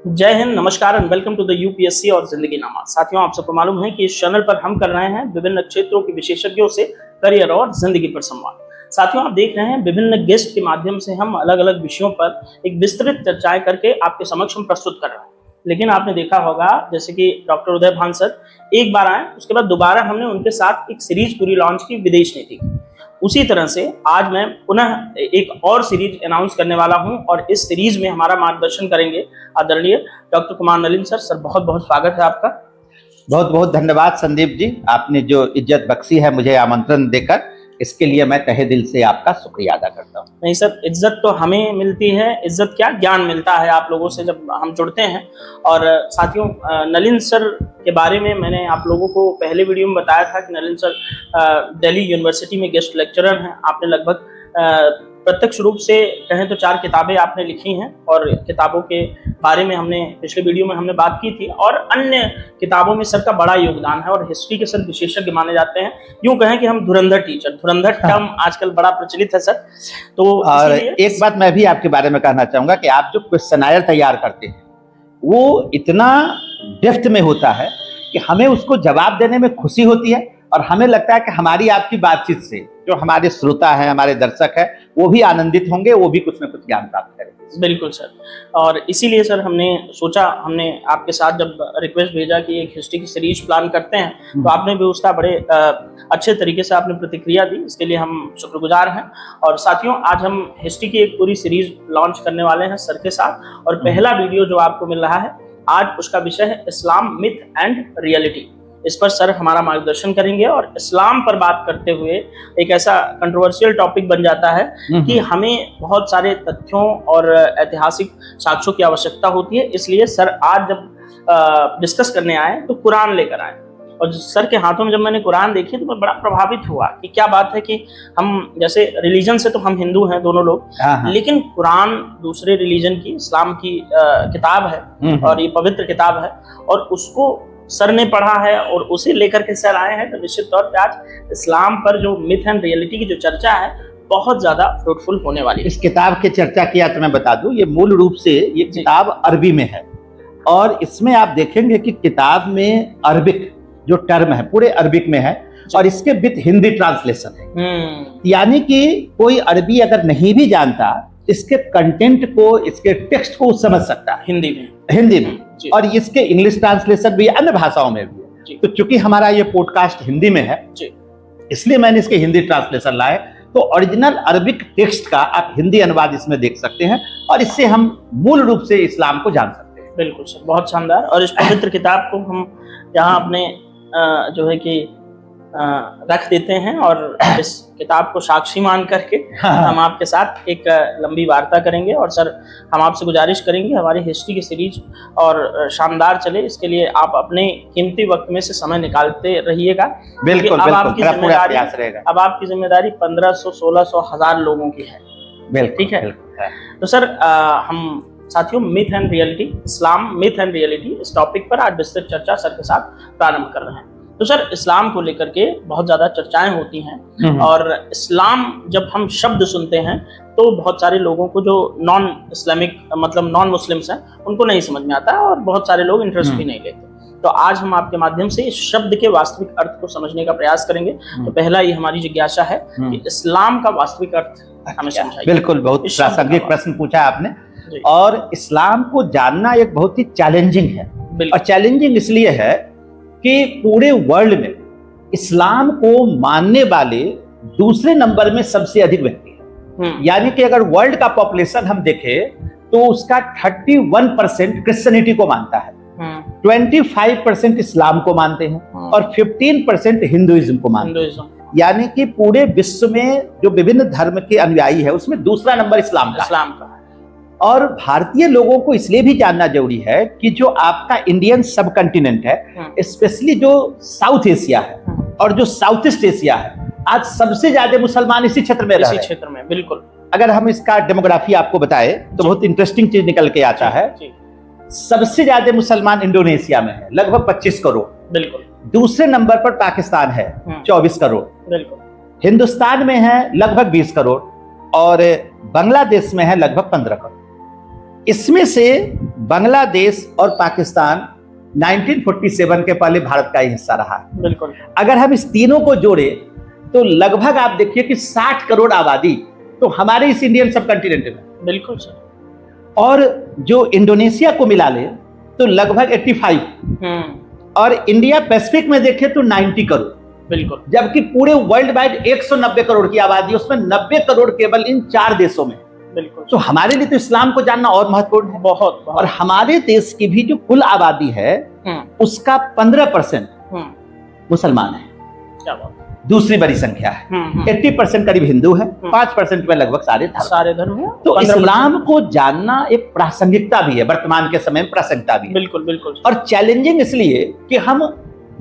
जय हिंद, नमस्कार and welcome to the UPSC और जिंदगी नामा। साथियों, आप सबको मालूम है कि इस चैनल पर हम कर रहे हैं विभिन्न क्षेत्रों के विशेषज्ञों से करियर और जिंदगी पर संवाद। साथियों, आप देख रहे हैं विभिन्न गेस्ट के माध्यम से हम अलग अलग विषयों पर एक विस्तृत चर्चाएं करके आपके समक्ष हम प्रस्तुत कर रहे हैं। लेकिन आपने देखा होगा जैसे कि डॉक्टर उदय भान सर एक बार आए, उसके बाद दोबारा हमने उनके साथ एक सीरीज पूरी लॉन्च की, विदेश नीति। उसी तरह से आज मैं पुनः एक और सीरीज अनाउंस करने वाला हूं और इस सीरीज में हमारा मार्गदर्शन करेंगे आदरणीय doctor Kumar Nalin sir. Sir, बहुत बहुत स्वागत है आपका। बहुत बहुत धन्यवाद संदीप जी, आपने जो इज्जत बख्शी है मुझे आमंत्रण देकर, इसके लिए मैं तहे दिल से आपका शुक्रिया अदा करता हूँ। नहीं सर, इज्जत तो हमें मिलती है, इज्जत क्या ज्ञान मिलता है आप लोगों से जब हम जुड़ते हैं। और साथियों, नलिन सर के बारे में मैंने आप लोगों को पहले वीडियो में बताया था कि नलिन सर दिल्ली यूनिवर्सिटी में गेस्ट लेक्चरर हैं। आपने लगभग प्रत्यक्ष रूप से कहें तो 4 किताबें आपने लिखी हैं और किताबों के बारे में हमने पिछले वीडियो में हमने बात की थी। और अन्य किताबों में सर का बड़ा योगदान है और हिस्ट्री के सर विशेषज्ञ माने जाते हैं। यूं कहें कि हम धुरंधर टीचर, धुरंधर टर्म आजकल बड़ा प्रचलित है सर। तो और एक बात मैं भी आपके बारे में कहना चाहूंगा कि आप जो क्वेश्चनायर तैयार करते हैं वो इतना डेप्थ में होता है कि हमें उसको जवाब देने में खुशी होती है और हमें लगता है कि हमारी आपकी बातचीत से जो हमारे श्रोता हैं, हमारे दर्शक हैं, वो भी आनंदित होंगे, वो भी कुछ न कुछ ज्ञान प्राप्त करेंगे। बिल्कुल सर, और इसीलिए सर हमने सोचा, हमने आपके साथ जब रिक्वेस्ट भेजा कि एक हिस्ट्री की सीरीज प्लान करते हैं, तो आपने भी उसका बड़े अच्छे तरीके से आपने प्रतिक्रिया दी, इसके लिए हम शुक्रगुजार हैं। और साथियों, आज हम हिस्ट्री की एक पूरी सीरीज लॉन्च करने वाले हैं सर के साथ। और पहला वीडियो जो आपको मिल रहा है आज, उसका विषय है इस्लाम, मिथ एंड रियलिटी। इस पर सर हमारा मार्गदर्शन करेंगे और इस्लाम पर बात करते हुए एक ऐसा कंट्रोवर्शियल टॉपिक बन जाता है कि हमें बहुत सारे तथ्यों और ऐतिहासिक साक्ष्यों की आवश्यकता होती है। इसलिए सर आज जब डिस्कस करने आए तो कुरान लेकर आए, और सर के हाथों में जब मैंने कुरान देखी तो मैं बड़ा प्रभावित हुआ कि क्या बात है कि हम जैसे रिलीजन से तो हम हिंदू हैं दोनों लोग, लेकिन कुरान दूसरे रिलीजन की, इस्लाम की किताब है और ये पवित्र किताब है, और उसको सर ने पढ़ा है और उसे लेकर के सर आए हैं। तो निश्चित तौर पे आज इस्लाम पर जो मिथ एंड रियलिटी की जो चर्चा है बहुत ज्यादा फ्रूटफुल होने वाली है। इस किताब की चर्चा किया तो मैं बता दूं, ये मूल रूप से ये किताब अरबी में है और इसमें आप देखेंगे कि किताब में अरबिक जो टर्म है पूरे अरबिक में है और इसके विद हिंदी ट्रांसलेशन है। यानी कि कोई अरबी अगर नहीं भी जानता, इसके कंटेंट को, इसके टेक्स्ट को समझ सकता है हिंदी में और इसके इंग्लिश ट्रांसलेशन भी, अन्य भाषाओं में भी है। तो चूंकि हमारा ये पॉडकास्ट हिंदी में है इसलिए मैंने इसके हिंदी ट्रांसलेशन लाए। तो ओरिजिनल अरबिक टेक्स्ट का आप हिंदी अनुवाद इसमें देख सकते हैं और इससे हम मूल रूप से इस्लाम को जान सकते हैं। बिल्कुल सर, बहुत शानदार। और इस पवित्र किताब को हम यहाँ अपने जो है कि रख देते हैं और इस किताब को साक्षी मान करके हम आपके साथ एक लंबी वार्ता करेंगे। और सर, हम आपसे गुजारिश करेंगे हमारी हिस्ट्री की सीरीज और शानदार चले, इसके लिए आप अपने कीमती वक्त में से समय निकालते रहिएगा। बिल्कुल, अब आपकी जिम्मेदारी 1500, 1600, 1000 लोगों की है। ठीक है। तो सर, हम साथियों myth and reality, Islam, myth and reality, इस टॉपिक पर आज विस्तृत चर्चा सर के साथ प्रारंभ कर रहे हैं। तो सर, इस्लाम को लेकर के बहुत ज्यादा चर्चाएं होती हैं और इस्लाम जब हम शब्द सुनते हैं तो बहुत सारे लोगों को जो नॉन इस्लामिक मतलब नॉन मुस्लिम्स हैं उनको नहीं समझ में आता है और बहुत सारे लोग इंटरेस्ट भी नहीं लेते। तो आज हम आपके माध्यम से इस शब्द के वास्तविक अर्थ को समझने का प्रयास करेंगे। तो पहला ये हमारी जिज्ञासा है कि इस्लाम का वास्तविक अर्थ हमें समझाइए। बिल्कुल, बहुत प्रासंगिक प्रश्न पूछा आपने। और इस्लाम को जानना एक बहुत ही चैलेंजिंग है और चैलेंजिंग इसलिए है कि पूरे वर्ल्ड में इस्लाम को मानने वाले दूसरे नंबर में सबसे अधिक व्यक्ति हैं। यानी कि अगर वर्ल्ड का पॉपुलेशन हम देखें तो उसका 31% क्रिश्चियनिटी को मानता है, 25% इस्लाम को मानते हैं और 15% हिंदुइज्म को मानते हैं। यानी कि पूरे विश्व में जो विभिन्न धर्म के अनुयायी है उसमें दूसरा नंबर इस्लाम का है। और भारतीय लोगों को इसलिए भी जानना जरूरी है कि जो आपका इंडियन सब कंटिनेंट है, स्पेशली जो साउथ एशिया है और जो साउथ ईस्ट एशिया है, आज सबसे ज्यादा मुसलमान इसी क्षेत्र में रह रहे हैं। क्षेत्र में बिल्कुल। अगर हम इसका डेमोग्राफी आपको बताए तो बहुत इंटरेस्टिंग चीज निकल के आता है। सबसे ज्यादा मुसलमान इंडोनेशिया में है, लगभग 25 करोड़। बिल्कुल। दूसरे नंबर पर पाकिस्तान है, 24 करोड़। बिल्कुल। हिंदुस्तान में है लगभग 20 करोड़ और बांग्लादेश में है लगभग 15 करोड़। इसमें से बांग्लादेश और पाकिस्तान 1947 के पहले भारत का ही हिस्सा रहा है। बिल्कुल। अगर हम इस तीनों को जोड़े तो लगभग आप देखिए कि 60 करोड़ आबादी तो हमारे इस इंडियन सब कॉन्टिनेंट में। बिल्कुल सर। और जो इंडोनेशिया को मिला ले तो लगभग 85, और इंडिया पैसिफिक में देखें तो 90 करोड़। बिल्कुल। जबकि पूरे वर्ल्ड वाइड 190 करोड़ की आबादी, उसमें 90 करोड़ केवल इन 4 देशों में। बिल्कुल। तो हमारे लिए तो इस्लाम को जानना और महत्वपूर्ण है। बहुत, बहुत। और हमारे देश की भी जो कुल आबादी है उसका 15% मुसलमान है। क्या बात। दूसरी बड़ी संख्या है। 80% करीब हिंदू है, 5% में लगभग सारे धर्म है। तो इस्लाम को जानना एक प्रासंगिकता भी है, वर्तमान के समय में प्रासंगिकता भी है। बिल्कुल बिल्कुल। और चैलेंजिंग इसलिए कि हम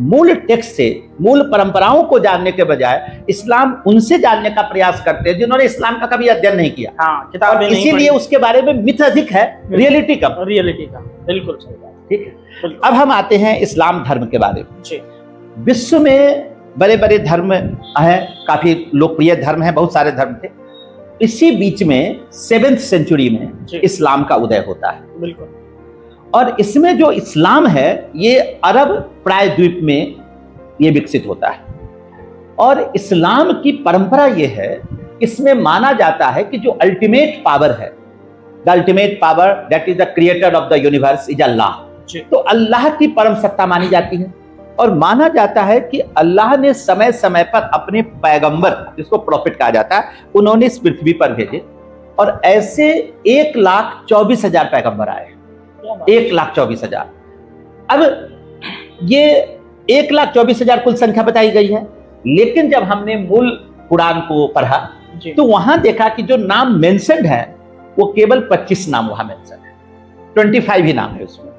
मूल टेक्स्ट से, मूल परंपराओं को जानने के बजाय इस्लाम उनसे जानने का प्रयास करते हैं जिन्होंने इस्लाम का कभी अध्ययन नहीं किया। हाँ, किताब नहीं इसीलिए उसके बारे में मिथ अधिक है, रियलिटी कम। रियलिटी कम। बिल्कुल सही बात। ठीक है। अब हम आते हैं इस्लाम धर्म के बारे में। जी। विश्व में बड़े बड़े धर्म हैं, काफी लोकप्रिय धर्म हैं, बहुत सारे धर्म थे। इसी बीच में 7th सेंचुरी में इस्लाम का उदय होता है। बिल्कुल। और इसमें जो इस्लाम है ये अरब प्रायद्वीप में ये विकसित होता है। और इस्लाम की परंपरा ये है, इसमें माना जाता है कि जो अल्टीमेट पावर है, the ultimate power that is the creator of the universe is Allah. तो अल्लाह की परम सत्ता मानी जाती है। और माना जाता है कि अल्लाह ने समय समय पर अपने पैगंबर, जिसको प्रॉफिट कहा जाता है, उन्होंने इस पृथ्वी पर भेजे। और ऐसे 1,24,000 पैगंबर आए। 1,24,000। अब ये 1,24,000 कुल संख्या बताई गई है, लेकिन जब हमने मूल कुरान को पढ़ा तो वहां देखा कि जो नाम मेंशन्ड है वो केवल 25 नाम वहां मेंशन है, 25 ही नाम है उसमें।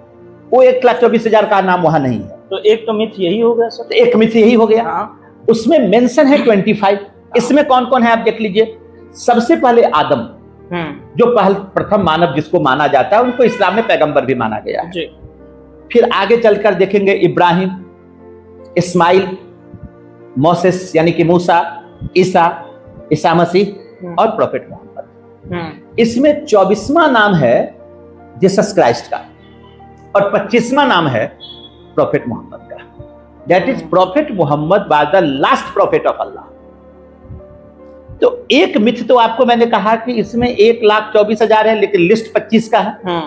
वो 1,24,000 का नाम वहां नहीं है। तो एक तो मिथ यही हो गया सर। तो एक मिथ यही हो गया। हाँ। उसमें मेंशन है 25। इसमें कौन कौन है आप देख लीजिए। सबसे पहले आदम, जो प्रथम मानव जिसको माना जाता है, उनको इस्लाम में पैगंबर भी माना गया है। फिर आगे चलकर देखेंगे इब्राहिम, इस्माइल, मोसेस यानी कि मूसा, ईसा मसीह और प्रोफेट मोहम्मद। इसमें 24वां नाम है जीसस क्राइस्ट का और 25वां नाम है प्रोफेट मोहम्मद का। That is prophet Muhammad was the last prophet of Allah. तो एक मिथ तो आपको मैंने कहा कि इसमें 1,24,000 है, लेकिन लिस्ट 25 का है।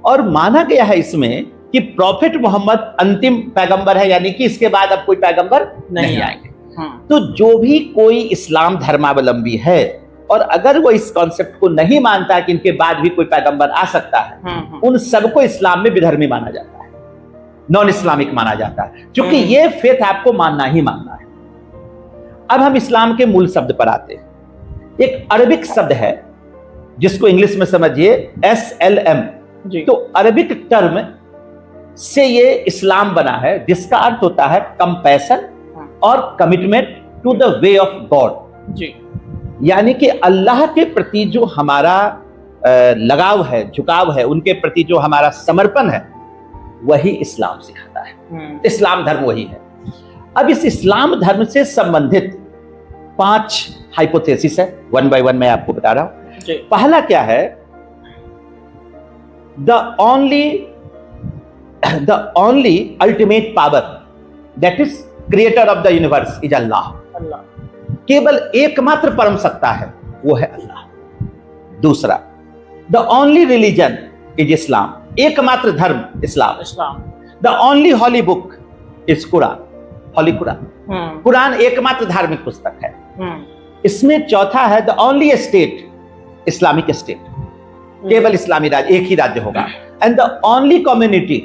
और माना गया है इसमें कि प्रोफेट मोहम्मद अंतिम पैगंबर है, यानी कि इसके बाद अब कोई पैगंबर नहीं आएंगे। तो जो भी कोई इस्लाम धर्मावलंबी है और अगर वो इस कॉन्सेप्ट को नहीं मानता कि इनके बाद भी कोई पैगंबर आ सकता है, उन सबको इस्लाम में विधर्मी माना जाता है, नॉन इस्लामिक माना जाता है, क्योंकि ये फेथ आपको मानना ही मानना है। अब हम इस्लाम के मूल शब्द पर आते हैं। एक अरबिक शब्द है जिसको इंग्लिश में समझिए SLM। तो अरबिक टर्म से ये इस्लाम बना है, जिसका अर्थ होता है कंपैशन और commitment to the way of God. यानी कि अल्लाह के प्रति जो हमारा लगाव है, झुकाव है, उनके प्रति जो हमारा समर्पण है, वही इस्लाम सिखाता है। इस्लाम धर्म वही है। अब इस इस्लाम धर्म से संबंधित 5 हाइपोथेसिस है, 1 बाय 1 मैं आपको बता रहा हूं। पहला क्या है? The only ultimate power that is creator of the universe is Allah. केवल एकमात्र परम सत्ता है, वो है अल्लाह। दूसरा, the only religion is Islam. एकमात्र धर्म Islam. The only holy book is Quran, holy Quran. Quran एकमात्र धार्मिक पुस्तक है। इसमें चौथा है the only state, Islamic state, केवल इस्लामी राज्य, एक ही राज्य होगा। एंड द ओनली कम्युनिटी,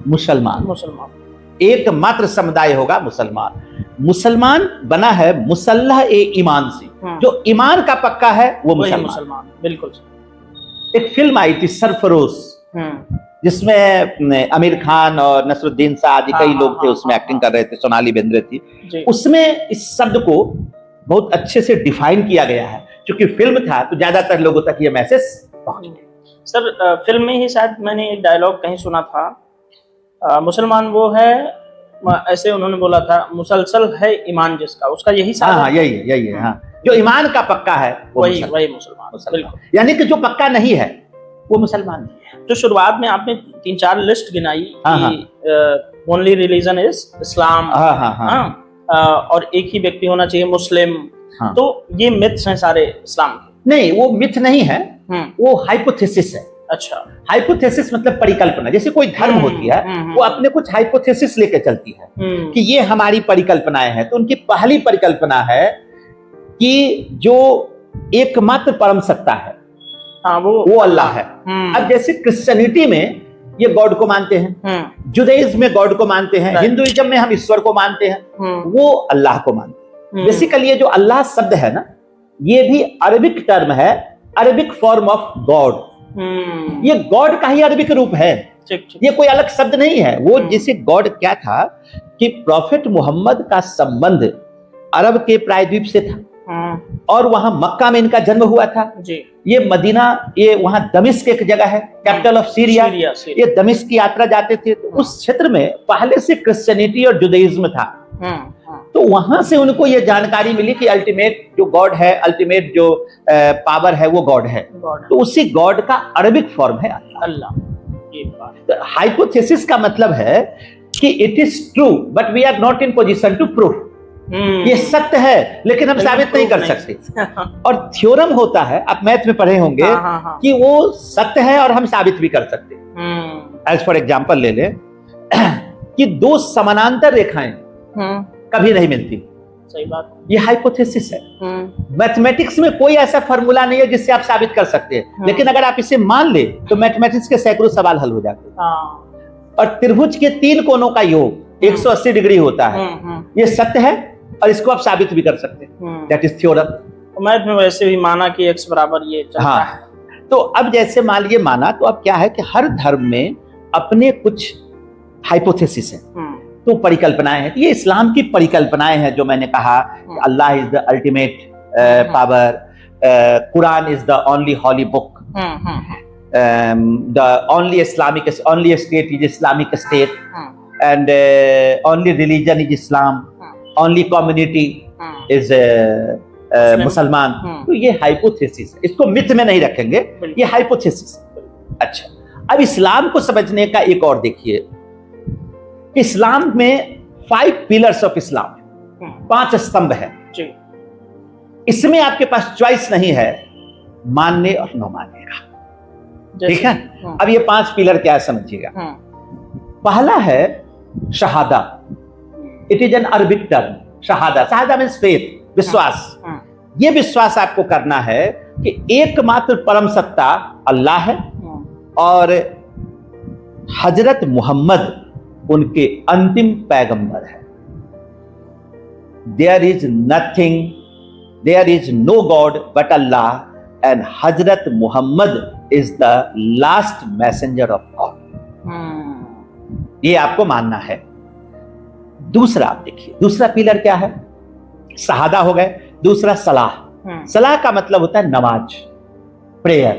मुसलमान। एकमात्र समुदाय होगा मुसलमान। मुसलमान बना है मुसल्लह ए ईमान से, जो ईमान का पक्का है वो मुसलमान। बिल्कुल। एक फिल्म आई थी सरफरोश, जिसमें आमिर खान और नसरुद्दीन शाह आदि कई लोग थे, उसमें एक्टिंग कर रहे थे, सोनाली बेंद्रे थी। उसमें इस शब्द को बहुत अच्छे से डिफाइन किया गया है। क्योंकि फिल्म था तो ज्यादातर लोगों तक ये मैसेज पहुंच गया। सर फिल्म में ही शायद मैंने एक डायलॉग कहीं सुना था, मुसलमान वो है, ऐसे उन्होंने बोला था, मुसलसल है ईमान जिसका, उसका यही हाँ, यही है। हाँ, जो ईमान का पक्का है वही मुसलमान। यानी कि जो पक्का नहीं है वो मुसलमान नहीं है। तो शुरुआत में आपने 3-4 लिस्ट गिनाई कि ओनली रिलीजन इज इस्लाम, और एक ही व्यक्ति होना चाहिए मुस्लिम, तो ये मिथ्स हैं सारे इस्लाम के? नहीं, वो मिथ नहीं है, वो हाइपोथेसिस है। अच्छा, हाइपोथेसिस मतलब परिकल्पना। जैसे कोई धर्म होती है, वो अपने कुछ हाइपोथेसिस लेके चलती है कि ये हमारी परिकल्पनाएं हैं। तो उनकी पहली परिकल्पना है कि जो एकमात्र परम सत्ता है वो अल्लाह है। अब जैसे क्रिश्चियनिटी में ये गॉड को मानते हैं, जुदाइज्म में गॉड को मानते हैं, हिंदुइज्म में हम ईश्वर को मानते हैं, वो अल्लाह को मानते हैं। बेसिकली ये जो अल्लाह शब्द है ना, ये भी अरबिक टर्म है, अरबिक फॉर्म ऑफ गॉड। ये गॉड का ही अरबिक रूप है, ये कोई अलग शब्द नहीं है। वो जैसे गॉड क्या था कि प्रॉफेट मोहम्मद का संबंध अरब के प्रायद्वीप से था, और वहां मक्का में इनका जन्म हुआ था जी। ये मदीना, ये वहां दमिश्क एक जगह है, कैपिटल ऑफ सीरिया। ये दमिश्क की यात्रा जाते थे, तो उस क्षेत्र में पहले से क्रिश्चियनिटी और जुदाइज्म था। तो वहां से उनको ये जानकारी मिली कि अल्टीमेट जो गॉड है, अल्टीमेट जो पावर है, वो गॉड है। तो उसी गॉड का अरबिक फॉर्म है अल्लाह। हाइपोथेसिस का मतलब है कि it is true but we are not in position to prove. ये सत्य है लेकिन हम साबित नहीं कर सकते। और थ्योरम होता है, आप मैथ में पढ़े होंगे कि वो सत्य है और हम साबित भी कर सकते हैं। एज फॉर एग्जांपल ले लें कि दो समानांतर रेखाएं कभी नहीं मिलती। सही बात। ये हाइपोथेसिस है। मैथमेटिक्स में कोई ऐसा फॉर्मूला नहीं है जिससे आप साबित कर सकते हैं, लेकिन अगर आप इसे मान ले तो मैथमेटिक्स के सैकड़ों सवाल हल हो जाते हैं। और त्रिभुज के 3 कोनों का योग 180 डिग्री होता है, ये सत्य है और इसको आप साबित भी कर सकते हैं। That is theorem. मैथ में वैसे भी माना कि x बराबर ये चलता है। तो अब जैसे मान लिए माना, तो अब क्या है कि हर धर्म में अपने कुछ हाइपोथेसिस है, तो परिकल्पनाएं हैं। ये इस्लाम की परिकल्पनाएं हैं, जो मैंने कहा Allah is the ultimate power, Quran is the only holy book, the only state is Islamic state, and only religion is Islam, only community is मुसलमान। तो ये हाइपोथेसिस है, इसको मिथ में नहीं रखेंगे, ये हाइपोथेसिस है। अच्छा, अब इस्लाम को समझने का एक और देखिए, इस्लाम में 5 पिलर्स ऑफ इस्लाम है, 5 स्तंभ है। इसमें आपके पास चॉइस नहीं है मानने और न मानने का। ठीक है, अब ये 5 पिलर क्या है समझिएगा। पहला है Shahada. It is an Arabic term, Shahada. Shahada means faith, विश्वास। ये विश्वास आपको करना है कि एकमात्र परम सत्ता अल्लाह है और हजरत मोहम्मद उनके अंतिम पैगंबर है। There is nothing, there is no God but Allah and हजरत Muhammad is the last messenger of God. ये आपको मानना है। दूसरा आप देखिए, दूसरा पिलर क्या है? शहादा हो गए। दूसरा सलाह। सलाह का मतलब होता है नमाज, prayer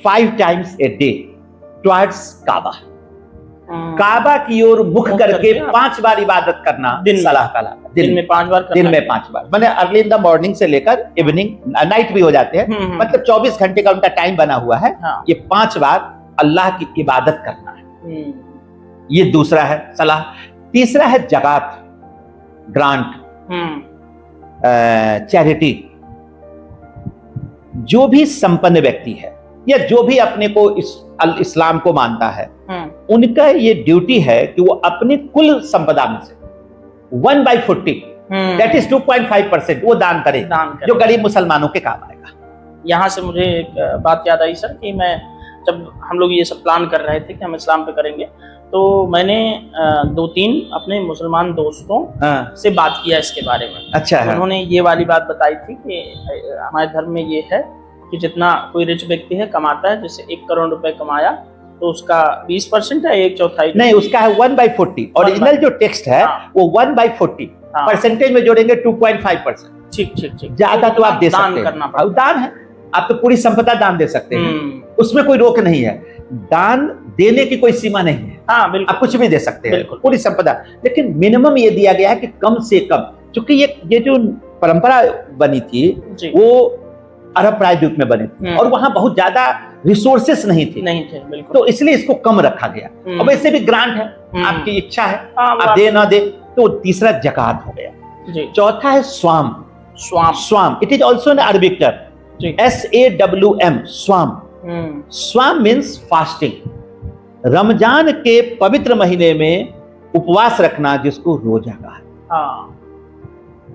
5 times a day towards Kaaba. Kaaba की ओर मुख करके 5 बार इबादत करना सलाह का लाता। दिन में 5 बार, दिन में 5 बार, मैंने अर्ली इन द मॉर्निंग से लेकर इवनिंग, नाइट भी हो जाते हैं, मतलब 24 घंटे का उनका टाइम बना हुआ है। ये 5 बार अल्लाह की इबादत करना है। ये दूसरा है सलाह। तीसरा है जकात, ग्रांट, चैरिटी। जो भी संपन्न व्यक्ति है या जो भी अपने को इस्लाम को मानता है, उनका ये ड्यूटी है कि वो अपनी कुल संपदा में से 1/40, दैट इज 2.5% वो दान करे, जो गरीब मुसलमानों के काम आएगा। यहाँ से मुझे एक बात याद आई सर कि मैं जब हम लोग ये सब प्लान कर रहे थे कि हम इस्लाम पे करेंगे, तो मैंने 2-3 अपने मुसलमान दोस्तों से बात किया इसके बारे में। अच्छा है। उन्होंने ये वाली बात बताई थी कि हमारे धर्म में ये है कि जितना कोई रिच व्यक्ति है कमाता है, जैसे 1 करोड़ रुपए कमाया तो उसका 20% है, 1/4 नहीं, उसका है 1/40। ओरिजिनल जो टेक्स्ट है वो 1/40, परसेंटेज में जोड़ेंगे 2.5%। ठीक, ज्यादा तो आप दे सकते हैं, दान है, आप तो पूरी संपदा दान दे सकते हैं, उसमें कोई रोक नहीं है। दान देने की कोई सीमा नहीं है, आप कुछ भी दे सकते हैं, पूरी संपदा। लेकिन मिनिमम ये दिया गया है कि कम से कम, क्योंकि ये जो परंपरा बनी थी वो अरब प्रायद्वीप में बने थे और वहां बहुत ज्यादा रिसोर्सेस नहीं थे बिल्कुल। तो इसलिए इसको कम रखा गया। अब ऐसे भी ग्रांट है, आपकी इच्छा है, आप दे ना दे। तो तीसरा जकात हो गया। चौथा है स्वाम। स्वाम it is also an Arabic term, SAWM, स्वाम। स्वाम मीन्स फास्टिंग। रमजान के पवित्र महीने में उपवास रखना, जिसको रोजा कहा है।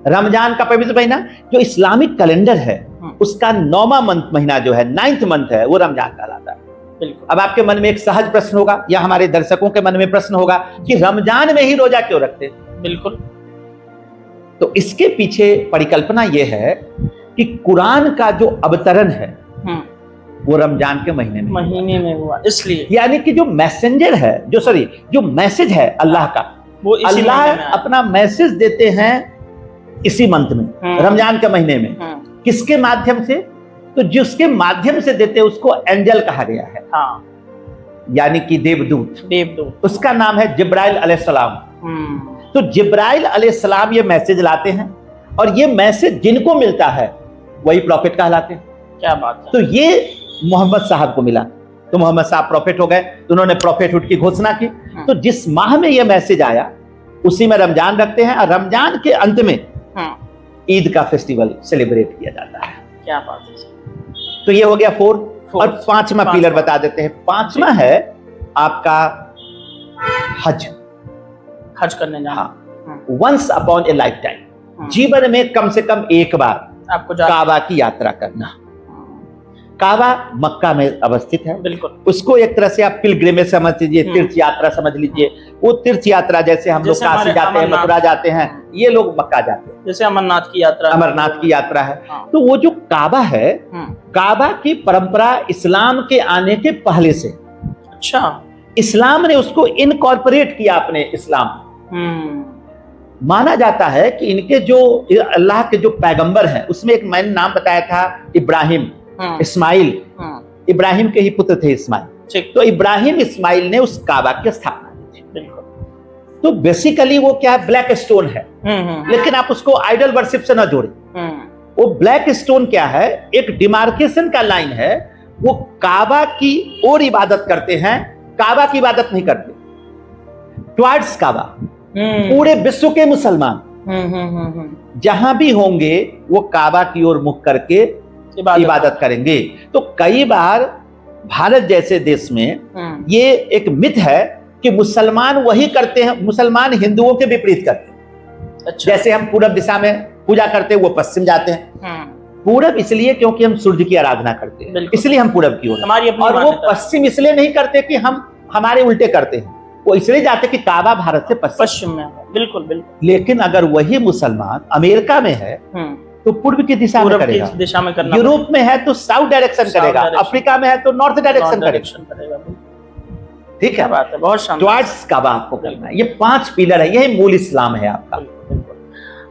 रमजान का पवित्र महीना जो इस्लामिक कैलेंडर है उसका 9वां महीना जो है, 9th मंथ है, वो रमजान कहलाता है। अब आपके मन में एक सहज प्रश्न होगा या हमारे दर्शकों के मन में प्रश्न होगा कि रमजान में ही रोजा क्यों रखते हैं? बिल्कुल। तो इसके पीछे परिकल्पना यह है कि कुरान का जो अवतरण है वो रमजान के महीने में हुआ, इसलिए यानी यानी कि जो मैसेंजर है, जो मैसेज है अल्लाह का, वो अल्लाह अपना मैसेज देते हैं इसी मंथ में, रमजान के महीने में। किसके माध्यम से? तो जिसके माध्यम से देते हैं उसको एंजल कहा गया है, यानी कि देवदूत। उसका नाम है जिब्राइल अलैहिस्सलाम। तो जिब्राइल अलैहिस्सलाम ये मैसेज लाते हैं और ये मैसेज जिनको मिलता है वही प्रॉफिट कहलाते हैं। क्या बात है। तो ये मोहम्मद साहब को मिला, तो मोहम्मद साहब प्रॉफिट हो गए, तो उन्होंने प्रॉफिटहुड की घोषणा की। तो जिस माह में ये मैसेज आया उसी में रमजान रखते हैं और रमजान के अंत में ईद का फेस्टिवल सेलिब्रेट किया जाता है। क्या बात है। तो ये हो गया 4 और 5वां पिलर बता देते हैं। 5वां है आपका हज करने जाना। Once upon a lifetime, जीवन में कम से कम एक बार आपको काबा की यात्रा करना। काबा मक्का में अवस्थित है, बिल्कुल। उसको एक तरह से आप पिलग्रिमेज समझ लीजिए, तीर्थ यात्रा समझ लीजिए। वो तीर्थ यात्रा जैसे हम लोग काशी जाते हैं, मथुरा जाते हैं, ये लोग मक्का जाते हैं, जैसे अमरनाथ की यात्रा है। तो वो जो काबा है, काबा की परंपरा इस्लाम के आने के पहले से, अच्छा, इस्लाम ने उसको इनकॉर्पोरेट किया अपने इस्लाम। माना जाता है कि इनके जो अल्लाह के जो पैगंबर हैं उसमें एक मैंने नाम बताया था इब्राहिम, इस्माइल। इब्राहिम के ही पुत्र थे इस्माइल। तो इब्राहिम इस्माइल ने उस काबा की स्थापना की थी। तो बेसिकली वो क्या है, ब्लैक स्टोन है, लेकिन आप उसको आइडल वर्शिप से ना जोड़े। वो ब्लैक स्टोन क्या है, एक डिमार्केशन का लाइन है। वो काबा की और इबादत करते हैं, काबा की इबादत नहीं करते। टुवर्ड्स काबा पूरे विश्व के मुसलमान जहां भी होंगे वो काबा की ओर मुख करके इबादत करेंगे। तो कई बार भारत जैसे देश में ये एक मिथ है कि मुसलमान वही करते हैं, मुसलमान हिंदुओं के विपरीत करते हैं। अच्छा। जैसे हम पूरब दिशा में पूजा करते हैं, वो पश्चिम जाते हैं। पूरब इसलिए क्योंकि हम सूर्य की आराधना करते हैं, इसलिए हम पूरब की ओर। और वो पश्चिम इसलिए नहीं करते कि हम हमारे उल्टे करते हैं, वो इसलिए जाते कि काबा भारत से पश्चिम में है। बिल्कुल बिल्कुल। लेकिन अगर वही मुसलमान अमेरिका में है तो पूर्व की दिशा में करेगा, दिशा में करना। यूरोप में है तो साउथ डायरेक्शन करेगा, अफ्रीका में है तो नॉर्थ डायरेक्शन करेगा। ठीक है, बात है, बहुत शानदार। टुवर्ड्स काबा आपको करना है। ये 5 पिलर है, यही मूल इस्लाम है आपका।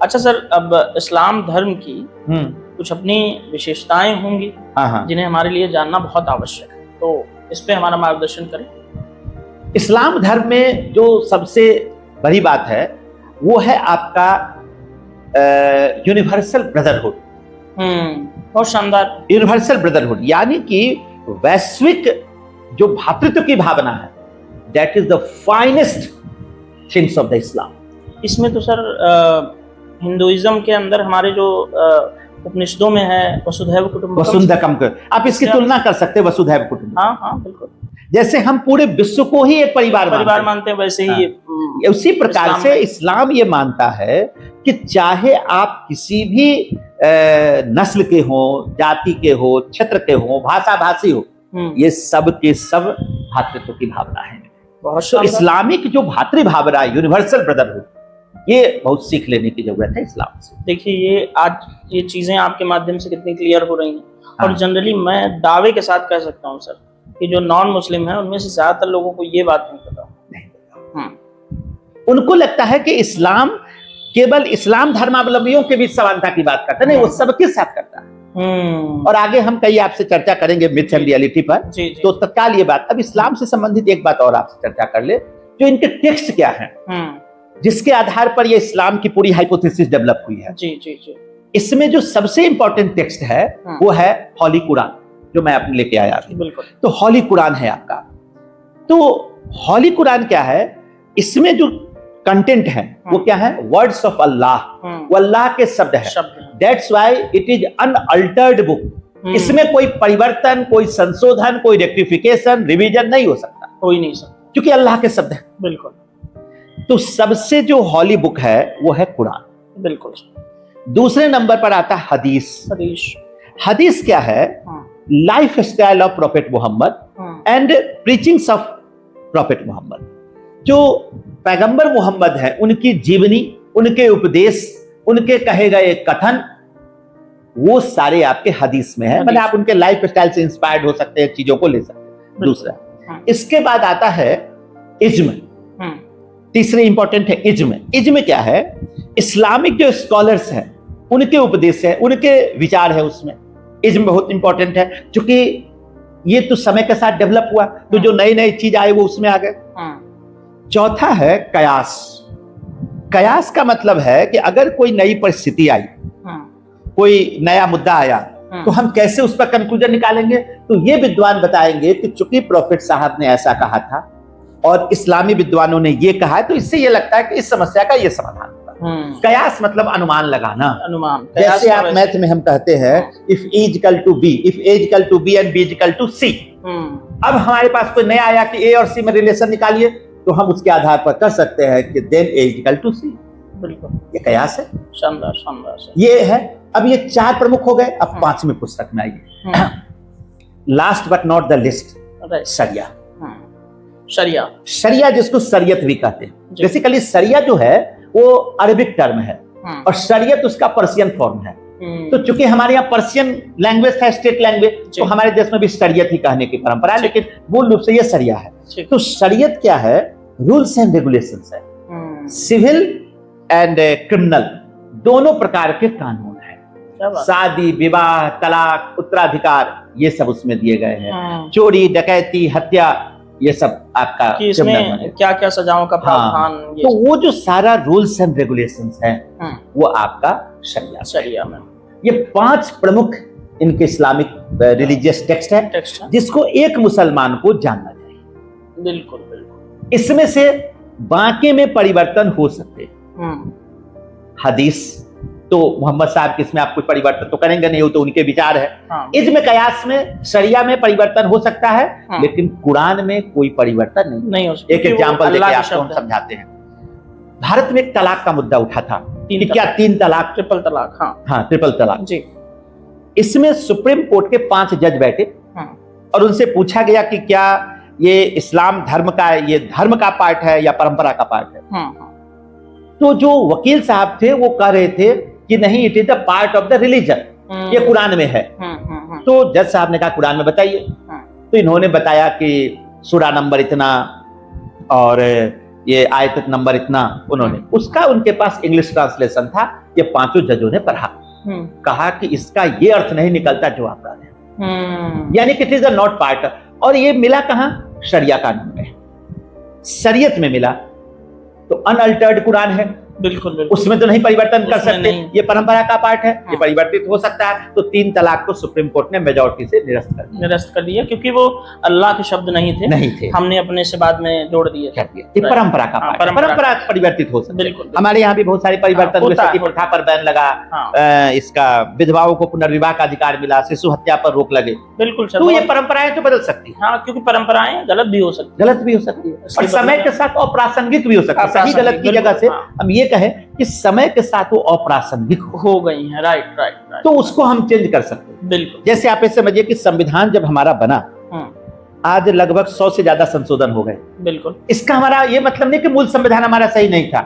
अच्छा सर, अब इस्लाम धर्म की कुछ अपनी विशेषताएं होंगी जिन्हें हमारे लिए जानना बहुत आवश्यक है, तो इस पे हमारा मार्गदर्शन करें। इस्लाम धर्म में जो सबसे बड़ी बात है वो है आपका यूनिवर्सल ब्रदरहुड। बहुत शानदार। यूनिवर्सल ब्रदरहुड यानी कि वैश्विक जो भ्रातृत्व की भावना है, that is the finest things of the Islam. इसमें तो सर हिंदुइज्म के अंदर हमारे जो उपनिषदों में है वसुधैव कुटुंबकम, आप इसकी तुलना कर सकते हैं वसुधैव कुटुंबकम। हाँ बिल्कुल। जैसे हम पूरे विश्व को ही एक परिवार मानते हैं, वैसे ही उसी प्रकार से इस्लाम ये मानता है कि चाहे आप किसी भी नस्ल के हो, जाति के हो, क्षेत्र के हो, भाषा भाषी हो, ये सब के सब भातृत्व की भावना है। तो इस्लामिक जो भातृ भावना, यूनिवर्सल ब्रदरहुड, ये बहुत सीख लेने की जरूरत है इस्लाम से। देखिए ये आज ये चीजें आपके माध्यम से कितनी क्लियर हो रही हैं। और जनरली मैं दावे के साथ कह सकता हूँ सर कि जो नॉन मुस्लिम है उनमें से ज्यादातर लोगों को ये बात नहीं पता। उनको लगता है कि इस्लाम केवल इस्लाम धर्मावलंबियों के बीच समानता की बात करता है, नहीं, वो सबके साथ करता है। और आगे हम कई आपसे चर्चा करेंगे मिथ एंड रियलिटी पर। तो तत्काल ये बात, अब इस्लाम से संबंधित एक बात और आपसे चर्चा कर ले, जो इनके टेक्स्ट क्या हैं, जिसके आधार पर ये इस्लाम की पूरी हाइपोथेसिस डेवलप हुई है। इसमें जो सबसे इंपॉर्टेंट टेक्स्ट है वो है हॉली कुरान, जो मैं आपने लेके आया। बिल्कुल। तो हॉली कुरान है आपका। तो हॉली कुरान क्या है, इसमें जो कंटेंट है वो क्या है, वर्ड्स ऑफ अल्लाह, वो अल्लाह के शब्द है। That's why it is unaltered book. इसमें कोई परिवर्तन, कोई संशोधन, कोई रेक्टिफिकेशन, रिवीजन नहीं हो सकता, हो ही नहीं सकता, क्योंकि अल्लाह के शब्द है। बिल्कुल। तो सबसे जो हॉली बुक है वो है कुरान। बिल्कुल। दूसरे नंबर पर आता है हदीस। हदीस क्या है, lifestyle of prophet Muhammad and preachings of prophet Muhammad. जो पैगंबर मोहम्मद है उनकी जीवनी, उनके उपदेश, उनके कहे गए कथन, वो सारे आपके हदीस में है। मतलब आप उनके लाइफ स्टाइल से इंस्पायर्ड हो सकते हैं, चीजों को ले सकते हैं। दूसरा, इसके बाद आता है इज्म। तीसरे इंपॉर्टेंट है इज्म। इज्म क्या है, इस्लामिक जो स्कॉलर्स हैं उनके उपदेश है, उनके विचार है, उसमें इज्म बहुत इंपॉर्टेंट है, क्योंकि ये तो समय के साथ डेवलप हुआ, तो जो नई नई चीज आए वो उसमें आ गए। चौथा है कयास। कयास का मतलब है कि अगर कोई नई परिस्थिति आई, कोई नया मुद्दा आया, तो हम कैसे उस पर कंक्लूजन निकालेंगे। तो ये विद्वान बताएंगे कि चूंकि प्रॉफिट साहब ने ऐसा कहा था और इस्लामी विद्वानों ने ये कहा है, तो इससे ये लगता है कि इस समस्या का ये समाधान होगा। कयास मतलब अनुमान लगाना। अनुमान, जैसे आप मैथ में हम कहते हैं if A equal to B, if A equal to B and B equal to C. अब हमारे पास कोई नया आया कि ए और सी में रिलेशन निकालिए, तो हम उसके आधार पर कर सकते हैं कि देन ए इक्वल टू सी। बिल्कुल, ये कयास है। शानदार, शानदार। ये है। अब ये चार प्रमुख हो गए। अब पांचवें पुस्तक में आइए, last but not the list, शरिया। शरिया, शरिया जिसको शरीयत भी कहते हैं। बेसिकली शरिया जो है वो अरबिक टर्म है और शरीयत उसका पर्शियन फॉर्म है। तो चूंकि हमारे यहाँ पर्शियन लैंग्वेज था, स्टेट लैंग्वेज, तो हमारे देश में भी शरीयत ही कहने की परंपरा है, लेकिन मूल रूप से ये शरिया है। तो शरीयत क्या है, रूल्स एंड रेगुलेशंस है। सिविल एंड क्रिमिनल दोनों प्रकार के कानून है। शादी, विवाह, तलाक, उत्तराधिकार, ये सब उसमें दिए गए हैं। चोरी, डकैती, हत्या, ये सब आपका इसमें क्या क्या सजाओं का प्रावधान। तो वो जो सारा रूल्स एंड रेगुलेशंस है वो आपका शरिया में। ये पांच प्रमुख इनके इस्लामिक रिलीजियस टेक्स्ट है, जिसको एक मुसलमान को जानना चाहिए। बिल्कुल, बिल्कुल। इसमें से बाकी में परिवर्तन हो सकते हैं। हदीस तो मोहम्मद साहब के इसमें आप कुछ परिवर्तन तो करेंगे नहीं, वो तो उनके विचार है। इज्म कयास में, शरिया में परिवर्तन हो सकता है, लेकिन कुरान में कोई परिवर्तन नहीं हो सकता। एक एग्जांपल देके आपको हम समझाते हैं। भारत में एक तलाक का मुद्दा उठा था कि क्या 3 तलाक, ट्रिपल तलाक। हाँ, ट्रिपल तलाक जी। इसमें सुप्रीम कोर्ट के 5 जज बैठे और उनसे पूछा गया कि क्या ये इस्लाम धर्म का, ये धर्म का पार्ट है या परंपरा का पार्ट है। तो जो वकील साहब थे वो कह रहे थे कि नहीं, it is the part of the religion, ये कुरान में है। तो जज साहब ने कहा कुरान में बताइए। तो इन्होंने बताया कि सूरा नंबर इतना और ये आयत नंबर इतना। उन्होंने उसका, उनके पास इंग्लिश ट्रांसलेशन था, ये पांचों जजों ने पढ़ा। कहा कि इसका ये अर्थ नहीं निकलता जो आप कह रहे हैं, यानी कि इट इज नॉट पार्ट। और ये मिला कहां, शरिया कानून में, शरीयत में मिला। तो अनअल्टर्ड कुरान है, बिल्कुल, बिल्कुल। उसमें तो नहीं परिवर्तन कर सकते, ये परंपरा का पार्ट है। ये परिवर्तित हो सकता है। तो 3 तलाक को सुप्रीम कोर्ट ने मेजॉरिटी से निरस्त कर दिया, क्योंकि वो अल्लाह के शब्द नहीं थे, हमने अपने से बाद में जोड़ दिए। ये परंपरा का पार्ट, परंपरा परिवर्तित हो सकती है। हमारे यहाँ भी बहुत सारे परिवर्तन हुए, सती प्रथा पर बैन लगा, इसका विधवाओं को पुनर्विवाह का अधिकार मिला, शिशु हत्या पर रोक लगे। बिल्कुल। तो ये परंपराएं तो बदल सकती है, क्योंकि परंपराएं गलत भी हो सकती है, और समय के साथ अप्रासंगिक भी हो सकती है। सही गलत की जगह से हम ये कहें कि समय के साथ वो अप्रासंगिक हो गई है। राइट। तो उसको हम चेंज कर सकते हैं। बिल्कुल। जैसे आप ये समझिए कि संविधान जब हमारा बना, आज लगभग 100 से ज्यादा संशोधन हो गए। बिल्कुल। इसका हमारा ये मतलब नहीं कि मूल संविधान हमारा सही नहीं था।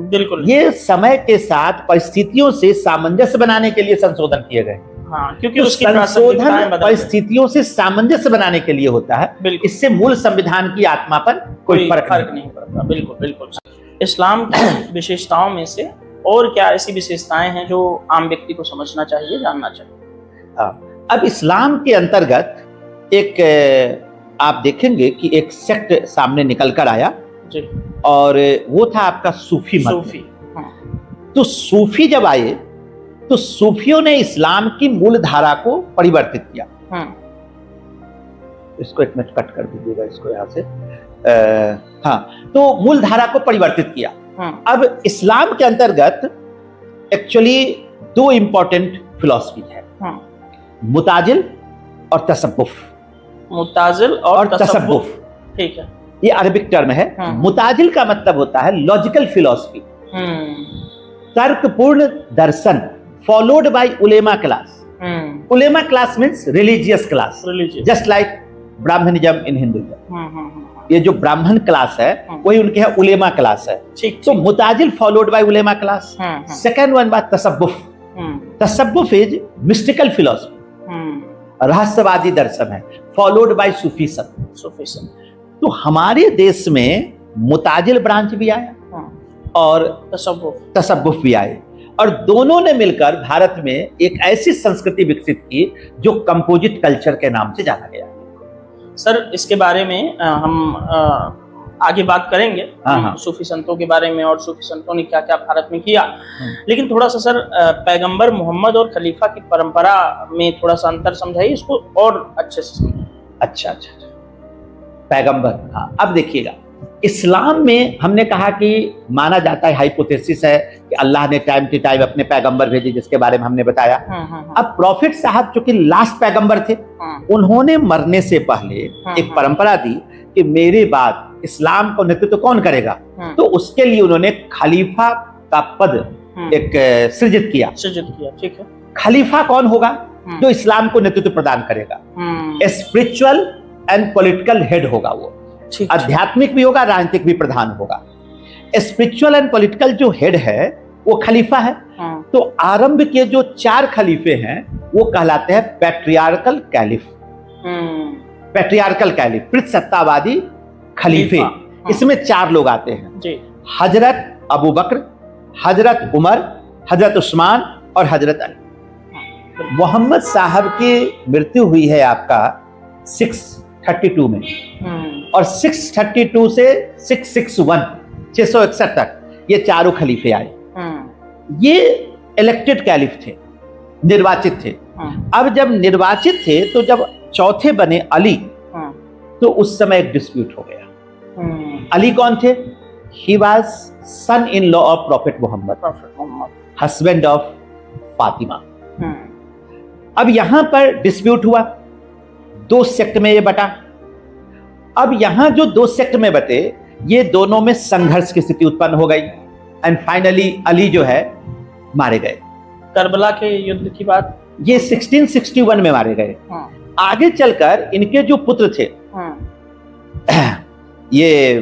बिल्कुल। ये समय के साथ परिस्थितियों से सामंजस्य बनाने के लिए संशोधन किए गए। क्योंकि उसकी संशोधन परिस्थितियों से सामंजस्य बनाने के लिए होता है। इससे मूल संविधान की आत्मा पर कोई फर्क नहीं पड़ता। बिल्कुल। इस्लाम की विशेषताओं में से और क्या ऐसी विशेषताएं हैं जो आम व्यक्ति को समझना चाहिए, जानना चाहिए? अब इस्लाम के अंतर्गत एक आप देखेंगे कि एक सेक्ट सामने निकल कर आया जी। और वो था आपका सूफी मत। तो सूफी जब आए तो सूफियों ने इस्लाम की मूल धारा को परिवर्तित किया। इसको एक मिनट कट कर दीजिएगा, इसको यहां से। हाँ, तो मूल धारा को परिवर्तित किया। अब इस्लाम के अंतर्गत एक्चुअली दो इंपॉर्टेंट फिलॉसफी है, मुताजिल और तसव्वुफ। मुताजिल और तसव्वुफ, ठीक है, ये अरबिक टर्म है। मुताजिल का मतलब होता है लॉजिकल फिलॉसफी, तर्कपूर्ण दर्शन, फॉलोड बाय उलेमा क्लास। उलेमा class means religious class, just like Brahmanism in Hinduism. ये जो ब्राह्मण क्लास है वही उनके यहाँ उलेमा क्लास है। तो मुताजिल फॉलोड बाय उलेमा क्लास। सेकंड वन बात तसव्वुफ। तसव्वुफ इज मिस्टिकल फिलॉसफी, रहस्यवादी दर्शन है, फॉलोड बाय सूफीज्म। तो हमारे देश में मुताजिल ब्रांच भी आया और तसव्वुफ भी आए, और दोनों ने मिलकर भारत में एक ऐसी संस्कृति विकसित की जो कंपोजिट कल्चर के नाम से जाना गया। सर, इसके बारे में हम आगे बात करेंगे, सूफी संतों के बारे में और सूफी संतों ने क्या क्या भारत में किया। लेकिन थोड़ा सा सर पैगंबर मोहम्मद और खलीफा की परंपरा में थोड़ा सा अंतर समझाइए, इसको और अच्छे से समझाइए। अच्छा, पैगंबर, हाँ। अब देखिएगा, इस्लाम में हमने कहा कि माना जाता है, हाइपोथेसिस है कि अल्लाह ने टाइम टू टाइम अपने पैगंबर भेजे, जिसके बारे में हमने बताया। अब प्रॉफिट साहब चूंकि लास्ट पैगंबर थे, उन्होंने मरने से पहले एक परंपरा दी कि मेरे बाद इस्लाम को नेतृत्व कौन करेगा। तो उसके लिए उन्होंने खलीफा का पद एक सृजित किया। ठीक है। खलीफा कौन होगा? जो इस्लाम को नेतृत्व प्रदान करेगा, स्पिरिचुअल एंड पॉलिटिकल हेड होगा वो। आध्यात्मिक भी होगा, राजनीतिक भी प्रधान होगा। स्पिरिचुअल एंड पॉलिटिकल जो हेड है वो खलीफा है। तो आरंभ के जो 4 खलीफे हैं वो कहलाते हैं पैट्रियार्कल कैलिफ। पैट्रियार्कल कैलिफ, सत्तावादी खलीफे। इसमें 4 लोग आते हैं, हजरत अबू बकर, हजरत उमर, हजरत उस्मान और हजरत अली। मोहम्मद साहब की मृत्यु हुई है आपका 632 में, और 632 से 661 तक ये चारों खलीफे आए। ये इलेक्टेड कैलिफ थे, निर्वाचित थे। अब जब निर्वाचित थे तो जब चौथे बने अली, तो उस समय एक डिस्प्यूट हो गया। अली कौन थे? He was son in law of prophet Muhammad, husband of Fatima. अब यहां पर डिस्प्यूट हुआ, 2 सेक्ट में ये बटा। अब यहां जो 2 सेक्ट में बटे, ये दोनों में संघर्ष की स्थिति उत्पन्न हो गई, एंड फाइनली अली जो है मारे गए। करबला के युद्ध की बात, ये 1661 में मारे गए। आगे चलकर इनके जो पुत्र थे, ये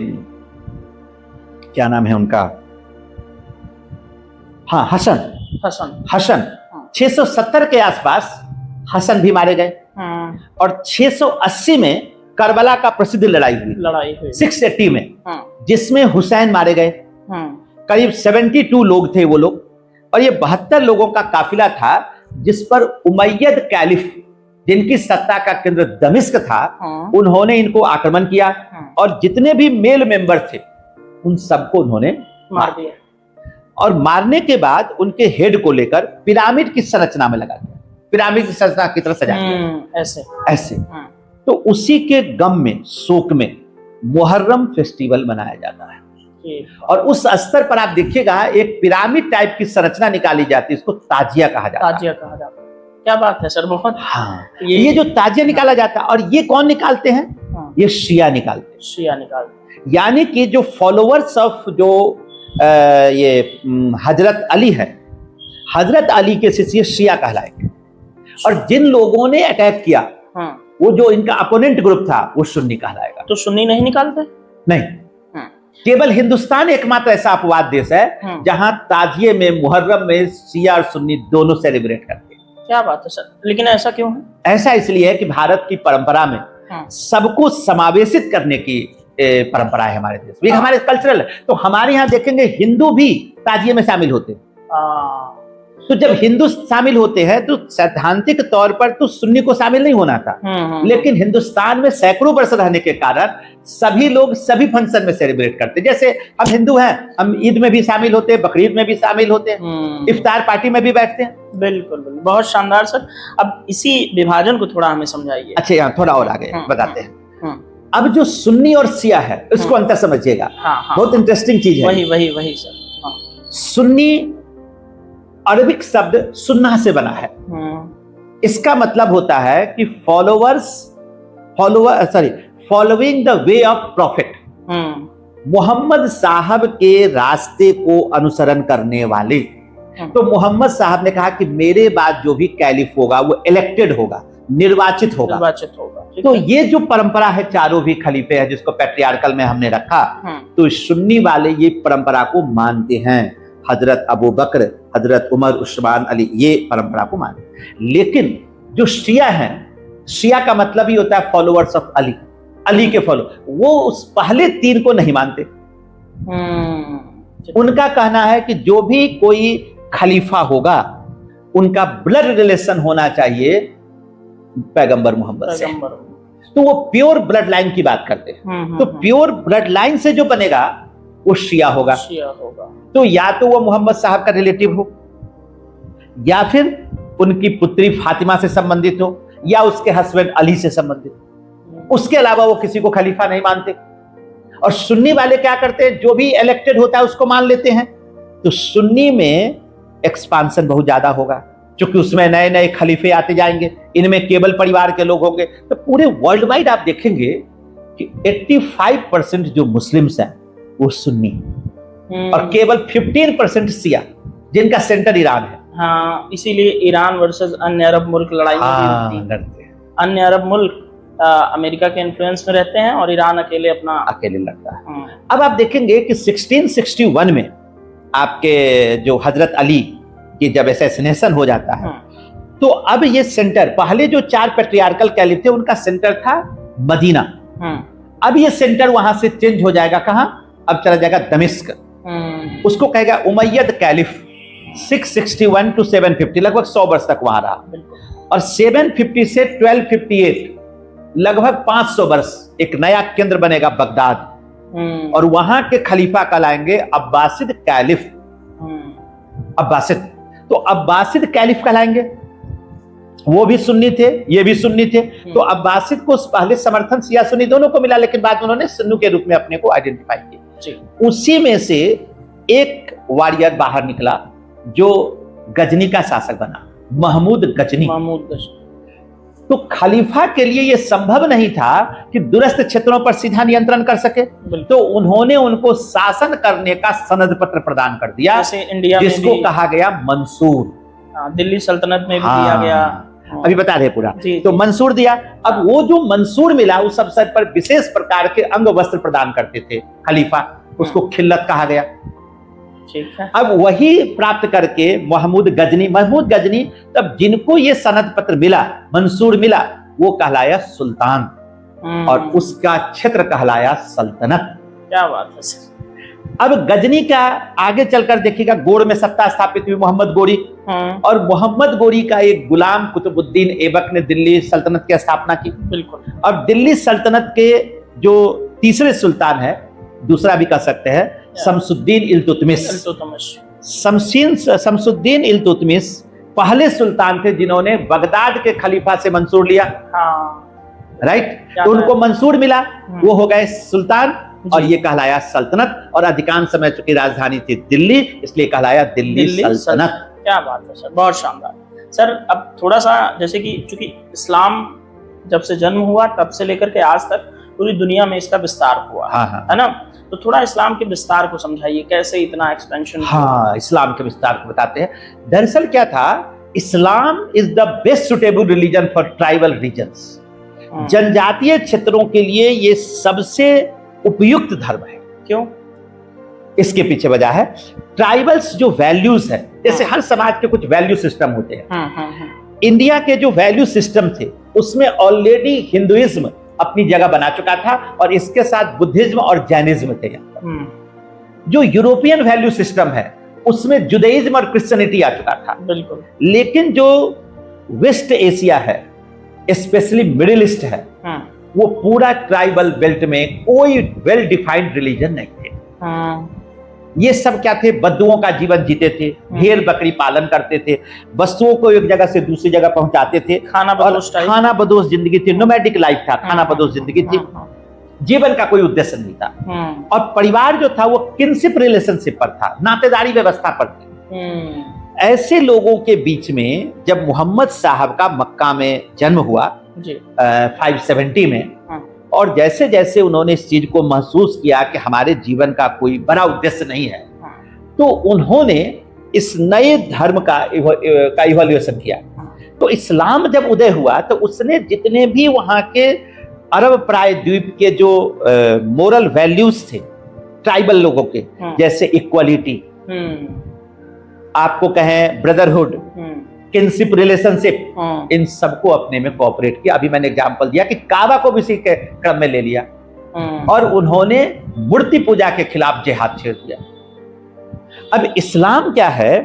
क्या नाम है उनका, हाँ, हसन 670 के आसपास हसन भी मारे गए। और 680 में करबला का प्रसिद्ध लड़ाई हुई 680 में, जिसमें हुसैन मारे गए। करीब 72 लोग थे वो लोग, और ये 72 लोगों का काफिला था, जिस पर उमैयद कैलिफ, जिनकी सत्ता का केंद्र दमिश्क था, उन्होंने इनको आक्रमण किया, और जितने भी मेल मेंबर थे उन सबको उन्होंने मार दिया। और मारने के बाद उनके हेड को लेकर पिरामिड की संरचना में लगा दिया, पिरामिड की संरचना की तरह सजा दिया, ऐसे। तो उसी के गम में, शोक में मुहर्रम फेस्टिवल मनाया जाता है। और उस स्तर पर आप देखिएगा एक पिरामिड टाइप की संरचना निकाली जाती है, इसको ताजिया कहा जाता है। क्या बात है सर, बहुत। हाँ, ये जो ताजिया निकाला जाता है, और ये कौन निकालते हैं? ये शिया निकालते हैं। यानी कि जो फॉलोअर्स ऑफ जो ये हजरत अली है, हजरत अली के शिष्य शिया कहलाएंगे। और जिन लोगों ने अटैक किया, वो जो इनका अपोनेंट ग्रुप था, वो सुन्नी कहलाएगा। तो सुन्नी नहीं निकालते? नहीं। केवल हिंदुस्तान एकमात्र ऐसा अपवाद देश है जहां ताजिए में, मुहर्रम में शिया और सुन्नी दोनों सेलिब्रेट करते हैं। क्या बात है सर, लेकिन ऐसा क्यों है? ऐसा इसलिए है कि भारत की परंपरा में सबको समावेशित करने की परंपरा है हमारे देश में, हमारे कल्चरल। तो हमारे यहाँ देखेंगे हिंदू भी ताजिए में शामिल होते हैं। तो जब हिंदू शामिल होते हैं तो सैद्धांतिक तौर पर तो सुन्नी को शामिल नहीं होना था, लेकिन हिंदुस्तान में सैकड़ों वर्ष रहने के कारण सभी लोग सभी फंक्शन में सेलिब्रेट करते हैं। जैसे हम हिंदू हैं, हम ईद में भी शामिल होते हैं, बकरीद में भी शामिल होते हैं, इफ्तार पार्टी में भी बैठते हैं। बिल्कुल बिल्कुल, बहुत शानदार सर। अब इसी विभाजन को थोड़ा हमें समझाइए। अच्छा, यहाँ थोड़ा और आगे बताते हैं। अब जो सुन्नी और शिया है इसको अंतर समझिएगा, बहुत इंटरेस्टिंग चीज है। वही सर। सुन्नी अरबिक शब्द सुन्ना से बना है। इसका मतलब होता है कि following the way of prophet, Muhammad साहब के रास्ते को अनुसरण करने वाले। तो मोहम्मद साहब ने कहा कि मेरे बाद जो भी कैलिफ होगा वो इलेक्टेड होगा, निर्वाचित होगा। तो ये जो परंपरा है, चारों भी खलीफे है जिसको पैट्रियार्कल में हमने रखा, तो सुन्नी वाले ये परंपरा को मानते हैं। हजरत अबू बकर, हजरत उमर, उस्मान, अली, ये परंपरा को मानते। लेकिन जो शिया हैं, शिया का मतलब ही होता है फॉलोअर्स ऑफ अली, अली के फॉलो, वो उस पहले तीन को नहीं मानते। उनका कहना है कि जो भी कोई खलीफा होगा उनका ब्लड रिलेशन होना चाहिए पैगंबर मोहम्मद से। तो वो प्योर ब्लड लाइन की बात करते हैं। तो प्योर ब्लड लाइन से जो बनेगा वो शिया होगा। तो या तो वो मोहम्मद साहब का रिलेटिव हो, या फिर उनकी पुत्री फातिमा से संबंधित हो, या उसके हस्बैंड अली से संबंधित। उसके अलावा वो किसी को खलीफा नहीं मानते। और सुन्नी वाले क्या करते हैं, जो भी इलेक्टेड होता है उसको मान लेते हैं। तो सुन्नी में एक्सपांशन बहुत ज्यादा होगा, क्योंकि उसमें नए नए खलीफे आते जाएंगे, इनमें केवल परिवार के लोग होंगे। तो पूरे वर्ल्ड वाइड आप देखेंगे कि 85% जो मुस्लिम्स हैं वो सुन्नी, और केवल 15% शिया, जिनका सेंटर ईरान है। हाँ, इसीलिए ईरान वर्सेस अन्य अरब मुल्क लड़ाई लड़ते हैं। अन्य अरब मुल्क अमेरिका के इन्फ्लुएंस में रहते हैं और ईरान अकेले लड़ता है। अब आप देखेंगे कि 1661 में आपके जो हजरत अली की जब असैसिनेशन हो जाता है, तो अब ये सेंटर, पहले जो 4 पैट्रियार्कल कैलिफ थे उनका सेंटर था मदीना। अब ये सेंटर वहां से चेंज हो जाएगा, कहां? अब चला जाएगा दमिश्क। उसको कहेगा उमैयद कैलिफ। 661 to 750, लगभग 100 वर्ष तक वहां रहा। और 750 से 1258, लगभग 500 वर्ष एक नया केंद्र बनेगा बगदाद, और वहां के खलीफा कहलाएंगे अब्बासिद कैलिफ। अब्बासिद, तो अब्बासिद कैलिफ कहलाएंगे। वो भी सुन्नी थे, ये भी सुन्नी थे। तो अब्बासिद को पहले समर्थन शिया सुन्नी दोनों को मिला, लेकिन बाद में उन्होंने सुन्नी के रूप में अपने को आइडेंटिफाई किया। उसी में से एक वॉरियर बाहर निकला जो गजनी का शासक बना, महमूद गजनी। तो खलीफा के लिए यह संभव नहीं था कि दूरस्थ क्षेत्रों पर सीधा नियंत्रण कर सके, तो उन्होंने उनको शासन करने का सनद पत्र प्रदान कर दिया, इंडिया जिसको कहा गया मंसूर। दिल्ली सल्तनत में भी दिया गया, अभी बता रहे पूरा। तो मंसूर दिया। अब वो जो मंसूर मिला उस अवसर पर विशेष प्रकार के अंग वस्त्र प्रदान करते थे खलीफा, उसको खिल्लत कहा गया। अब वही प्राप्त करके महमूद गजनी, तब जिनको ये सनद पत्र मिला, मंसूर मिला, वो कहलाया सुल्तान, और उसका क्षेत्र कहलाया सल्तनत। क्या बात है सर। अब गजनी का आगे चलकर देखिएगा, गोड़ में सत्ता स्थापित हुई मोहम्मद गोरी, और मोहम्मद गोरी का एक गुलाम कुतुबुद्दीन ऐबक ने दिल्ली सल्तनत की स्थापना की। बिल्कुल। और दिल्ली सल्तनत के जो तीसरे सुल्तान है, दूसरा भी कह सकते हैं, शमसुद्दीन इल्तुतमिश। शमसुद्दीन इल्तुतमिश पहले सुल्तान थे जिन्होंने बगदाद के खलीफा से मंसूर लिया। राइट, तो उनको मंसूर मिला, वो हो गए सुल्तान, और ये कहलाया सल्तनत। और अधिकांश समय चूंकि राजधानी थी दिल्ली, इसलिए कहलाया दिल्ली सल्तनत। क्या बात है सर, बहुत शानदार। सर अब थोड़ा सा, जैसे कि चूंकि इस्लाम जब से जन्म हुआ तब से लेकर के आज तक पूरी दुनिया में इसका विस्तार हुआ, है ना? तो थोड़ा इस्लाम के विस्तार को समझाइए, कैसे इतना एक्सपेंशन? इस्लाम के विस्तार को बताते हैं। दरअसल क्या था, Islam is the best suitable religion for tribal regions. जनजातीय क्षेत्रों के लिए ये सबसे उपयुक्त धर्म है। क्यों? इसके पीछे वजह है, ट्राइबल्स जो वैल्यूज है, जैसे हर समाज के कुछ वैल्यू सिस्टम होते हैं। इंडिया के जो वैल्यू सिस्टम थे उसमें ऑलरेडी हिंदुइज्म अपनी जगह बना चुका था, और इसके साथ बुद्धिज्म और जैनिज्म थे। जो यूरोपियन वैल्यू सिस्टम है उसमें जुडाइज्म और क्रिश्चियनिटी आ चुका था। बिल्कुल। लेकिन जो वेस्ट एशिया है, स्पेशली मिडिल ईस्ट है, वो पूरा ट्राइबल बेल्ट में कोई वेल डिफाइंड रिलीजन नहीं थे। ये सब क्या थे, बद्दुओं का जीवन जीते थे, भेड़ बकरी पालन करते थे, वस्तुओं को एक जगह से दूसरी जगह पहुंचाते थे, खाना बदोश जिंदगी थी, नोमैडिक लाइफ था, खाना बदोश जिंदगी थी, जीवन का कोई उद्देश्य नहीं था। और परिवार जो था वो किनशिप रिलेशनशिप पर था, नातेदारी व्यवस्था पर थी। ऐसे लोगों के बीच में जब मोहम्मद साहब का मक्का में जन्म हुआ 570 में, और जैसे जैसे उन्होंने इस चीज को महसूस किया कि हमारे जीवन का कोई बड़ा उद्देश्य नहीं है, तो उन्होंने इस नए धर्म का इवोल्यूशन किया। तो इस्लाम जब उदय हुआ तो उसने जितने भी वहां के अरब प्रायद्वीप के जो मोरल वैल्यूज थे ट्राइबल लोगों के, जैसे इक्वालिटी, आपको कहें ब्रदरहुड, किनशिप रिलेशनशिप, इन सबको अपने में कोऑपरेट किया। अभी मैंने एग्जांपल दिया कि काबा को भी इसी के क्रम में ले लिया, और उन्होंने मूर्ति पूजा के खिलाफ जिहाद छेड़ दिया। अब इस्लाम क्या है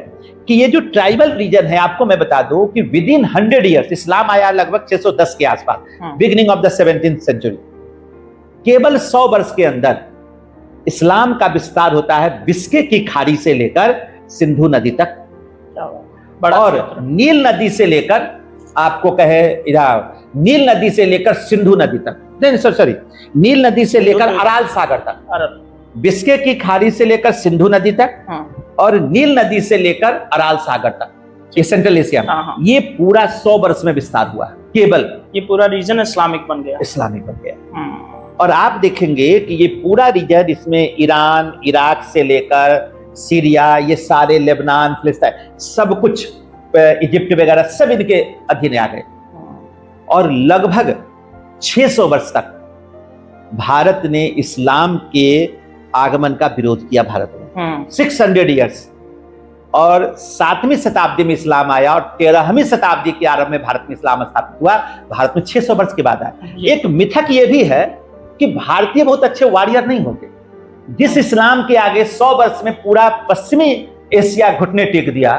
कि ये जो ट्राइबल रीजन है, आपको मैं बता दूं कि विद इन 100 ईयर्स, इस्लाम आया लगभग 610 के आसपास, beginning of the 17th century. केवल 100 वर्ष के अंदर इस्लाम का विस्तार होता है बिस्के की खाड़ी से लेकर सिंधु नदी तक, और नील नदी से लेकर, आपको कहे नील नदी से लेकर सिंधु नदी तक, नहीं सॉरी, नील नदी से लेकर अराल सागर तक, बिस्के की खाड़ी से लेकर सिंधु नदी तक, और नील नदी से लेकर अराल सागर तक, ये सेंट्रल एशिया में। ये पूरा 100 वर्ष में विस्तार हुआ है केवल। ये पूरा रीजन इस्लामिक बन गया, इस्लामिक बन गया। और आप देखेंगे कि ये पूरा रीजन, इसमें ईरान, इराक से लेकर सीरिया, ये सारे लेबनान, फिलिस्तीन, सब कुछ, इजिप्ट वगैरह सब इनके अधीन आ गए। और लगभग 600 वर्ष तक भारत ने इस्लाम के आगमन का विरोध किया भारत में, 600 ईयर्स। और 7वीं शताब्दी में इस्लाम आया, और 13वीं शताब्दी के आरंभ में भारत में इस्लाम स्थापित हुआ। भारत में 600 वर्ष के बाद आया। एक मिथक ये भी है कि भारतीय बहुत अच्छे वॉरियर नहीं होते। जिस इस्लाम के आगे 100 वर्ष में पूरा पश्चिमी एशिया घुटने टेक दिया,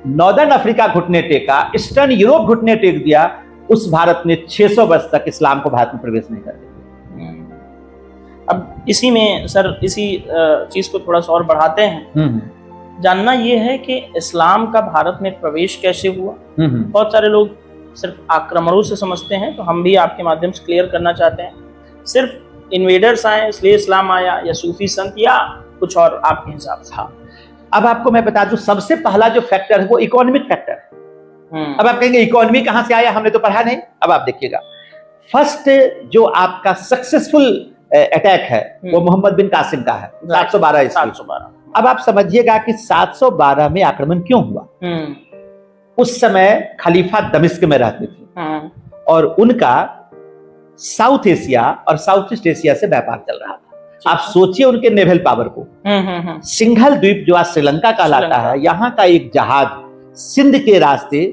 नॉर्दर्न अफ्रीका घुटने टेका, ईस्टर्न यूरोप घुटने टेक दिया, उस भारत ने 600 वर्ष तक इस्लाम को भारत में प्रवेश नहीं कर दिया। अब इसी में सर, इसी चीज को थोड़ा सा और बढ़ाते हैं। जानना ये है कि इस्लाम का भारत में प्रवेश कैसे हुआ। बहुत सारे लोग सिर्फ आक्रमणों से समझते हैं, तो हम भी आपके माध्यम से क्लियर करना चाहते हैं, सिर्फ इन्वेडर्स आए इसलिए इस्लाम आया, या सूफी संत, या कुछ और आपके हिसाब से? हाँ, अब आपको मैं बता दूं, सबसे पहला जो फैक्टर है वो इकोनॉमिक फैक्टर है। अब आप कहेंगे इकोनॉमी कहां से आया, हमने तो पढ़ा नहीं। अब आप देखिएगा, फर्स्ट जो आपका सक्सेसफुल अटैक है वो मोहम्मद बिन कासिम का है, 712 ईस्वी। अब आप समझिएगा कि 712 में आक्रमण क्यों हुआ। उस समय खलीफा दमिश्क में रहते थे, और उनका साउथ एशिया और साउथ ईस्ट एशिया से व्यापार चल रहा था। आप सोचिए उनके नेवल पावर को। सिंघल द्वीप जो आज श्रीलंका कहलाता है, यहाँ का एक जहाज सिंध के रास्ते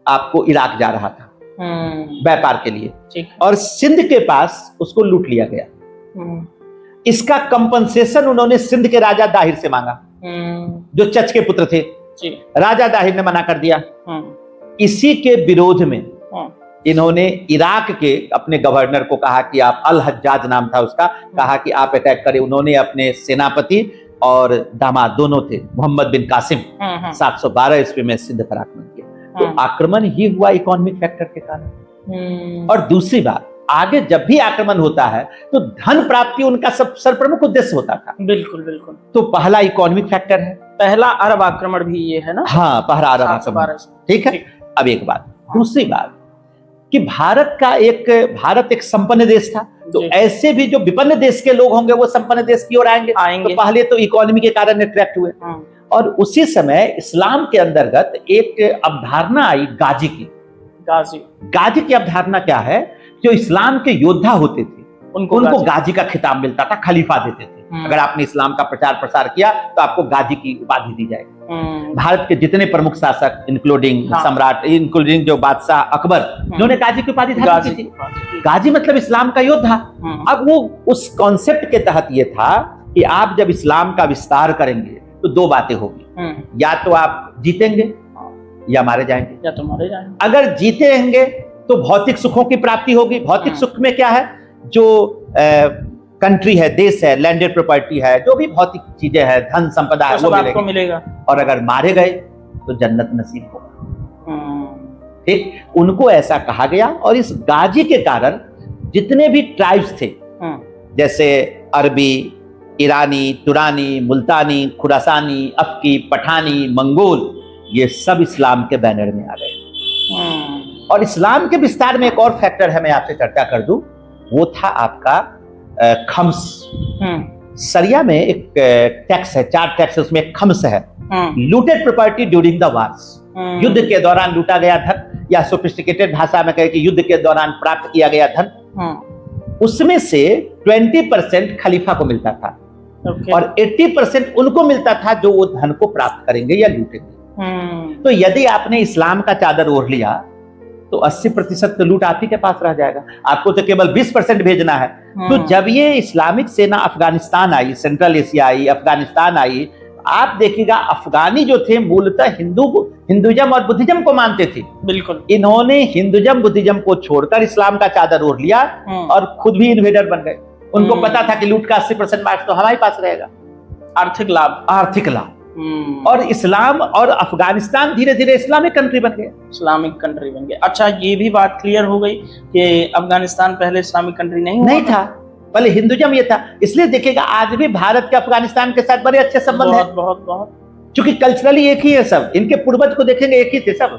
आपको इराक जा रहा था व्यापार के लिए, और सिंध के पास उसको लूट लिया गया। इसका कंपनसेशन उन्होंने सिंध के राजा दाहिर से मांगा, जो चच के पुत्र थे। राजा दाहिर ने मना कर दिया। इसी के विरोध में इन्होंने इराक के अपने गवर्नर को कहा कि आप, अल हज्जाज नाम था उसका, कहा कि आप अटैक करें। उन्होंने अपने सेनापति और दामाद दोनों थे, मोहम्मद बिन कासिम, 712 ईस्वी में सिंध पर आक्रमण किया। तो आक्रमण ही हुआ इकोनॉमिक फैक्टर के कारण। और दूसरी बात, आगे जब भी आक्रमण होता है तो धन प्राप्ति उनका सब सर्वप्रमुख उद्देश्य होता था। बिल्कुल बिल्कुल। तो पहला इकोनॉमिक फैक्टर है। पहला अरब आक्रमण भी ये है ना। हाँ, पहला अरब आक्रमण, ठीक है। अब एक बात, दूसरी बात कि भारत एक संपन्न देश था, तो ऐसे भी जो विपन्न देश के लोग होंगे वो संपन्न देश की ओर आएंगे। तो पहले तो इकोनॉमी के कारण अट्रैक्ट हुए। और उसी समय इस्लाम के अंतर्गत एक अवधारणा आई गाजी की। गाजी की अवधारणा क्या है? जो इस्लाम के योद्धा होते थे उनको गाजी का खिताब मिलता था, खलीफा देते थे। अगर आपने इस्लाम का प्रचार प्रसार किया तो आपको गाजी की उपाधि दी जाएगी। भारत के जितने प्रमुख शासक, इंक्लूडिंग सम्राट, इंक्लूडिंग जो बादशाह अकबर, उन्होंने गाजी की उपाधि धारण की थी। गाजी मतलब इस्लाम का योद्धा। अब वो उस कॉन्सेप्ट के तहत ये था कि आप जब इस्लाम का विस्तार करेंगे तो दो बातें होगी, या तो आप जीतेंगे या मारे जाएंगे। या तो मारे जाएंगे। अगर जीतेंगे तो भौतिक सुखों की प्राप्ति होगी। भौतिक सुख में क्या है, जो कंट्री है, देश है, लैंडेड प्रॉपर्टी है, जो भी भौतिक चीजें हैं, धन संपदा है, वो आपको मिलेगा। और अगर मारे गए तो जन्नत नसीब होगा। ठीक, उनको ऐसा कहा गया। और इस गाजी के कारण जितने भी ट्राइब्स थे, जैसे अरबी, ईरानी, तुरानी, मुल्तानी, खुरासानी, अफकी, पठानी, मंगोल, ये सब इस्लाम के बैनर में आ गए। और इस्लाम के विस्तार में एक और फैक्टर है, मैं आपसे चर्चा कर दूं, वो था आपका खम्स। सरिया में एक टैक्स है, 4 टैक्स, उसमें एक खम्स है, looted property during the wars. युद्ध के दौरान लूटा गया धन, या सोफिस्टिकेटेड भाषा में कहे कि युद्ध के दौरान प्राप्त किया गया धन, उसमें से 20% खलीफा को मिलता था। और 80% उनको मिलता था जो वो धन को प्राप्त करेंगे या लूटेंगे। तो यदि आपने इस्लाम का चादर ओढ़ लिया तो 80% तो लूट आप ही के पास रह जाएगा, आपको तो केवल 20% भेजना है। तो जब ये इस्लामिक सेना अफगानिस्तान आई, सेंट्रल एशिया आई, अफगानिस्तान आई, आप देखिएगा अफगानी जो थे मूलतः हिंदुइज्म और बुद्धिज्म को मानते थे। बिल्कुल, इन्होंने हिंदुइज्म बुद्धिज्म को छोड़कर इस्लाम का चादर ओढ़ लिया और खुद भी इन्वेडर बन गए। उनको पता था कि लूट का 80% मार्क्स तो हमारे पास रहेगा। आर्थिक लाभ, आर्थिक लाभ। और इस्लाम और अफगानिस्तान धीरे धीरे इस्लामिक कंट्री बन गया। इस्लामिक कंट्री बन गया। अच्छा, ये भी बात क्लियर हो गई कि अफगानिस्तान पहले इस्लामिक कंट्री नहीं था, पहले हिंदुइज्म ये था। इसलिए देखिएगा आज भी भारत के अफगानिस्तान के साथ बड़े अच्छे संबंध हैं। बहुत बहुत, क्योंकि कल्चरली एक ही है सब, इनके पूर्वज को देखेंगे एक ही थे सब।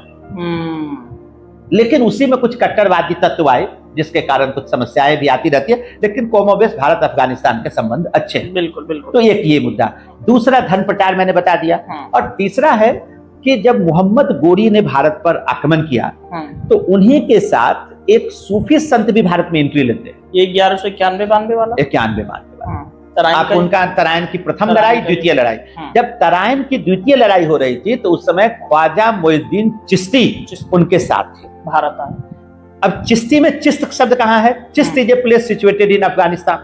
लेकिन उसी में कुछ कट्टरवादी तत्व आए जिसके कारण कुछ समस्याएं भी आती रहती है, लेकिन कमोबेश भारत अफगानिस्तान के संबंध अच्छे हैं। बिल्कुल बिल्कुल। तो एक ये मुद्दा। दूसरा धन पटार मैंने बता दिया। और तीसरा है कि जब मोहम्मद गोरी ने भारत पर आक्रमण किया तो उन्हीं के साथ एक सूफी संत भी भारत में एंट्री लेते हैं। ये 1191-92 वाला, 91-92 वाला। आप उनका तराइन की प्रथम लड़ाई, द्वितीय लड़ाई। जब तराइन की द्वितीय लड़ाई हो रही थी तो उस समय ख्वाजा मोइनुद्दीन चिश्ती उनके साथ थे, भारत आए। अब चिश्ती में चिश्त शब्द कहाँ है? Chisht is a place situated in Afghanistan.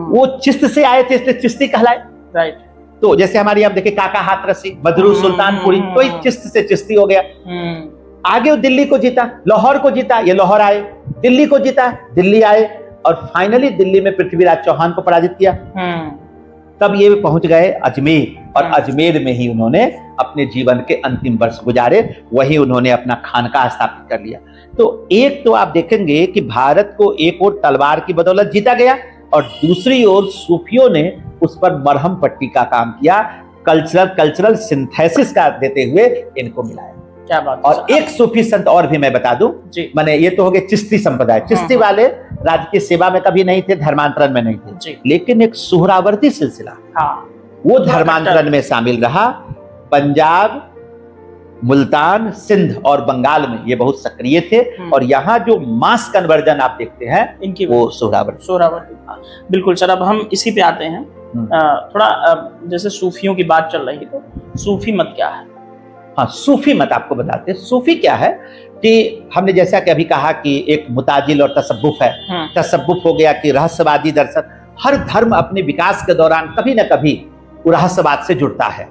वो चिश्त से आए थे इसलिए चिश्ती कहलाए। राइट। तो जैसे हमारे आप देखे काका हाथरसी, मदरू सुल्तानपुरी, तो चिश्त से चिश्ती हो गया। आगे वो दिल्ली को जीता, लाहौर को जीता, ये लाहौर आए, दिल्ली को जीता, दिल्ली आए, और फाइनली दिल्ली में पृथ्वीराज चौहान को पराजित किया। तब ये पहुंच गए अजमेर, और अजमेर में ही उन्होंने अपने जीवन के अंतिम वर्ष गुजारे। वही उन्होंने अपना खानका स्थापित कर लिया। तो एक तो आप देखेंगे कि भारत को एक और तलवार की बदौलत जीता गया, और दूसरी ओर सूफियों ने उस पर मरहम पट्टी का काम किया, कल्चरल सिंथेसिस का देते हुए इनको मिलाया। क्या बात। और एक सूफी संत और भी मैं बता दूं, मैंने ये तो हो गए चिश्ती संप्रदाय। चिश्ती वाले राज्य की सेवा में कभी नहीं थे, धर्मांतरण में नहीं थे, लेकिन एक सुहरावर्ती सिलसिला, वो धर्मांतरण में शामिल रहा। पंजाब, मुल्तान, सिंध और बंगाल में ये बहुत सक्रिय थे। और यहाँ जो मास कन्वर्जन आप देखते हैं इनकी, वो सोहरावर्ती। बिल्कुल सर, अब हम इसी पे आते हैं। थोड़ा जैसे सूफियों की बात चल रही, तो सूफी मत क्या है? हाँ, सूफी मत आपको बताते हैं। सूफी क्या है कि हमने जैसा कि अभी कहा कि एक मुताजिल और तसव्वुफ है। तसव्वुफ हो गया कि रहस्यवादी दर्शन। हर धर्म अपने विकास के दौरान कभी ना कभी रहस्यवाद से जुड़ता है।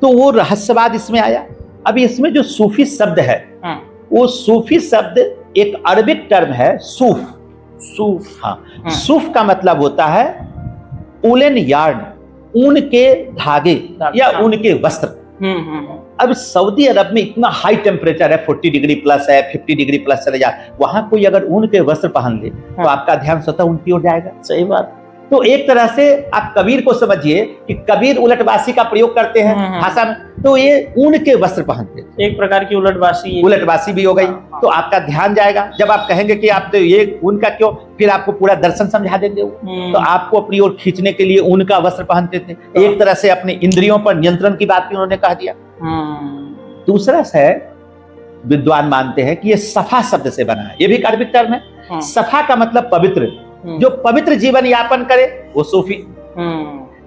तो वो रहस्यवाद इसमें आया। अभी इसमें जो सूफी शब्द है, वो सूफी शब्द एक अरबिक टर्म है, सूफ। हाँ, सूफ का मतलब होता है उलेन यार्न, ऊन के धागे या ऊन के वस्त्र। अब सऊदी अरब में इतना हाई टेम्परेचर है, 40 डिग्री प्लस है, 50 डिग्री प्लस चले जाए, वहां कोई अगर ऊन के वस्त्र पहन ले तो आपका ध्यान स्वतः उन की ओर जाएगा। सही बात। तो एक तरह से आप कबीर को समझिए कि कबीर उलटवासी का प्रयोग करते हैं भाषा में, तो ये ऊन के वस्त्र पहनते हैं। एक प्रकार की उलटवासी भी हो गई। तो आपका ध्यान जाएगा। जब आप कहेंगे कि आप तो ये ऊन का क्यों, फिर आपको पूरा दर्शन समझा देंगे वो। तो आपको अपनी ओर खींचने के लिए ऊन का वस्त्र पहनते थे। एक तरह से अपने इंद्रियों पर नियंत्रण की बात भी उन्होंने कह दिया। दूसरा है, विद्वान मानते हैं कि ये सफा शब्द से बना है। ये भी एक अरबिक टर्म है। सफा का मतलब पवित्र, जो पवित्र जीवन यापन करे वो सूफी।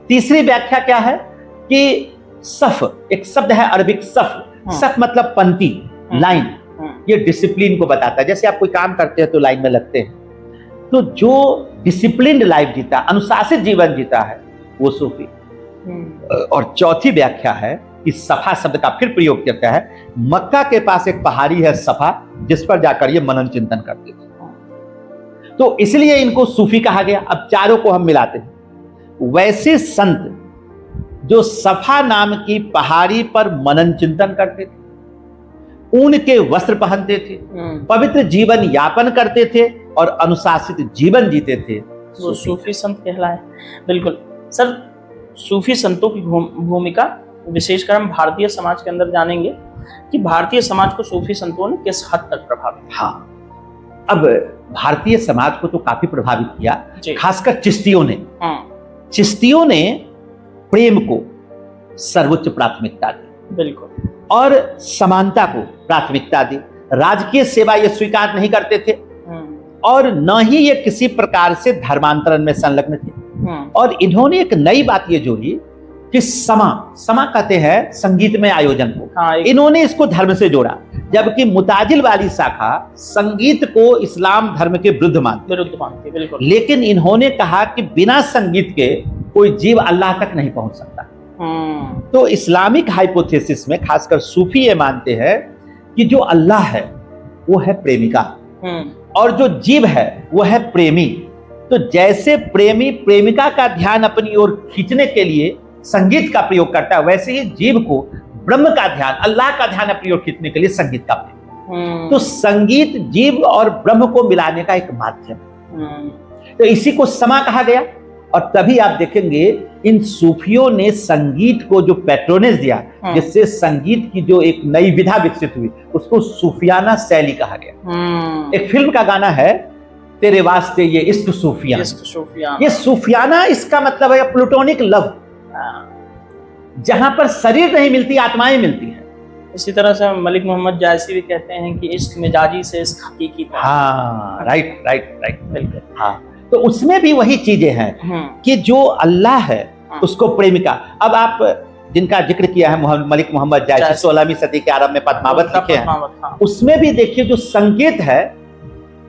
तीसरी व्याख्या क्या है कि सफ, एक शब्द है अरबिक सफ। सफ मतलब पंक्ति, लाइन। ये डिसिप्लिन को बताता है। जैसे आप कोई काम करते हैं तो लाइन में लगते हैं। तो जो डिसिप्लिन्ड लाइफ जीता, अनुशासित जीवन जीता है, वो सूफी। और चौथी व्याख्या है कि सफा शब्द का फिर प्रयोग करता है, मक्का के पास एक पहाड़ी है सफा, जिस पर जाकर ये मनन चिंतन करते थे, तो इसलिए इनको सूफी कहा गया। अब चारों को हम मिलाते हैं। वैसे संत जो सफा नाम की पहाड़ी पर मनन चिंतन करते थे, ऊन के वस्त्र पहनते थे, पवित्र जीवन यापन करते थे और अनुशासित जीवन जीते थे, वो सूफी संत कहलाए। बिल्कुल सर, सूफी संतों की भूमिका विशेषकर हम भारतीय समाज के अंदर जानेंगे कि भारतीय समाज को सूफी संतों ने किस हद तक प्रभावित किया। हाँ, अब भारतीय समाज को तो काफी प्रभावित किया, खासकर चिश्तियों ने। चिश्तियों ने प्रेम को सर्वोच्च प्राथमिकता दी, बिल्कुल, और समानता को प्राथमिकता दी। राजकीय सेवा ये स्वीकार नहीं करते थे और न ही ये किसी प्रकार से धर्मांतरण में संलग्न थे। और इन्होंने एक नई बात ये जोड़ी कि समा कहते हैं संगीत में आयोजन को, इन्होंने इसको धर्म से जोड़ा, जबकि मुताजिल वाली शाखा संगीत को इस्लाम धर्म के विरुद्ध मानती। बिल्कुल। लेकिन इन्होंने कहा कि बिना संगीत के कोई जीव अल्लाह तक नहीं पहुंच सकता। तो इस्लामिक हाइपोथेसिस में खासकर सूफी ये मानते हैं कि जो अल्लाह है वो है प्रेमिका और जो जीव है वो है प्रेमी। तो जैसे प्रेमी प्रेमिका का ध्यान अपनी ओर खींचने के लिए संगीत का प्रयोग करता है, वैसे ही जीव को ब्रह्म का ध्यान, अल्लाह का ध्यान अपनी ओर खींचने के लिए संगीत का प्रयोग। तो संगीत जीव और ब्रह्म को मिलाने का एक माध्यम, तो इसी को समा कहा गया। और तभी आप देखेंगे इन सूफियों ने संगीत को जो पैट्रोनेज दिया, जिससे संगीत की जो एक नई विधा विकसित हुई, उसको सूफियाना शैली कहा गया। एक फिल्म का गाना है, तेरे वास्ते ये इश्क सूफियाना। ये सूफियाना, इसका मतलब है प्लूटोनिक लव, जहां पर शरीर नहीं मिलती, आत्माएं मिलती हैं। इसी तरह से मलिक मोहम्मद जायसी भी कहते हैं कि इश्क मिजाजी से इश्क हकीकी। हाँ, राइट, बिल्कुल। हाँ, तो उसमें भी वही चीजें हैं कि जो अल्लाह है उसको प्रेमिका। अब आप जिनका जिक्र किया है मलिक मोहम्मद जायसी, 16वीं सदी के आरंभ में पद्मावत लिखे हैं, उसमें भी देखिए जो संकेत है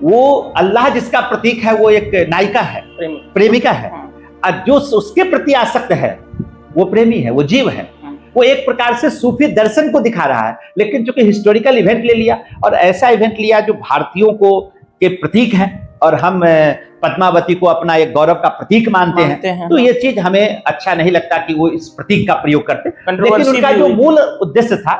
वो अल्लाह जिसका प्रतीक है वो एक नायिका है, प्रेमिका है, और जो उसके प्रति आसक्त है वो प्रेमी है, वो जीव है। वो एक प्रकार से सूफी दर्शन को दिखा रहा है, लेकिन चूंकि हिस्टोरिकल इवेंट ले लिया और ऐसा इवेंट लिया जो भारतीयों को के प्रतीक है और हम पद्मावती को अपना एक गौरव का प्रतीक मानते हैं, तो ये चीज हमें अच्छा नहीं लगता कि वो इस प्रतीक का प्रयोग करते। लेकिन उनका जो मूल उद्देश्य था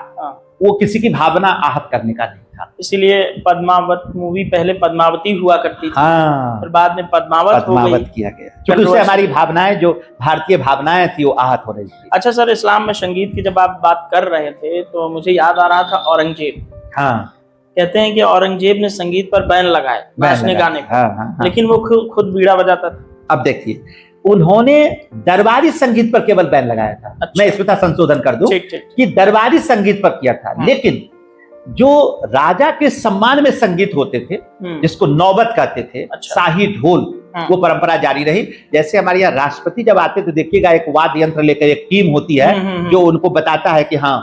वो किसी की भावना आहत करने का नहीं था। इसीलिए पद्मावत मूवी पहले पद्मावती हुआ करती थी, और बाद में पद्मावत किया गया, क्योंकि उससे हमारी भावनाएं, जो भारतीय भावनाएं थी, वो आहत हो रही थी। अच्छा सर, इस्लाम में संगीत की जब आप बात कर रहे थे तो मुझे याद आ रहा था औरंगजेब। कहते हैं कि औरंगजेब ने संगीत पर बैन लगाए, नाचने गाने पर, लेकिन वो खुद बीड़ा बजाता था। अब देखिए, उन्होंने दरबारी संगीत पर केवल बैन लगाया था। अच्छा। मैं इसमें संशोधन कर दूं कि दरबारी संगीत पर किया था, लेकिन जो राजा के सम्मान में संगीत होते थे, जिसको नौबत कहते थे, अच्छा, शाही ढोल, वो परंपरा जारी रही। जैसे हमारे यहाँ राष्ट्रपति जब आते तो देखिएगा एक वाद्य यंत्र लेकर एक टीम होती है जो उनको बताता है कि हाँ,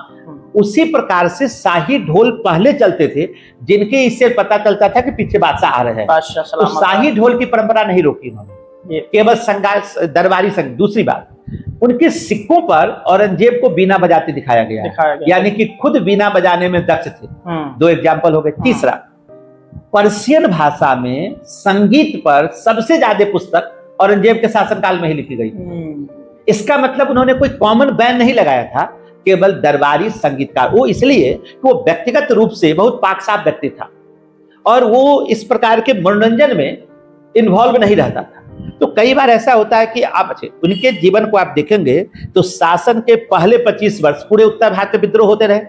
उसी प्रकार से शाही ढोल पहले चलते थे, जिनके इससे पता चलता था कि पीछे बादशाह आ रहे हैं। तो शाही ढोल की परंपरा नहीं रोकी उन्होंने, केवल दरबारी संगीत। दूसरी बात, उनके सिक्कों पर औरंगजेब को बीना बजाते दिखाया गया, यानी कि खुद बीना बजाने में दक्ष थे। दो एग्जाम्पल हो गए। तीसरा, पर्शियन भाषा में संगीत पर सबसे ज्यादा पुस्तक औरंगजेब के शासनकाल में ही लिखी गई। इसका मतलब उन्होंने कोई कॉमन बैन नहीं लगाया था, केवल दरबारी संगीतकार। वो इसलिए कि वो व्यक्तिगत रूप से बहुत पाकसाफ व्यक्ति था और वो इस प्रकार के मनोरंजन में इन्वॉल्व नहीं रहता था। तो कई बार ऐसा होता है कि आप उनके जीवन को आप देखेंगे तो शासन के पहले 25 वर्ष पूरे उत्तर भारत में विद्रोह होते रहे,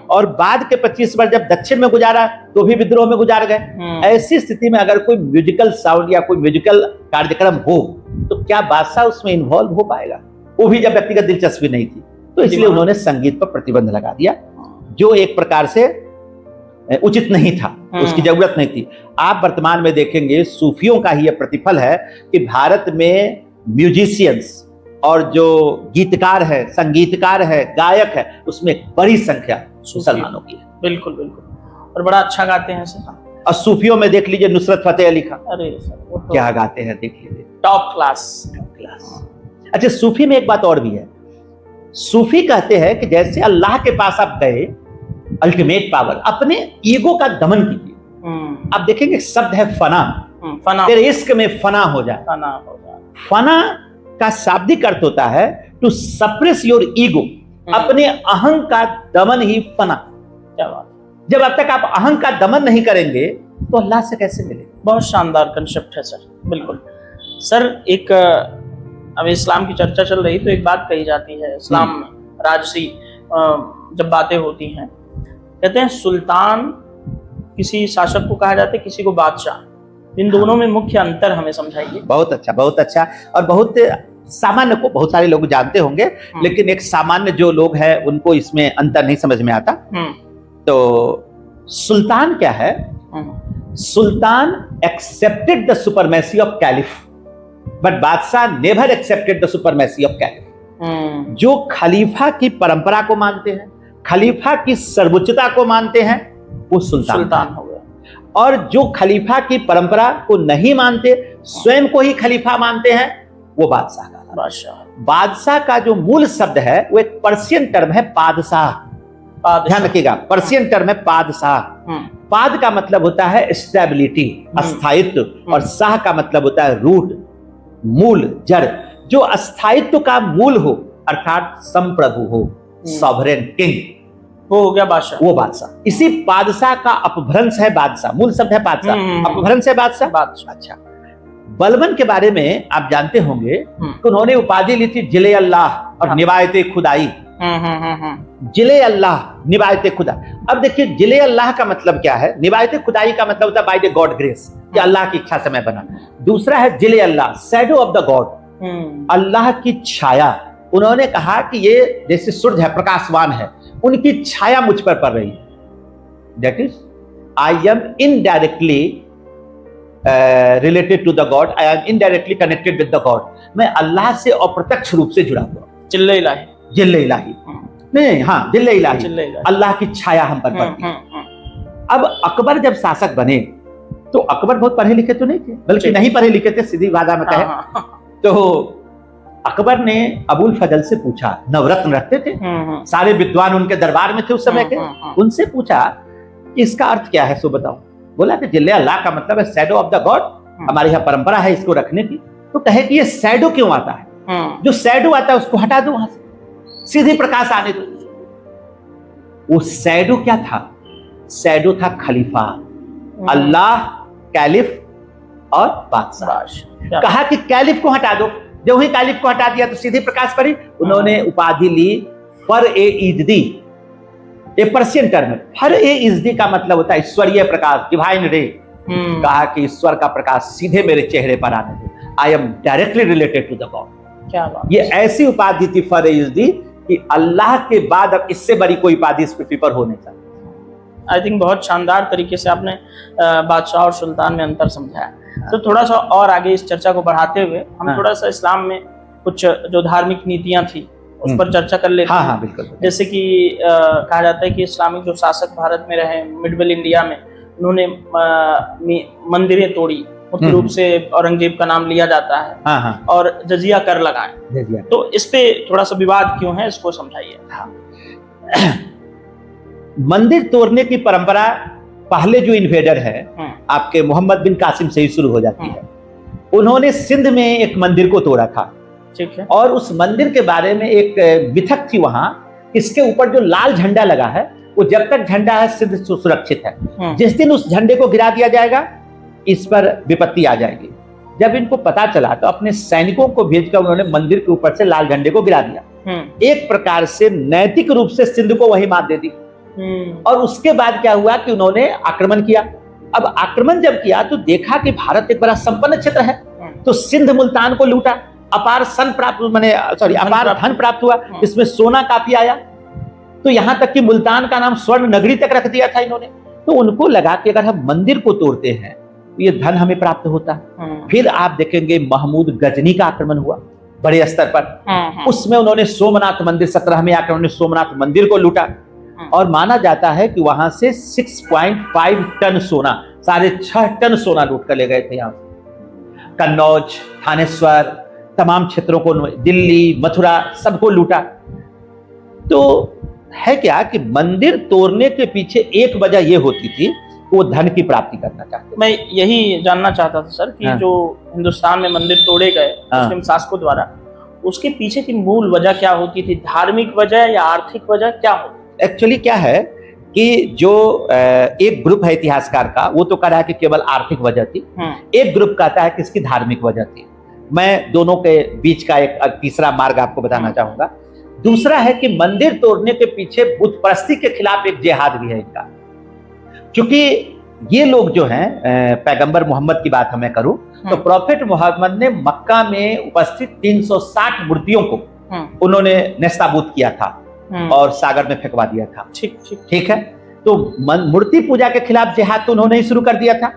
और बाद के 25 वर्ष जब दक्षिण में गुजारा तो भी विद्रोह में गुजार गए। ऐसी स्थिति में अगर कोई म्यूजिकल साउंड या कोई म्यूजिकल कार्यक्रम हो तो क्या बादशाह उसमें इन्वॉल्व हो पाएगा? वो भी जब व्यक्तिगत दिलचस्पी नहीं थी, तो इसलिए उन्होंने संगीत पर प्रतिबंध लगा दिया, जो एक प्रकार से उचित नहीं था, उसकी जरूरत नहीं थी। आप वर्तमान में देखेंगे सूफियों का ही यह प्रतिफल है कि भारत में म्यूजिशियंस और जो गीतकार है, संगीतकार है, गायक है, उसमें एक बड़ी संख्या मुसलमानों की है। बिल्कुल बिल्कुल, और बड़ा अच्छा गाते हैं सर। और सूफियों में देख लीजिए नुसरत फतेह अली खान, अरे सर वो क्या गाते हैं, देख लीजिए, टॉप क्लास। अच्छा, सूफी में एक बात और भी है सूफी कहते हैं कि जैसे अल्लाह के पास आप गए, अल्टीमेट पावर, अपने ईगो का दमन कीजिए। आप देखेंगे शब्द है फना, फना, तेरे इश्क में फना हो जाए। फना का शाब्दिक अर्थ होता है टू सप्रेस योर ईगो, अपने अहंग का दमन ही फना। क्या बात। जब अब तक आप अहंग का दमन नहीं करेंगे तो अल्लाह से कैसे मिलेंगे? बहुत शानदार कंसेप्ट है सर, बिल्कुल। सर एक अब इस्लाम की चर्चा चल रही तो एक बात कही जाती है इस्लाम में, राजसी जब बातें होती हैं, कहते हैं सुल्तान किसी शासक को कहा जाता है, किसी को बादशाह। इन दोनों में मुख्य अंतर हमें समझाइए। बहुत अच्छा, बहुत अच्छा। और बहुत सामान्य को बहुत सारे लोग जानते होंगे, लेकिन एक सामान्य जो लोग हैं उनको इसमें अंतर नहीं समझ में आता। तो सुल्तान क्या है? सुल्तान accepted the supremacy of caliph, but बादशाह never accepted the supremacy of caliph. जो खलीफा की परंपरा को मानते हैं, खलीफा की सर्वोच्चता को मानते हैं, वो सुल्तान हो गया। और जो खलीफा की परंपरा को नहीं मानते, स्वयं को ही खलीफा मानते हैं, वो बादशाह का। बादशाह का जो मूल शब्द है वो एक पर्शियन टर्म है, पादशाह। ध्यान रखिएगा, पर्शियन टर्म है पादशाह। पाद का मतलब होता है स्टेबिलिटी, स्थायित्व, और शाह का मतलब होता है रूट, मूल, जड़। जो स्थायित्व का मूल हो, अर्थात संप्रभु हो, सॉवरेन किंग, वो हो गया बादशाह। वो बादशाह। इसी बादशाह का अपभ्रंश है बादशाह। मूल शब्द है बादशाह, अपभ्रंश है बादशाह। अच्छा, बलबन के बारे में आप जानते होंगे कि उन्होंने उपाधि ली थी जिले अल्लाह और निवायते खुदाई। जिले अल्लाह, निवायते खुदा। अब देखिए, जिले अल्लाह का मतलब क्या है? निवायते खुदाई का मतलब होता है बाय द गॉड ग्रेस, कि अल्लाह की इच्छा से मैं बना। दूसरा है जिले अल्लाह, शैडो ऑफ द गॉड, अल्लाह की छाया। उन्होंने कहा कि ये जैसे सूर्य है, प्रकाशवान है, उनकी छाया मुझ पर पड़ रही है। That is I am indirectly related to the God, I am indirectly connected with the God. मैं अल्लाह से अप्रत्यक्ष रूप से जुड़ा हुआ। जिल्ले इलाही, जिल्ले इलाही नहीं, हाँ, जिल्ले इलाही, अल्लाह की छाया हम पर पड़ती है। अब अकबर जब शासक बने तो अकबर बहुत पढ़े लिखे तो नहीं थे, बल्कि नहीं पढ़े लिखे थे, सीधी भाषा में कहे तो अकबर ने अबुल फजल से पूछा, नवरत्न रखते थे, सारे विद्वान उनके दरबार में थे उस समय के, उनसे पूछा इसका अर्थ क्या है, सो बताओ। बोला कि जिले अल्लाह का मतलब है शैडो ऑफ द गॉड, हमारे यहाँ परंपरा है इसको रखने की। तो कहे कि ये शैडो क्यों आता है? जो शैडो आता है उसको हटा दो वहां से, सीधे प्रकाश आने दो। वो शैडो क्या था? शैडो था खलीफा, अल्लाह, कैलिफ और बादशाह। कहा कि कैलिफ को हटा दो। जब वही कैलिफ को हटा दिया तो सीधे प्रकाश पड़ी। उन्होंने उपाधि ली फर ए इजदी, ये पर्शियन टर्म है। फर ए इजदी का मतलब होता है ईश्वरीय प्रकाश, डिवाइन रे। कहा कि ईश्वर का प्रकाश सीधे मेरे चेहरे पर आने दो, I am directly related to the God. क्या बात। ये ऐसी उपाधि थी फर ए इजदी कि अल्लाह के बाद अब इससे बड़ी कोई उपाधि इस पृथ्वी पर हो नहीं सकती। आई थिंक बहुत शानदार तरीके से आपने बादशाह और सुल्तान में अंतर समझाया। तो थोड़ा सा और आगे इस चर्चा को बढ़ाते हुए हम थोड़ा सा इस्लाम में कुछ जो धार्मिक नीतियां थी उस पर चर्चा कर लेते हैं। बिल्कुल। जैसे कि कहा जाता है कि इस्लामिक जो शासक भारत में रहे, मिडल इंडिया में, उन्होंने मंदिरें तोड़ी, मुख्य रूप से औरंगजेब का नाम लिया जाता है, और जजिया कर लगाए। तो इस पे थोड़ा सा विवाद क्यों है, इसको समझाइए। मंदिर तोड़ने की परंपरा पहले जो इन्वेडर है आपके मोहम्मद बिन कासिम से ही शुरू हो जाती है। उन्होंने सिंध में एक मंदिर को तोड़ा था, ठीक है, और उस मंदिर के बारे में एक मिथक थी वहां, इसके ऊपर जो लाल झंडा लगा है वो जब तक झंडा है सिंध सुरक्षित है, जिस दिन उस झंडे को गिरा दिया जाएगा इस पर विपत्ति आ जाएगी। जब इनको पता चला तो अपने सैनिकों को भेजकर उन्होंने मंदिर के ऊपर से लाल झंडे को गिरा दिया। एक प्रकार से नैतिक रूप से सिंध को वही मात दे दी। और उसके बाद क्या हुआ कि उन्होंने आक्रमण किया। अब आक्रमण जब किया तो देखा कि भारत एक बड़ा संपन्न क्षेत्र है, तो सिंध मुल्तान को लूटा, अपार धन प्राप्त हुआ, इसमें सोना काफी आया, तो यहां तक कि मुल्तान का नाम स्वर्ण नगरी तक रख दिया था इन्होंने। तो उनको लगा कि अगर हम मंदिर को तोड़ते हैं तो ये धन हमें प्राप्त होता है। फिर आप देखेंगे महमूद गजनी का आक्रमण हुआ बड़े स्तर पर, उसमें उन्होंने सोमनाथ मंदिर 17वें आक्रमण में सोमनाथ मंदिर को लूटा, और माना जाता है कि वहां से 6.5 टन सोना, 6.5 टन सोना लूट कर ले गए थे। यहाँ कन्नौज, थानेश्वर, तमाम क्षेत्रों को, दिल्ली, मथुरा, सबको लूटा। तो है क्या कि मंदिर तोड़ने के पीछे एक वजह ये होती थी, वो धन की प्राप्ति करना चाहते। मैं यही जानना चाहता था सर कि जो हिंदुस्तान में मंदिर तोड़े गए मुस्लिम शासकों द्वारा, उसके पीछे की मूल वजह क्या होती थी? धार्मिक वजह या आर्थिक वजह क्या होती? एक्चुअली क्या है कि जो एक ग्रुप है इतिहासकार का, वो तो कह रहा है कि केवल आर्थिक वजह थी, एक ग्रुप कहता है कि इसकी धार्मिक वजह थी। मैं दोनों के बीच का एक तीसरा मार्ग आपको बताना चाहूंगा। दूसरा है कि मंदिर तोड़ने के पीछे बुत परस्ती के खिलाफ एक जिहाद भी है इनका, क्योंकि ये लोग जो हैं, पैगंबर मोहम्मद की बात हमें करूं तो प्रॉफेट मोहम्मद ने मक्का में उपस्थित 360 मूर्तियों को उन्होंने नेस्ताबूत किया था और सागर में फेंकवा दिया था। ठीक है, तो मूर्ति पूजा के खिलाफ जिहाद तो उन्होंने ही शुरू कर दिया था।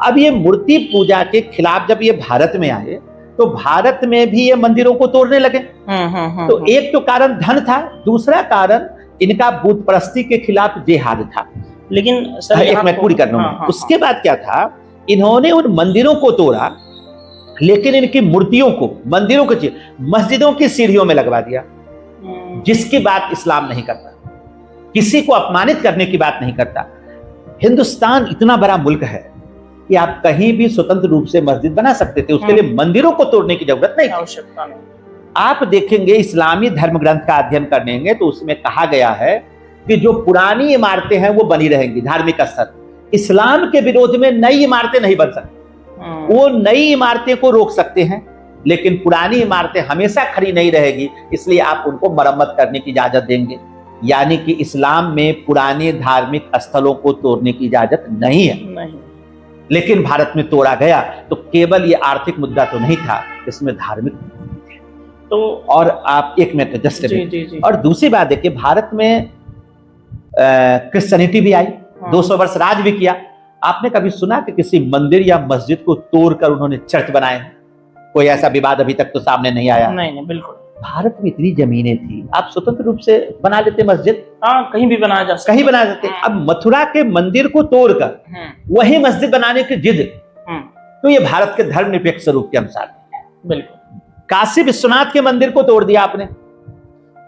अब ये मूर्ति पूजा के खिलाफ जब ये भारत में आए तो भारत में भी ये मंदिरों को तोड़ने लगे। तो एक तो कारण धन था, दूसरा कारण इनका बुत परस्ती के खिलाफ जिहाद था। लेकिन सर एक मिनट पूरी कर लूंगा। उसके बाद क्या था, इन्होंने उन मंदिरों को तोड़ा, लेकिन इनकी मूर्तियों को, मंदिरों को मस्जिदों की सीढ़ियों में लगवा दिया, जिसकी बात इस्लाम नहीं करता, किसी को अपमानित करने की बात नहीं करता। हिंदुस्तान इतना बड़ा मुल्क है कि आप कहीं भी स्वतंत्र रूप से मस्जिद बना सकते थे, उसके लिए मंदिरों को तोड़ने की जरूरत नहीं, आवश्यकता नहीं। आप देखेंगे इस्लामी धर्म ग्रंथ का अध्ययन करेंगे तो उसमें कहा गया है कि जो पुरानी इमारतें हैं वो बनी रहेंगी, धार्मिक स्थल। इस्लाम के विरोध में नई इमारतें नहीं बन सकती। वो नई इमारतें को रोक सकते हैं, लेकिन पुरानी इमारतें हमेशा खड़ी नहीं रहेगी, इसलिए आप उनको मरम्मत करने की इजाजत देंगे। यानी कि इस्लाम में पुराने धार्मिक स्थलों को तोड़ने की इजाजत नहीं है। लेकिन भारत में तोड़ा गया तो केवल ये आर्थिक मुद्दा तो नहीं था, इसमें धार्मिक तो। और आप एक मिनट जस्ट, और दूसरी बात है कि भारत में क्रिश्चियनिटी भी आई, 200 वर्ष राज भी किया। आपने कभी सुना कि किसी मंदिर या मस्जिद को तोड़कर उन्होंने चर्च बनाए? कोई ऐसा विवाद अभी तक तो सामने नहीं आया। नहीं, बिल्कुल। भारत में इतनी जमीनें थी, आप स्वतंत्र रूप से बना लेते मस्जिद, कहीं भी बनाया जा सकता, कहीं बना सकते। अब मथुरा के मंदिर को तोड़कर वही मस्जिद बनाने की जिद, तो ये भारत के धर्मनिरपेक्ष स्वरूप के अनुसार बिल्कुल। काशी विश्वनाथ के मंदिर को तोड़ दिया आपने,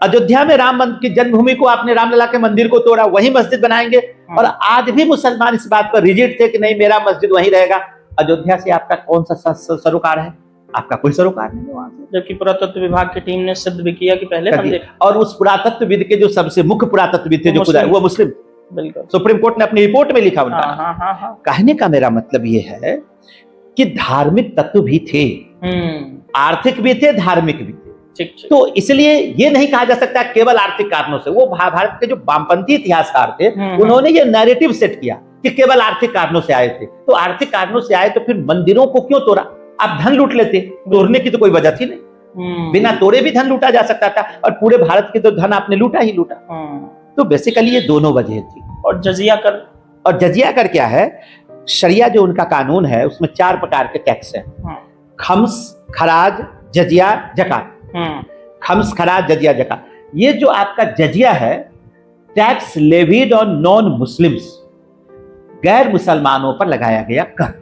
अयोध्या में राम की जन्मभूमि को आपने, रामलला के मंदिर को तोड़ा, वही मस्जिद बनाएंगे। और आज भी मुसलमान इस बात पर रिजिड थे कि नहीं, मेरा मस्जिद वहीं रहेगा। अयोध्या से आपका कौन सा सरोकार है? आपका कोई सरोकार नहीं है वहां से। जबकि पुरातत्व विभाग की टीम ने सिद्ध भी किया कि पहले मंदिर, और उस पुरातत्वविद के जो सबसे मुख्य पुरातत्वविद थे वो मुस्लिम, बिल्कुल, सुप्रीम कोर्ट ने अपनी रिपोर्ट में लिखा उनका। कहने का मेरा मतलब ये है कि धार्मिक तत्व भी थे, आर्थिक भी थे, धार्मिक भी थे। तो इसलिए ये नहीं कहा जा सकता केवल आर्थिक कारणों से। वो भारत के जो वामपंथी इतिहासकार थे उन्होंने ये नैरेटिव सेट किया कि केवल आर्थिक कारणों से आए थे। तो आर्थिक कारणों से आए तो फिर मंदिरों को क्यों तोड़ा? आप धन लूट लेते, तोड़ने की तो कोई वजह थी नहीं। बिना तोड़े भी धन लूटा जा सकता था, और पूरे भारत के तो धन आपने लूटा ही लूटा। तो बेसिकली ये दोनों वजह थी। और जजिया कर, और जजिया कर क्या है? शरिया जो उनका कानून है उसमें 4 प्रकार के टैक्स हैं, खम्स, खराज, जजिया, जकात। खम्स, खराज, जजिया, जकात। ये जो आपका जजिया है, tax levied on non Muslims, गैर मुसलमानों पर लगाया गया कर।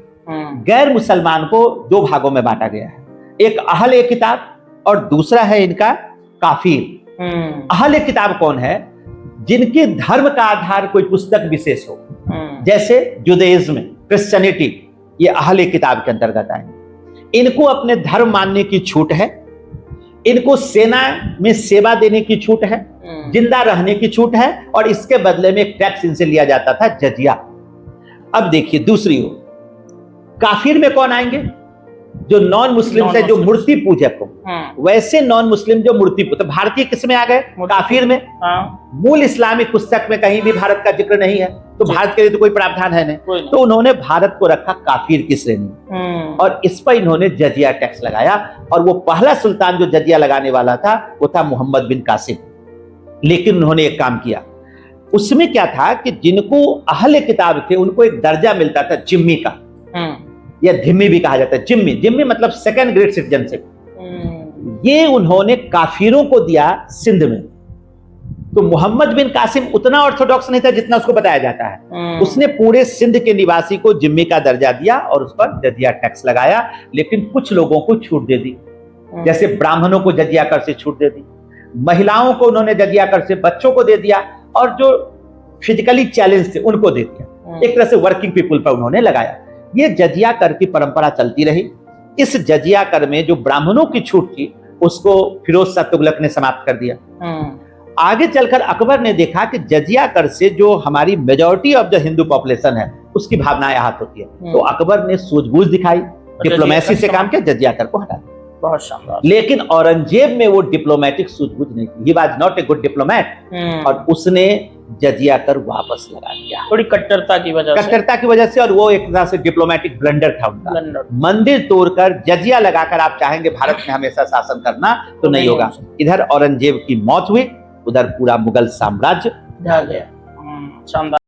गैर मुसलमान को 2 भागों में बांटा गया है, एक अहले किताब और दूसरा है इनका काफिर। अहले किताब कौन है? जिनके धर्म का आधार कोई पुस्तक विशेष हो, जैसे जुदाइज्म, क्रिश्चियनिटी, ये अहले किताब के अंतर्गत आएंगे। इनको अपने धर्म मानने की छूट है, इनको सेना में सेवा देने की छूट है, जिंदा रहने की छूट है, और इसके बदले में एक टैक्स इनसे लिया जाता था, जजिया। अब देखिए दूसरी ओर काफिर में कौन आएंगे? जो नॉन मुस्लिम है, जो मूर्ति पूजक हो। वैसे नॉन मुस्लिम जो मूर्ति पूजक, भारतीय किस में आ गए? काफिर में। मूल इस्लामिक पुस्तक में कहीं भी भारत का जिक्र नहीं है, तो भारत के लिए तो कोई प्रावधान है नहीं। तो उन्होंने भारत को रखा काफिर की श्रेणी, और इस पर इन्होंने जजिया टैक्स लगाया। और वो पहला सुल्तान जो जजिया लगाने वाला था वो था मोहम्मद बिन कासिम। लेकिन उन्होंने एक काम किया, उसमें क्या था कि जिनको अहले किताब थे उनको एक दर्जा मिलता था जिम्मी का, या धिम्मी भी कहा जाता है। जिम्मी, जिम्मी मतलब सेकंड ग्रेड सिटीजनशिप। ये उन्होंने काफिरों को दिया सिंध में। तो मोहम्मद बिन कासिम उतना ऑर्थोडॉक्स नहीं था जितना उसको बताया जाता है। उसने पूरे सिंध के निवासी को जिम्मी का दर्जा दिया और उस पर जजिया टैक्स लगाया। लेकिन कुछ लोगों को छूट दे दी, जैसे ब्राह्मणों को जजिया कर से छूट दे दी, महिलाओं को उन्होंने जजिया कर से बच्चों को दे दिया, और जो फिजिकली चैलेंज थे उनको दे दिया। एक तरह से वर्किंग पीपुल पर उन्होंने लगाया। ये जजिया कर की परंपरा चलती रही। इस जजिया कर में जो ब्राह्मणों की छूट थी उसको फिरोज शाह तुगलक ने समाप्त कर दिया। आगे चलकर अकबर ने देखा कि जजिया कर से जो हमारी majority of the Hindu population है उसकी भावनाएं आहत होती है, तो अकबर ने सूझबूझ दिखाई, डिप्लोमेसी से काम किया, जजिया कर को हटा दिया। बहुत शानदार। लेकिन औरंगजेब में वो डिप्लोमेटिक सूझबूझ नहीं की, he was not a good diplomat, और उसने जजिया कर वापस लगा दिया थोड़ी कट्टरता की वजह से, और वो एक तरह से डिप्लोमेटिक ब्लंडर था उनका। मंदिर तोड़कर जजिया लगाकर आप चाहेंगे भारत में हमेशा शासन करना तो नहीं होगा। इधर औरंगजेब की मौत हुई, उधर पूरा मुगल साम्राज्य ढह गया। शानदार।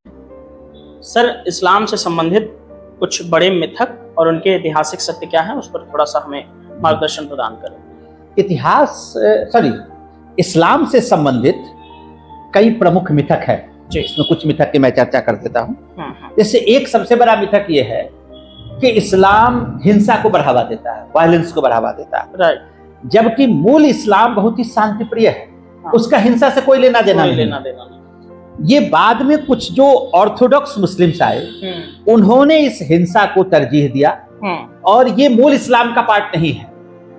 सर, इस्लाम से संबंधित कुछ बड़े मिथक और उनके ऐतिहासिक सत्य क्या है, उस पर थोड़ा सा हमें मार्गदर्शन प्रदान करें। इस्लाम से संबंधित कई प्रमुख मिथक है, इसमें कुछ मिथक की मैं चर्चा कर देता हूं। जैसे एक सबसे बड़ा मिथक ये है कि इस्लाम हिंसा को बढ़ावा देता है, वायलेंस को बढ़ावा देता है, राइट, जबकि मूल इस्लाम बहुत ही शांति प्रिय है। उसका हिंसा से कोई लेना देना नहीं। ये बाद में कुछ जो ऑर्थोडॉक्स मुस्लिम्स आए उन्होंने इस हिंसा को तरजीह दिया, और ये मूल इस्लाम का पार्ट नहीं है।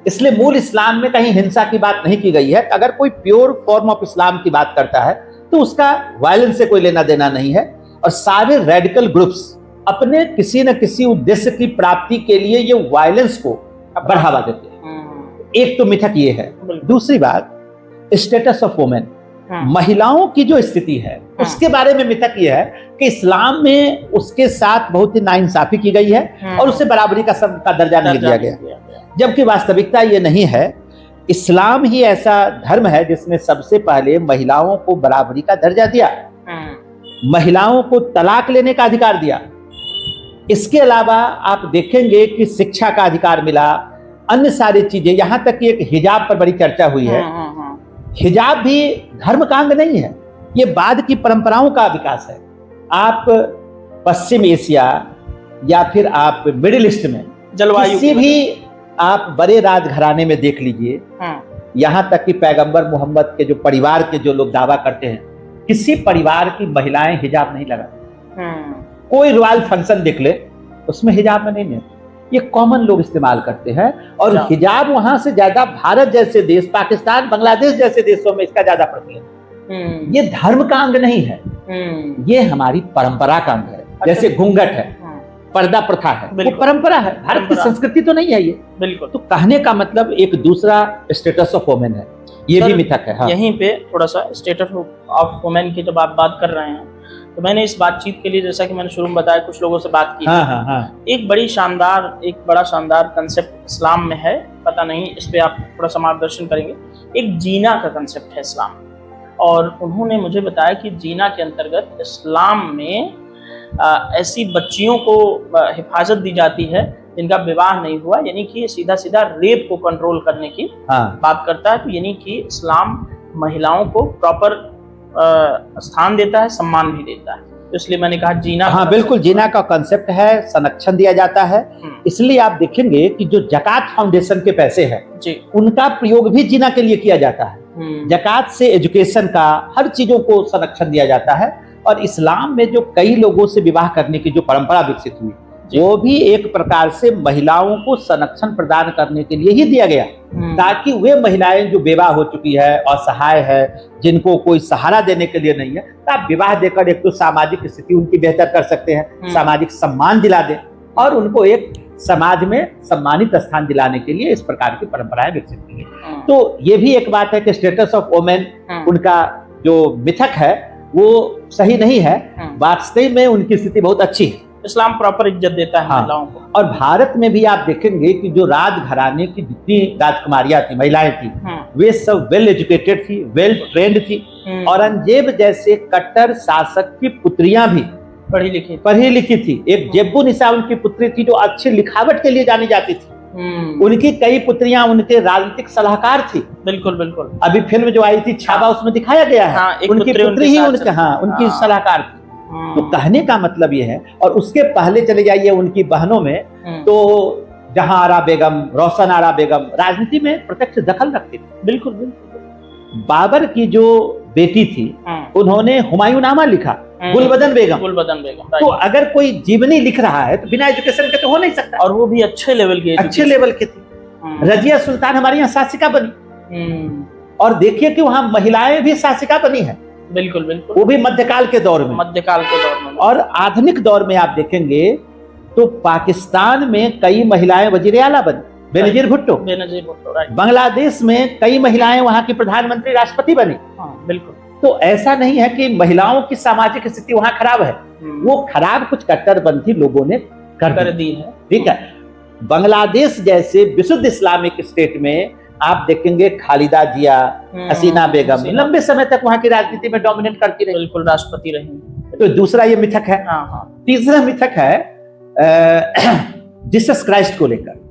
इसलिए मूल इस्लाम में कहीं हिंसा की बात नहीं की गई है। अगर कोई प्योर फॉर्म ऑफ इस्लाम की बात करता है तो उसका वायलेंस से कोई लेना देना नहीं है, और सारे रेडिकल ग्रुप्स अपने किसी न किसी उद्देश्य की प्राप्ति के लिए ये वायलेंस को बढ़ावा देते हैं। एक तो मिथक ये है। दूसरी बात, स्टेटस ऑफ वुमेन, महिलाओं की जो स्थिति है उसके बारे में मिथक यह है कि इस्लाम में उसके साथ बहुत ही नाइंसाफी की गई है और उसे बराबरी का दर्जा नहीं दिया गया, जबकि वास्तविकता ये नहीं है। इस्लाम ही ऐसा धर्म है जिसने सबसे पहले महिलाओं को बराबरी का दर्जा दिया, महिलाओं को तलाक लेने का अधिकार दिया। इसके अलावा आप देखेंगे कि शिक्षा का अधिकार मिला, अन्य सारी चीजें, यहां तक कि एक हिजाब पर बड़ी चर्चा हुई है। हिजाब भी धर्म का अंग नहीं है, ये बाद की परंपराओं का विकास है। आप पश्चिम एशिया या फिर आप मिडिल ईस्ट में किसी भी आप बड़े राजघराने में देख लीजिए, यहां तक कि पैगंबर मोहम्मद के जो परिवार के जो लोग दावा करते हैं, किसी परिवार की महिलाएं हिजाब नहीं लगाती। कोई रॉयल फंक्शन देख ले उसमें हिजाब में नहीं है, ये कॉमन लोग इस्तेमाल करते हैं। और हिजाब वहां से ज्यादा भारत जैसे देश, पाकिस्तान, बांग्लादेश जैसे देशों में इसका ज्यादा प्रचलन। ये धर्म का अंग नहीं है, ये हमारी परंपरा का अंग है। जैसे घूंघट है, पर्दा प्रथा है, वो परंपरा है, भारत की संस्कृति तो नहीं है ये। बिल्कुल। तो कहने का मतलब एक दूसरा स्टेटस ऑफ वुमेन है, ये भी मिथक है। हाँ। यहीं पे थोड़ा सा स्टेटस ऑफ वुमेन की जब आप बात कर रहे हैं, तो मैंने इस बातचीत के लिए, जैसा कि मैंने शुरू में बताया, कुछ लोगों से बात की। एक बड़ा शानदार कंसेप्ट इस्लाम में है, पता नहीं इस पे आप थोड़ा सा मार्गदर्शन करेंगे। एक जीना का कंसेप्ट है इस्लाम, और उन्होंने मुझे बताया कि जीना के अंतर्गत इस्लाम में ऐसी बच्चियों को हिफाजत दी जाती है जिनका विवाह नहीं हुआ, यानी कि सीधा सीधा रेप को कंट्रोल करने की बात करता है। तो यानी कि इस्लाम महिलाओं को प्रॉपर स्थान देता है, सम्मान भी देता है। तो इसलिए मैंने कहा जीना। हाँ बिल्कुल, जीना का कंसेप्ट है, संरक्षण दिया जाता है। इसलिए आप देखेंगे कि जो जकात फाउंडेशन के पैसे हैं उनका प्रयोग भी जीना के लिए किया जाता है। जकात से एजुकेशन का, हर चीजों को संरक्षण दिया जाता है। और इस्लाम में जो कई लोगों से विवाह करने की जो परंपरा विकसित हुई, वो भी एक प्रकार से महिलाओं को संरक्षण प्रदान करने के लिए ही दिया गया, ताकि वे महिलाएं जो बेवा हो चुकी है, असहाय है, जिनको कोई सहारा देने के लिए नहीं है, तो आप विवाह देकर एक तो सामाजिक स्थिति उनकी बेहतर कर सकते हैं, सामाजिक सम्मान दिला दें, और उनको एक समाज में सम्मानित स्थान दिलाने के लिए इस प्रकार की परंपराएं विकसित की है। तो ये भी एक बात है कि स्टेटस ऑफ वुमेन, उनका जो मिथक है वो सही नहीं है, वास्तव में उनकी स्थिति बहुत अच्छी है। इस्लाम प्रॉपर इज्जत देता है महिलाओं को। और भारत में भी आप देखेंगे कि जो राजघराने की जितनी राजकुमारियां थी, महिलाएं थी, वे सब वेल एजुकेटेड थी, वेल ट्रेंड थी। औरंगजेब जैसे कट्टर शासक की पुत्रियां भी पढ़ी लिखी थी। एक जेबू निसा उनकी पुत्री थी जो अच्छी लिखावट के लिए जानी जाती थी। उनकी कई पुत्रियां उनके राजनीतिक सलाहकार थी। बिल्कुल बिल्कुल। अभी फिल्म जो आई थी छावा, उसमें दिखाया गया है उनकी पुत्री ही उनकी सलाहकार थी। तो कहने का मतलब ये है। और उसके पहले चले जाइए उनकी बहनों में, तो जहां आरा बेगम, रोशन आरा बेगम राजनीति में प्रत्यक्ष दखल रखती थी। बिल्कुल बिल्कुल। बाबर की जो बेटी थी उन्होंने हुमायूंनामा लिखा, गुलबदन बेगम। तो अगर कोई जीवनी लिख रहा है तो बिना एजुकेशन के तो हो नहीं सकता, और वो भी अच्छे लेवल के थे। रजिया सुल्तान हमारे यहाँ शासिका बनी, और देखिए कि वहां महिलाएं भी शासिका बनी है। बिल्कुल बिल्कुल, वो भी मध्यकाल के दौर में। और आधुनिक दौर में आप देखेंगे तो पाकिस्तान में कई महिलाएं वजीर आला बनी, बेनजीर भुट्टो। बांग्लादेश में कई महिलाएं वहां की प्रधानमंत्री, राष्ट्रपति बनी। बिल्कुल। तो ऐसा नहीं है कि महिलाओं की सामाजिक स्थिति वहां खराब है, वो खराब कुछ कट्टरपंथी लोगों ने कर दी है। ठीक है, बांग्लादेश जैसे विशुद्ध इस्लामिक स्टेट में आप देखेंगे खालिदा जिया, हसीना बेगम लंबे समय तक वहां की राजनीति में डोमिनेट करती रही, बिल्कुल राष्ट्रपति रही। तो दूसरा ये मिथक है। तीसरा मिथक है जीसस क्राइस्ट को लेकर।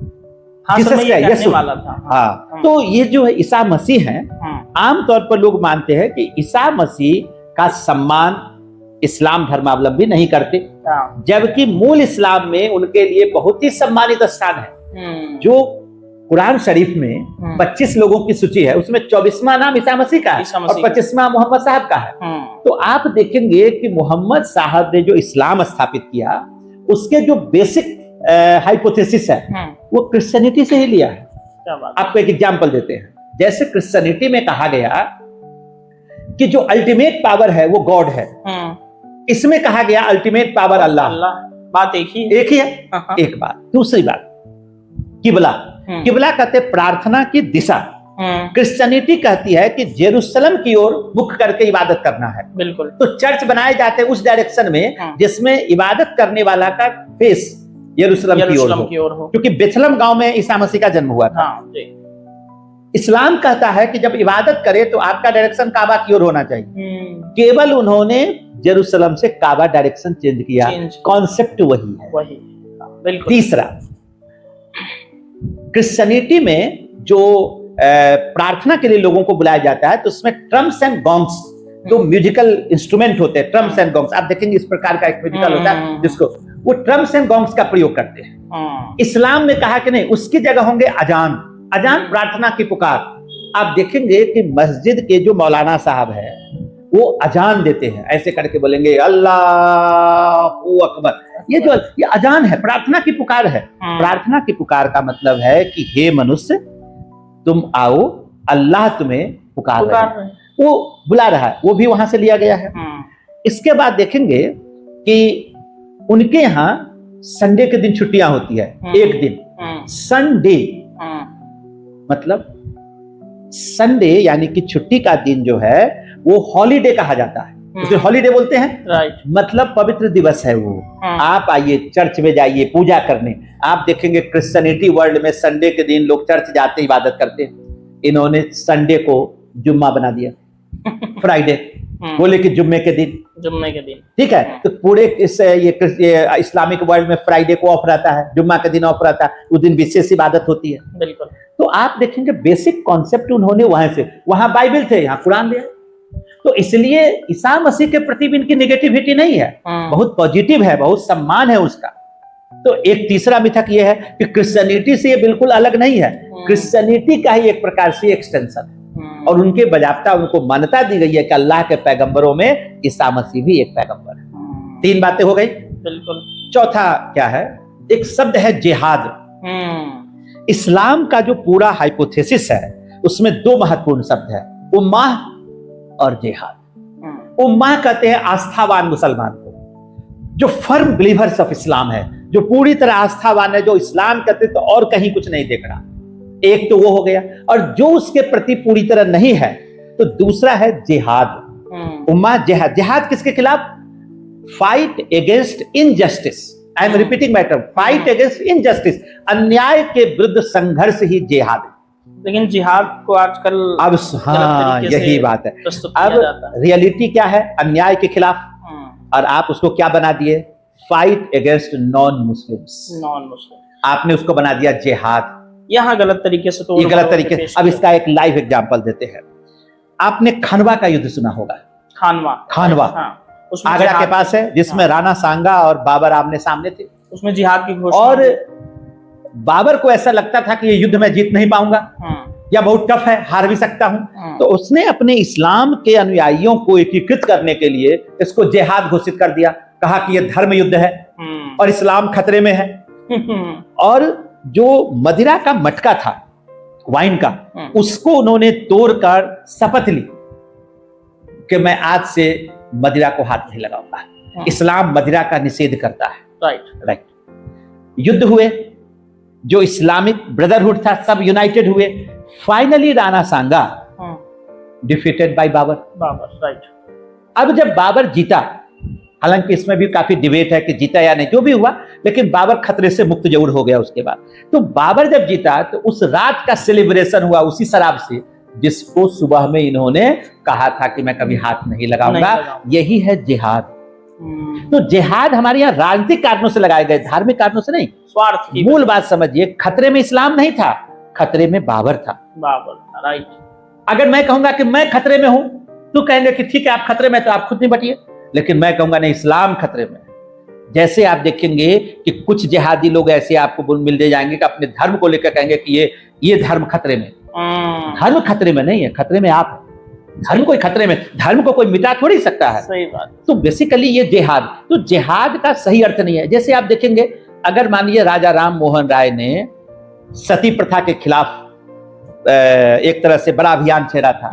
तो ये जो है ईसा मसीह है, आमतौर पर लोग मानते हैं कि ईसा मसीह का सम्मान इस्लाम धर्मावलंबी नहीं करते, जबकि मूल इस्लाम में उनके लिए बहुत ही सम्मानित स्थान है। जो कुरान शरीफ में 25 लोगों की सूची है, उसमें 24वां नाम ईसा मसीह का है और 25वां मोहम्मद साहब का है। तो आप देखेंगे कि मोहम्मद साहब ने जो इस्लाम स्थापित किया, उसके जो बेसिक हाइपोथेसिस है वो क्रिश्चियनिटी से ही लिया है। आपको एक एग्जांपल देते हैं। जैसे क्रिश्चियनिटी में कहा गया कि जो अल्टीमेट पावर है वो गॉड है, इसमें कहा गया अल्टीमेट पावर अल्लाह। बात एक ही है। एक बात। दूसरी बात, किबला। किबला कहते प्रार्थना की दिशा। क्रिश्चियनिटी कहती है कि जेरूसलम की ओर मुख करके इबादत करना है। बिल्कुल। तो चर्च बनाए जाते हैं उस डायरेक्शन में जिसमें इबादत करने वाला का फेस यरूशलेम की ओर हो, क्योंकि बेथलम गांव में ईसा मसीह का जन्म हुआ था। इस्लाम कहता है कि जब इबादत करे तो आपका डायरेक्शन काबा की ओर होना चाहिए। केवल उन्होंने जेरूसलम से काबा डायरेक्शन चेंज किया, कॉन्सेप्ट वही है। तीसरा, क्रिश्चियनिटी में जो प्रार्थना के लिए लोगों को बुलाया जाता है तो उसमें ट्रम्स एंड गॉन्ग्स, जो म्यूजिकल इंस्ट्रूमेंट होते हैं, ट्रम्स एंड गॉन्ग्स, आप देखेंगे इस प्रकार का एक म्यूजिकल होता है जिसको वो ट्रम्स एंड गॉन्ग्स का प्रयोग करते हैं। इस्लाम में कहा कि नहीं, उसकी जगह होंगे अजान। अजान प्रार्थना की पुकार। आप देखेंगे कि मस्जिद के जो मौलाना साहब है वो अजान देते हैं, ऐसे करके बोलेंगे अल्लाहू अकबर। ये अजान है, प्रार्थना की पुकार है। प्रार्थना की पुकार का मतलब है कि हे मनुष्य तुम आओ, अल्लाह तुम्हें पुकार रहा है, वो बुला रहा है। वो भी वहां से लिया गया है। इसके बाद देखेंगे कि उनके यहाँ संडे के दिन छुट्टियां होती है, एक दिन संडे, मतलब संडे यानी कि छुट्टी का दिन जो है वो हॉलीडे कहा जाता है, उसे हॉलीडे बोलते हैं। राइट। मतलब पवित्र दिवस है वो। आप आइए चर्च में जाइए पूजा करने। आप देखेंगे क्रिश्चियनिटी वर्ल्ड में संडे के दिन लोग चर्च जाते इबादत करते हैं। इन्होंने संडे को जुम्मा बना दिया, फ्राइडे, बोले कि जुम्मे के दिन। ठीक है, तो पूरे ये इस्लामिक वर्ल्ड में फ्राइडे को ऑफ रहता है, जुम्मा के दिन ऑफ रहता है, उस दिन विशेष इबादत होती है। बिल्कुल। तो आप देखेंगे बेसिक कॉन्सेप्ट उन्होंने वहां बाइबल थे, यहाँ कुरान दिया। तो इसलिए ईसा मसीह के प्रति भी इनकी नेगेटिविटी नहीं है, बहुत पॉजिटिव है, बहुत सम्मान है उसका। तो एक तीसरा मिथक ये है कि क्रिश्चियनिटी से ये बिल्कुल अलग नहीं है, क्रिश्चियनिटी का ही एक प्रकार से एक्सटेंशन है, और उनके बजाबता उनको मान्यता दी गई है कि अल्लाह के पैगंबरों में ईसा मसीह भी एक पैगंबर है। 3 बातें हो गई। बिल्कुल। चौथा क्या है, एक शब्द है जिहाद। इस्लाम का जो पूरा हाइपोथेसिस है उसमें 2 महत्वपूर्ण शब्द है, उम्माह और जिहाद। उम्माह कहते हैं आस्थावान मुसलमान को, जो फर्म बिलीवर्स ऑफ इस्लाम है, जो पूरी तरह आस्थावान है, जो इस्लाम कहते तो और कहीं कुछ नहीं देख रहा। एक तो वो हो गया, और जो उसके प्रति पूरी तरह नहीं है तो दूसरा है जिहाद। उम्माह जिहाद। जिहाद किसके खिलाफ? Fight against injustice. I am repeating my term, fight against injustice. अन्याय के विरुद्ध संघर्ष ही जिहाद है। लेकिन जिहाद को आजकल अब हाँ यही बात है। अब रियलिटी क्या है? अन्याय के खिलाफ, और आप उसको क्या बना दिए? Fight against non Muslim. आपने उसको बना दिया जिहाद। यहाँ गलत तरीके से, तो ये गलत तरीके। अब इसका एक लाइव एग्जांपल देते हैं। आपने खानवा का युद्ध सुना होगा। खानवा आगरा के पास है, जिसमें राणा सांगा और बाबर आमने सामने थे। उसमें जिहाद की घोषणा। और बाबर को ऐसा लगता था कि ये युद्ध में जीत नहीं पाऊंगा, या बहुत टफ है, हार भी सकता हूं। तो उसने अपने इस्लाम के अनुयायियों को एकीकृत करने के लिए इसको जिहाद घोषित कर दिया, कहा कि यह धर्म युद्ध है और इस्लाम खतरे में है। और जो मदिरा का मटका था, वाइन का, उसको उन्होंने तोड़कर शपथ ली कि मैं आज से मदिरा को हाथ नहीं लगाऊंगा। इस्लाम मदिरा का निषेध करता है। राइट। युद्ध हुए, जो इस्लामिक ब्रदरहुड था सब यूनाइटेड हुए। Finally Rana Sanga defeated by Babur. Right. अब जब बाबर जीता, हालांकि इसमें भी काफी डिबेट है कि जीता या नहीं, जो भी हुआ, लेकिन बाबर खतरे से मुक्त जरूर हो गया उसके बाद। तो बाबर जब जीता तो उस रात का सेलिब्रेशन हुआ उसी शराब से, जिसको सुबह में इन्होंने कहा था कि मैं कभी हाथ नहीं लगाऊंगा। यही है जिहाद। तो जिहाद हमारे यहाँ राजनीतिक कारणों से लगाए गए, धार्मिक कारणों से नहीं। स्वार्थ की मूल बात समझिए, खतरे में इस्लाम नहीं था, खतरे में बाबर था। राइट। अगर मैं कहूंगा कि मैं खतरे में हूं, तो कहेंगे कि ठीक है आप खतरे में, तो आप खुद नहीं बटिए। लेकिन मैं कहूंगा नहीं, इस्लाम खतरे में। जैसे आप देखेंगे कि कुछ जिहादी लोग ऐसे आपको मिल जाएंगे कि अपने धर्म को लेकर कहेंगे कि ये धर्म खतरे में। धर्म खतरे में नहीं है, खतरे में आप। धर्म कोई खतरे में, धर्म को कोई मिटा थोड़ी सकता है। सही बात। तो बेसिकली ये जिहाद, तो जिहाद का सही अर्थ नहीं है। जैसे आप देखेंगे, अगर मान लीजिए राजा राम मोहन राय ने सती प्रथा के खिलाफ एक तरह से बड़ा अभियान छेड़ा था,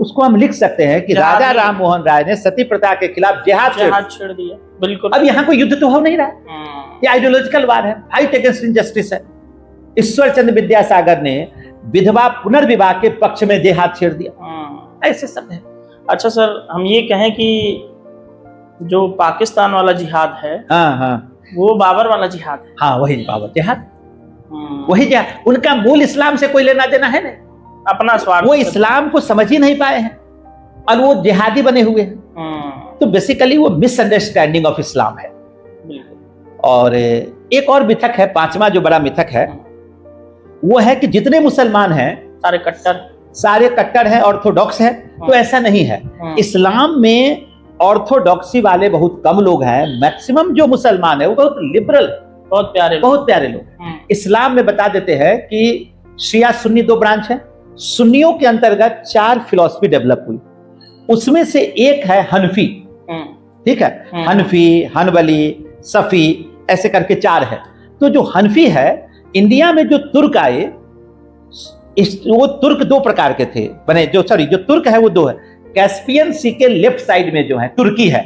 उसको हम लिख सकते हैं कि राजा राम मोहन राय ने सती प्रथा के खिलाफ जिहाद छेड़ दिया। बिल्कुल। अब यहाँ कोई युद्ध तो हो नहीं रहा, ये आइडियोलॉजिकल वार है, फाइट अगेंस्ट इनजस्टिस है। ईश्वर चंद्र विद्यासागर ने विधवा पुनर्विवाह के पक्ष में जिहाद छेड़ दिया। ऐसे सब है। अच्छा सर, हम ये कहें कि जो पाकिस्तान वाला जिहाद है, वो बाबर वाला जिहाद है। हाँ, वही बाबर जिहाद, वही जिहाद। उनका मूल इस्लाम से कोई लेना देना है नहीं, अपना स्वार्थ। वो इस्लाम को समझ ही नहीं पाए हैं और वो जिहादी बने हुए हैं। तो बेसिकली वो मिसअंडरस्टैंडिंग ऑफ इस्लाम है। और एक और मिथक है, पांचवा जो बड़ा मिथक है, वो है कि जितने मुसलमान हैं सारे कट्टर हैं, ऑर्थोडॉक्स हैं। तो ऐसा नहीं है। इस्लाम में ऑर्थोडॉक्सी वाले बहुत कम लोग हैं। मैक्सिमम जो मुसलमान है वो बहुत लिबरल, बहुत प्यारे लोग। इस्लाम में बता देते हैं कि शिया सुन्नी दो ब्रांच है। सुन्नियों के अंतर्गत 4 फिलॉसफी डेवलप हुई, उसमें से एक है हनफी। ठीक है, हनफी, हनबली, सफी, ऐसे करके 4 है। तो जो हनफी है, इंडिया में जो तुर्क आए, वो तुर्क 2 प्रकार के थे बने। जो तुर्क है वो 2 है। कैस्पियन सी के लेफ्ट साइड में जो है तुर्की है,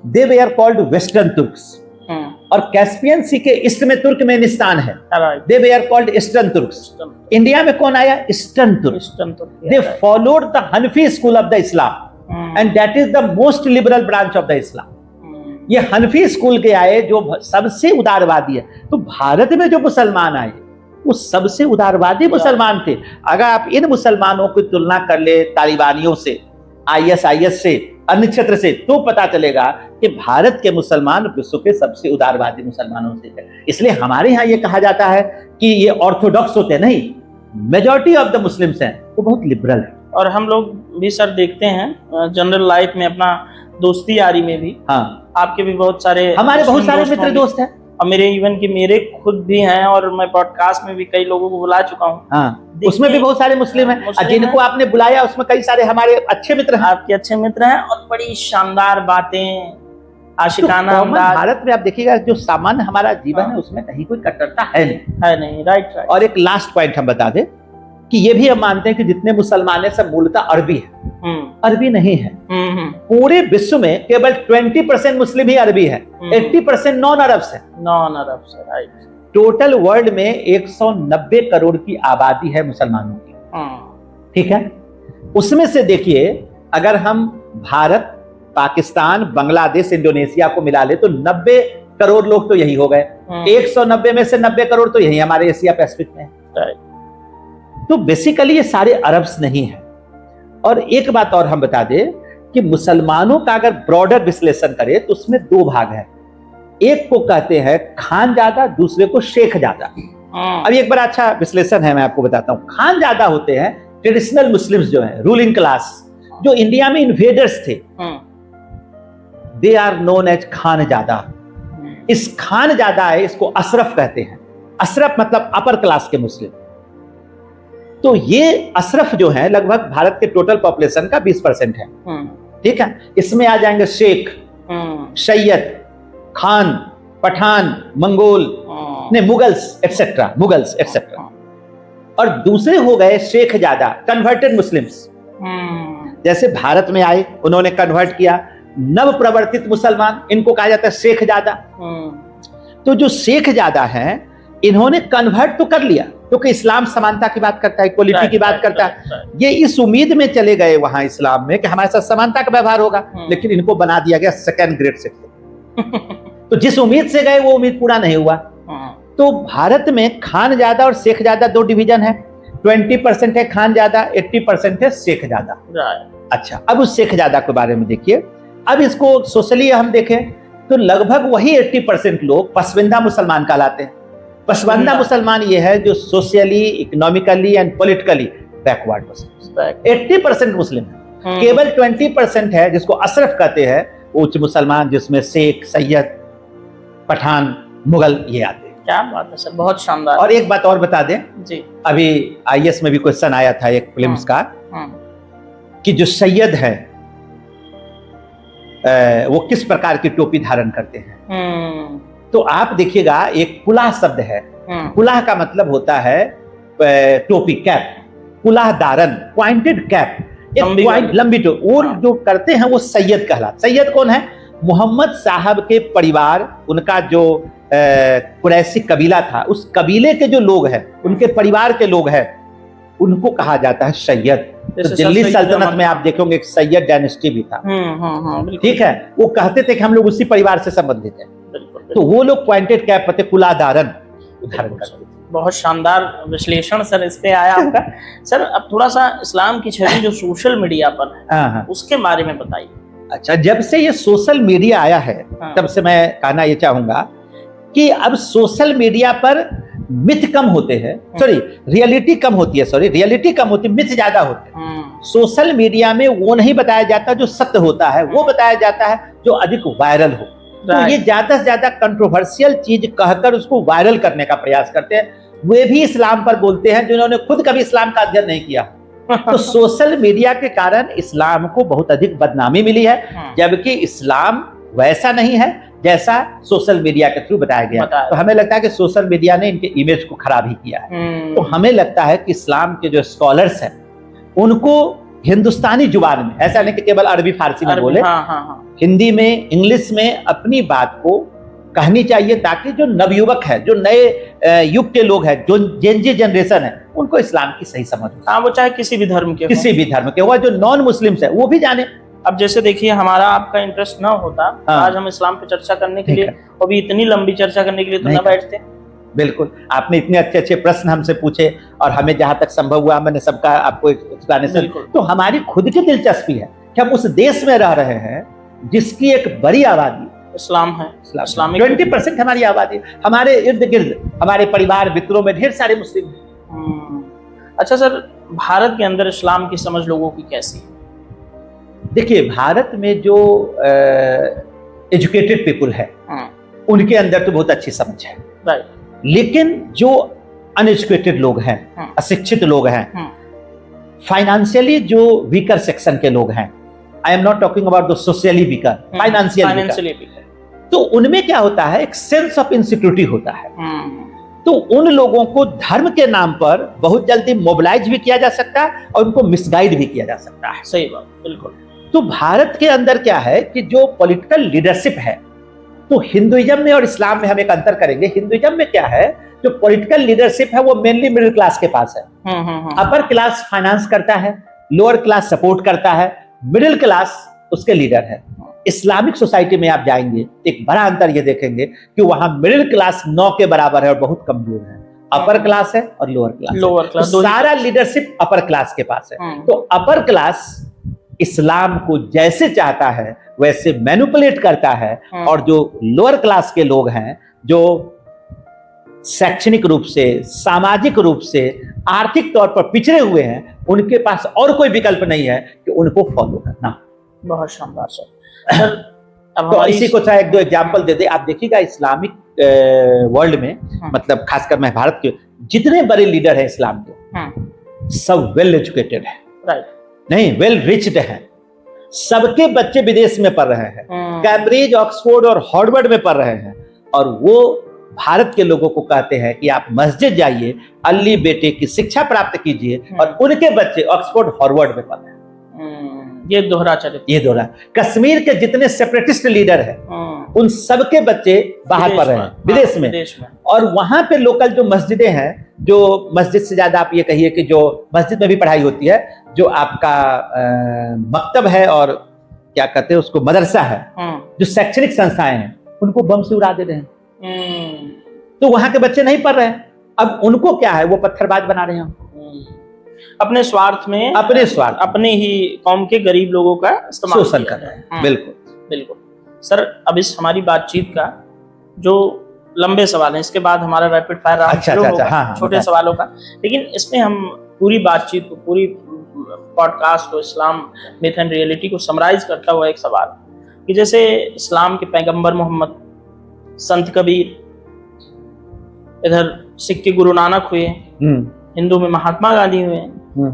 they were are called western Turks. और कैस्पियन सी के ईस्ट में तुर्कमेनिस्तान है, they were are called eastern Turks. India में कौन आया? Eastern Turk. They followed the Hanafi school of the Islam and that is the most liberal branch of the Islam. ये Hanafi school के आए जो सबसे उदारवादी है। तो भारत में जो मुसलमान आए वो सबसे उदारवादी मुसलमान थे। अगर आप इन मुसलमानों की तुलना कर ले तालिबानियों से, ISIS से, अन्य क्षेत्र से, तो पता चलेगा कि भारत के मुसलमान विश्व के सबसे उदारवादी मुसलमानों से है। इसलिए हमारे यहाँ ये कहा जाता है कि ये ऑर्थोडॉक्स होते नहीं, मेजॉरिटी ऑफ द मुस्लिम्स हैं वो बहुत लिबरल है। और हम लोग भी सर देखते हैं जनरल लाइफ में, अपना दोस्ती यारी में भी। हाँ, आपके भी बहुत सारे, हमारे बहुत सारे मित्र दोस्त हैं, और मेरे इवन कि मेरे खुद भी हैं, और मैं पॉडकास्ट में भी कई लोगों को बुला चुका हूँ। हाँ, उसमें भी बहुत सारे मुस्लिम हैं। जिनको आपने बुलाया उसमें कई सारे हमारे अच्छे मित्र हैं। आपके अच्छे मित्र हैं, और बड़ी शानदार बातें, आशिकाना अंदाज। भारत में आप देखिएगा जो सामान्य हमारा जीवन है उसमें कहीं कोई कट्टरता है नहीं। राइट। और एक लास्ट पॉइंट हम बता दें कि ये भी हम मानते हैं कि जितने मुसलमान हैं सब मूलतः अरबी है। अरबी नहीं है। पूरे विश्व में केवल 20% मुस्लिम ही अरबी है, 80% नॉन अरब्स है। राइट। टोटल वर्ल्ड में 190 करोड़ की आबादी है मुसलमानों की। ठीक है, उसमें से देखिए अगर हम भारत, पाकिस्तान, बांग्लादेश, इंडोनेशिया को मिला ले तो 90 करोड़ लोग तो यही हो गए। 190 में से 90 करोड़ तो यही हमारे एशिया पैसिफिक में है। तो बेसिकली ये सारे अरब्स नहीं है। और एक बात और हम बता दें कि मुसलमानों का अगर ब्रॉडर विश्लेषण करें तो उसमें 2 भाग हैं। एक को कहते हैं खानजादा, दूसरे को शेखजादा। अब एक बड़ा अच्छा विश्लेषण है, मैं आपको बताता हूं। खानजादा होते हैं ट्रेडिशनल मुस्लिम्स जो हैं, रूलिंग क्लास, जो इंडिया में इन्वेडर्स थे, they are known as Khanzada. इस खानजादा है, इसको अशरफ कहते हैं। अशरफ मतलब अपर क्लास के मुस्लिम। तो ये अशरफ जो है लगभग भारत के टोटल पॉपुलेशन का 20% है। ठीक है, इसमें आ जाएंगे Sheikh, Syed, Khan, Pathan, Mongol, Mughals etcetera. और दूसरे हो गए शेख ज्यादा, कन्वर्टेड मुस्लिम्स। जैसे भारत में आए, उन्होंने कन्वर्ट किया, नव प्रवर्तित मुसलमान, इनको कहा जाता है शेख ज्यादा। तो जो शेख ज्यादा हैं, इन्होंने कन्वर्ट तो कर लिया, क्योंकि इस्लाम समानता की बात करता है, इक्वलिटी की बात करता है। ये इस उम्मीद में चले गए वहां इस्लाम में कि हमारे साथ समानता का व्यवहार होगा, लेकिन इनको बना दिया गया सेकंड ग्रेड सिटीजन। तो जिस उम्मीद से गए वो उम्मीद पूरा नहीं हुआ। तो भारत में खान ज्यादा और शेख ज्यादा दो डिवीजन है, 20% है खान ज्यादा, 80% है शेख ज्यादा। अच्छा, अब उस शेख ज्यादा के बारे में देखिए। अब इसको सोशली हम देखें तो लगभग वही 80% लोग पसमानदा मुसलमान कहलाते हैं। पसमानदा मुसलमान ये है जो socially, economically and politically backward Muslim. 80% Muslim है, केवल 20% है जिसको अशरफ कहते हैं, उच्च मुसलमान, जिसमें शेख, सैयद, पठान, मुगल ये आते हैं। क्या बात है सर, बहुत शानदार। और एक बात और बता दें जी, अभी IAS में भी क्वेश्चन आया था एक फिल्म्स का, कि जो सैयद है वो किस प्रकार की टोपी धारण करते हैं। तो आप देखिएगा, एक कुलाह शब्द है। कुलाह का मतलब होता है टोपी, कैप। कुलाह धारण, पॉइंटेड कैप, एक लंबी टोपी, वो जो करते हैं वो सैयद कहलाता। सैयद कौन है? मोहम्मद साहब के परिवार, उनका जो कुरैशी कबीला था, उस कबीले के जो लोग हैं, उनके परिवार के लोग हैं, उनको कहा जाता है सैयद। तो दिल्ली सल्तनत में आप देखेंगे एक सैयद डायनेस्टी भी था। ठीक है, वो कहते थे कि हम लोग उसी परिवार से संबंधित हैं। तो वो लोग पॉइंटेड कैप पते कुला धारण धारण करते थे। बहुत शानदार विश्लेषण सर इस पे आया आपका। सर अब थोड़ा सा इस्लाम की छवि जो सोशल मीडिया पर है, उसके बारे में बताइए। अच्छा, जब से ये सोशल मीडिया आया है, तब से मैं कहना ये चाहूंगा कि अब सोशल मीडिया पर मिथ कम होते हैं, रियलिटी कम होती है, रियलिटी कम होती है, मिथ ज्यादा होते हैं। सोशल मीडिया में वो नहीं बताया जाता जो सत्य होता है, वो बताया जाता है जो अधिक वायरल हो। तो ये ज्यादा से ज्यादा कंट्रोवर्शियल चीज कहकर उसको वायरल करने का प्रयास करते हैं। वे भी इस्लाम पर बोलते हैं जिन्होंने खुद कभी इस्लाम का अध्ययन नहीं किया। तो सोशल मीडिया के कारण इस्लाम को बहुत अधिक बदनामी मिली है, जबकि इस्लाम वैसा नहीं है जैसा सोशल मीडिया के थ्रू बताया गया। तो हमें लगता है कि सोशल मीडिया ने इनके इमेज को खराब ही किया है। तो हमें लगता है कि इस्लाम के जो स्कॉलर्स हैं, उनको हिंदुस्तानी जुबान में, ऐसा नहीं कि केवल अरबी फारसी में बोले, हिंदी में, इंग्लिश में अपनी बात को कहनी चाहिए, ताकि जो नवयुवक है, जो नए युग के लोग हैं, जो जेनजी जनरेशन है, उनको इस्लाम की सही समझ हो। वो चाहे किसी भी धर्म के हो, जो नॉन मुस्लिम्स है वो भी जाने। अब जैसे देखिए, हमारा आपका इंटरेस्ट ना होता, आज हम इस्लाम पे चर्चा करने के लिए, अभी इतनी लंबी चर्चा करने के लिए तो ना बैठते। बिल्कुल, आपने इतने अच्छे अच्छे प्रश्न हमसे पूछे और हमें जहां तक संभव हुआ मैंने सबका आपको एक्सप्लेनेशन। तो हमारी खुद की दिलचस्पी है कि हम उस देश में रह रहे हैं जिसकी एक बड़ी आबादी इस्लाम है। 20% हमारी आबादी, हमारे इर्द गिर्द, हमारे परिवार मित्रों में ढेर सारे मुस्लिम हैं। अच्छा सर, भारत के अंदर इस्लाम की समझ लोगों की कैसी है? देखिए, भारत में जो एजुकेटेड पीपुल है, उनके अंदर तो बहुत अच्छी समझ है, लेकिन जो अनएजुकेटेड लोग हैं, अशिक्षित लोग हैं, फाइनेंशियली जो वीकर सेक्शन के लोग हैं, I am not talking about the socially weaker, financially weaker, तो उनमें क्या होता है, एक सेंस ऑफ इनसिक्योरिटी होता है। तो उन लोगों को धर्म के नाम पर बहुत जल्दी मोबिलाइज भी किया जा सकता है और उनको मिसगाइड भी किया जा सकता है। सही बात, बिल्कुल। तो भारत के अंदर क्या है कि जो पॉलिटिकल लीडरशिप है, तो हिंदुइज्म में और इस्लाम में हम एक अंतर करेंगे। हिंदुइज्म में क्या है, जो पॉलिटिकल लीडरशिप है वो मेनली मिडिल क्लास के पास है। अपर क्लास फाइनेंस करता है, लोअर क्लास सपोर्ट करता है, मिडिल क्लास उसके लीडर है। इस्लामिक सोसाइटी में आप जाएंगे, एक बड़ा अंतर ये देखेंगे कि वहां मिडिल क्लास 9 के बराबर है और बहुत कमजोर है। अपर क्लास है और लोअर क्लास, तो सारा लीडरशिप अपर क्लास के पास है। तो अपर क्लास इस्लाम को जैसे चाहता है वैसे मैनिपुलेट करता है, और जो लोअर क्लास के लोग हैं, जो शैक्षणिक रूप से, सामाजिक रूप से, आर्थिक तौर पर पिछड़े हुए हैं, उनके पास और कोई विकल्प नहीं है कि उनको फॉलो करना। बहुत शानदार सर। तो इसी को चाहे एक दो एग्जाम्पल दे दे। आप देखिएगा इस्लामिक वर्ल्ड में, मतलब खासकर मैं भारत के जितने बड़े लीडर हैं इस्लाम के, सब वेल एजुकेटेड है, राइट, नहीं वेल रिच्ड है, सबके बच्चे विदेश में पढ़ रहे हैं, कैम्ब्रिज, ऑक्सफोर्ड और हार्वर्ड में पढ़ रहे हैं, और वो भारत के लोगों को कहते हैं कि आप मस्जिद जाइए, अल्ली बेटे की शिक्षा प्राप्त कीजिए, और उनके बच्चे ऑक्सफोर्ड हार्वर्ड में पढ़ रहे हैं। ये दोहरा चरित्र, ये दोहरा। कश्मीर के जितने सेपरेटिस्ट लीडर हैं उन सबके बच्चे बाहर पढ़ रहे हैं, विदेश में। और वहां पे लोकल जो मस्जिदें हैं, जो मस्जिद से ज्यादा आप ये कहिए कि जो मस्जिद में भी पढ़ाई होती है, जो आपका मकतब है और क्या कहते हैं उसको, मदरसा है, जो शैक्षणिक संस्थाएं हैं, उनको बम से उड़ा दे रहे हैं। तो वहां के बच्चे नहीं पढ़ रहे हैं। अब उनको क्या है, वो पत्थरबाज बना रहे हैं, अपने स्वार्थ में, अपने ही कौम के गरीब लोगों का इस्तेमाल शोषण कर रहे हैं। बिल्कुल बिल्कुल सर। अब इस हमारी बातचीत का जो लंबे सवाल हैं, इसके बाद हमारा रैपिड फायर राउंड शुरू होगा छोटे सवालों का, लेकिन इसमें हम पूरी बातचीत को, पूरी पॉडकास्ट को, इस्लाम मिथ एंड रियलिटी को समराइज करता हुआ एक सवाल कि जैसे इस्लाम के पैगंबर मोहम्मद, संत कबीर, इधर सिख के गुरु नानक हुए, हिंदू में महात्मा गांधी हुए,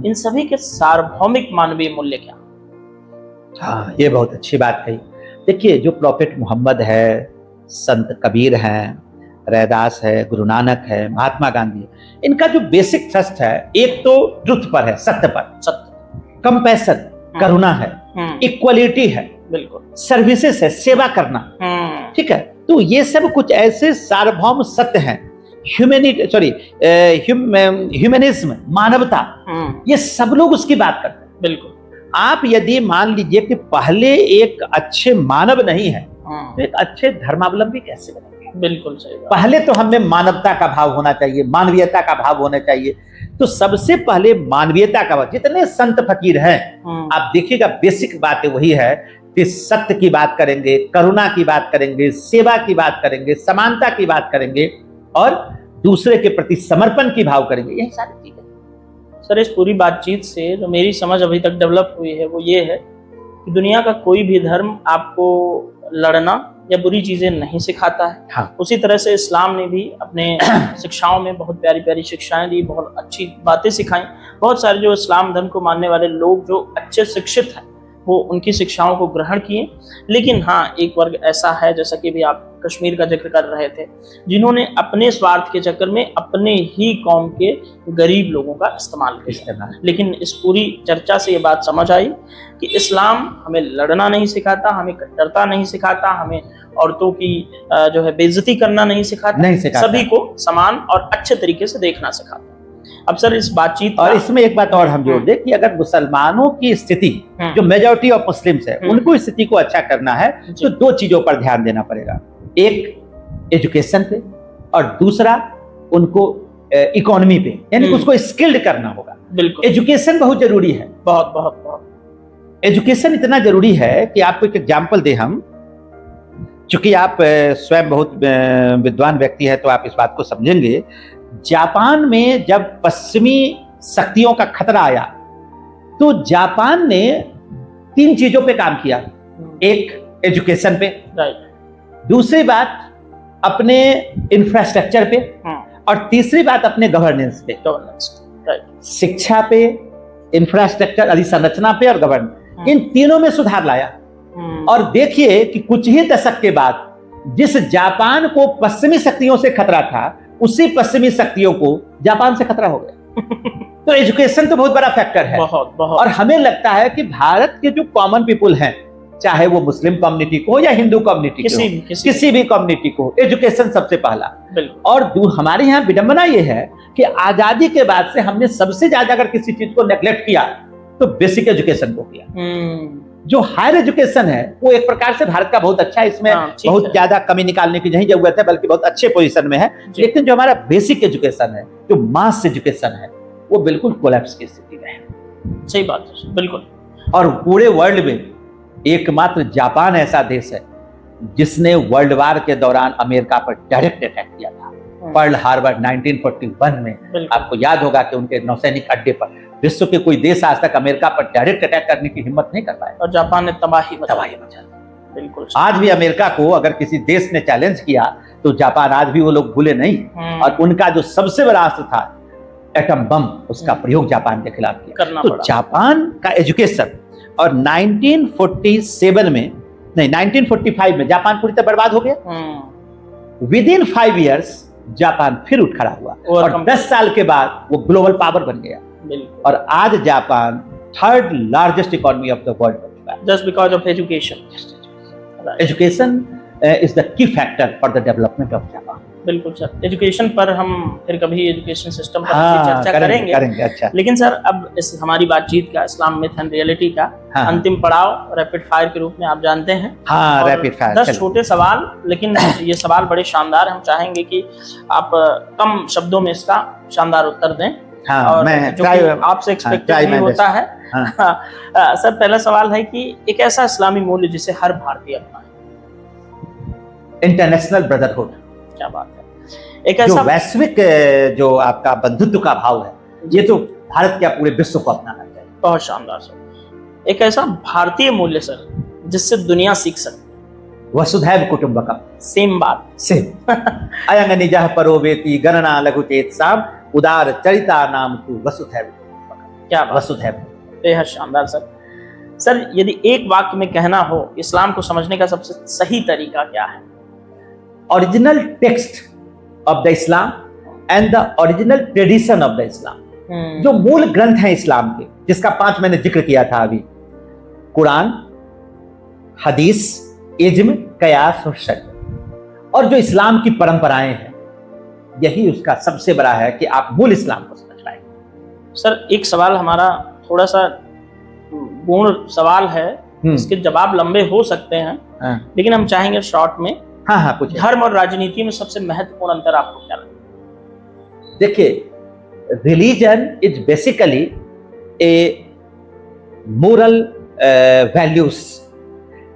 इन सभी के सार्वभौमिक मानवीय मूल्य क्या? हाँ, ये बहुत अच्छी बात कही। देखिए, जो प्रॉफेट मोहम्मद है, संत कबीर हैं, रैदास है, गुरु नानक है, महात्मा गांधी है, इनका जो बेसिक थ्रस्ट है, एक तो ट्रुथ पर है, सत्य पर, सत्य, कंपैशन, करुणा है, इक्वलिटी है, बिल्कुल, सर्विसेज है, सेवा करना, ठीक है। तो ये सब कुछ ऐसे सार्वभौम सत्य हैं, ह्यूमनिज्म, मानवता, ये सब लोग उसकी बात करते हैं। बिल्कुल। आप यदि मान लीजिए कि पहले एक अच्छे मानव नहीं है, तो एक अच्छे धर्मावलंबी कैसे बनेंगे? बिल्कुल सही बात। पहले तो हमें मानवता का भाव होना चाहिए, मानवीयता का भाव होना चाहिए। तो सबसे पहले मानवीयता का भाव। जितने संत फकीर हैं, आप देखिएगा, बेसिक बात वही है कि सत्य की बात करेंगे, करुणा की बात करेंगे, सेवा की बात करेंगे, समानता की बात करेंगे, और दूसरे के प्रति समर्पण की भाव करेंगे। यही सारी चीजें। सर, इस पूरी बातचीत से जो मेरी समझ अभी तक डेवलप हुई है वो ये है कि दुनिया का कोई भी धर्म आपको लड़ना या बुरी चीजें नहीं सिखाता है। हाँ। उसी तरह से इस्लाम ने भी अपने शिक्षाओं में बहुत प्यारी प्यारी शिक्षाएं दी, बहुत अच्छी बातें सिखाई। बहुत सारे जो इस्लाम धर्म को मानने वाले लोग जो अच्छे शिक्षित हैं, वो उनकी शिक्षाओं को ग्रहण किए। लेकिन हाँ, एक वर्ग ऐसा है, जैसा कि भी आप कश्मीर का जिक्र कर रहे थे, जिन्होंने अपने स्वार्थ के चक्कर में अपने ही कौम के गरीब लोगों का इस्तेमाल किया। लेकिन इस पूरी चर्चा से ये बात समझ आई कि इस्लाम हमें लड़ना नहीं सिखाता, हमें कट्टरता नहीं सिखाता, हमें औरतों की जो है बेइज्जती करना नहीं सिखाता, सभी को समान और अच्छे तरीके से देखना सिखाता। अब सर, इस बातचीत और इसमें एक बात और हम जोड़ दें कि अगर मुसलमानों की स्थिति, जो मेजॉरिटी ऑफ मुस्लिम्स है, उनको स्थिति को अच्छा करना है, तो दो चीजों पर ध्यान देना पड़ेगा। एक एजुकेशन पे, और दूसरा उनको इकोनॉमी पे, यानी उसको स्किल्ड करना होगा। बिल्कुल, एजुकेशन बहुत जरूरी है, बहुत बहुत बहुत। एजुकेशन इतना जरूरी है कि आपको एक एग्जांपल दे हम, चूंकि आप स्वयं बहुत विद्वान व्यक्ति है तो आप इस बात को समझेंगे। जापान में जब पश्चिमी शक्तियों का खतरा आया, तो जापान ने 3 चीजों पे काम किया। एक, एजुकेशन पे, दूसरी बात अपने इंफ्रास्ट्रक्चर पे, और तीसरी बात अपने गवर्नेंस पे। शिक्षा पे, इंफ्रास्ट्रक्चर, अधिसंरचना पे और गवर्नेंस, इन तीनों में सुधार लाया। और देखिए कि कुछ ही दशक के बाद जिस जापान को पश्चिमी शक्तियों से खतरा था, उसी पश्चिमी शक्तियों को जापान से खतरा हो गया। तो एजुकेशन तो बहुत बड़ा फैक्टर है। बहुत बहुत। और हमें लगता है कि भारत के जो कॉमन पीपुल हैं, चाहे वो मुस्लिम कम्युनिटी को या हिंदू कम्युनिटी को, किसी भी कम्युनिटी को, एजुकेशन सबसे पहला। और हमारे यहाँ विडंबना ये है कि आजादी के बाद से हमने सबसे ज्यादा अगर किसी चीज को नेग्लेक्ट किया तो बेसिक एजुकेशन को किया। जो हायर एजुकेशन है वो एक प्रकार से भारत का बहुत अच्छा है, इसमें बहुत ज्यादा कमी निकालने की नहीं जरूरत है, बल्कि बहुत अच्छे पोजीशन में है। लेकिन जो हमारा बेसिक एजुकेशन है, जो मास एजुकेशन है, वो बिल्कुल कोलैप्स की स्थिति में है। सही बात है, बिल्कुल। और पूरे वर्ल्ड में एकमात्र जापान ऐसा देश है जिसने वर्ल्ड वार के दौरान अमेरिका पर डायरेक्ट अटैक किया था। पर्ल हार्बर 1941 में, आपको याद होगा कि उनके नौसैनिक अड्डे पर विश्व के कोई देश आज तक अमेरिका पर डायरेक्ट अटैक करने की हिम्मत नहीं कर पाया, और जापान ने तबाही मचा। बिल्कुल। आज भी अमेरिका को अगर किसी देश ने चैलेंज किया तो जापान, आज भी वो लोग भूले नहीं। और उनका जो सबसे बड़ा अस्त्र था एटम बम उसका प्रयोग जापान के खिलाफ किया। करना तो पड़ा। जापान का एजुकेशन, और 1947 में नहीं 1945 में जापान पूरी तरह बर्बाद हो गया। विद इन 5 years जापान फिर उठ खड़ा हुआ और 10 साल के बाद वो ग्लोबल पावर बन गया। और आज Japan 3rd largest economy of the world बन चुका है। Just because of education. Education is the key factor for the development of Japan. बिल्कुल सर, एजुकेशन पर हम फिर कभी एजुकेशन सिस्टम पर चर्चा करेंगे। अच्छा, लेकिन सर अब इस हमारी बातचीत का इस्लाम मिथ एंड रियलिटी का अंतिम पड़ाव रैपिड फायर के रूप में आप जानते हैं। रैपिड फायर 10 छोटे सवाल, लेकिन ये सवाल बड़े शानदार। हम चाहेंगे कि आप कम शब्दों में इसका शानदार उत्तर दें। और मैं जो आपसे एक्सपेक्टेड भी होता है। सर पहला सवाल है कि एक ऐसा इस्लामी मूल्य जिसे हर भारतीय अपनाए। International brotherhood. क्या बात है। एक ऐसा वैश्विक जो आपका बंधुत्व का भाव है, ये तो भारत क्या पूरे विश्व को अपनाना चाहिए। बहुत शानदार सर। एक ऐसा भारतीय मूल्य सर जिससे दुनिया सीख सकती। वसुधैव कुटुंबकम। सेम बात। सेम। अयंग निजः परो वेति गणना लघु चेतसाम उदार चरिता नाम तु वसुधैव कुटुंबकम। क्या वसुधैव। बेहद शानदार सर। सर यदि एक वाक्य में कहना हो इस्लाम को समझने का सबसे सही तरीका क्या है? Original text of the Islam and the original tradition of the Islam. जो मूल ग्रंथ हैं इस्लाम के, जिसका 5 मैंने जिक्र किया था अभी, कुरान, हदीस, इज्म, कयास और शर्त, और जो इस्लाम की परंपराएं हैं, यही उसका सबसे बड़ा है कि आप मूल इस्लाम को समझ पाए। सर एक सवाल हमारा थोड़ा सा पूर्ण सवाल है, इसके जवाब लंबे हो सकते हैं, लेकिन हम चाहेंगे शॉर्ट में। हाँ कुछ। धर्म और राजनीति में सबसे महत्वपूर्ण अंतर आपको क्या लगता है? देखिए, religion is basically A moral values.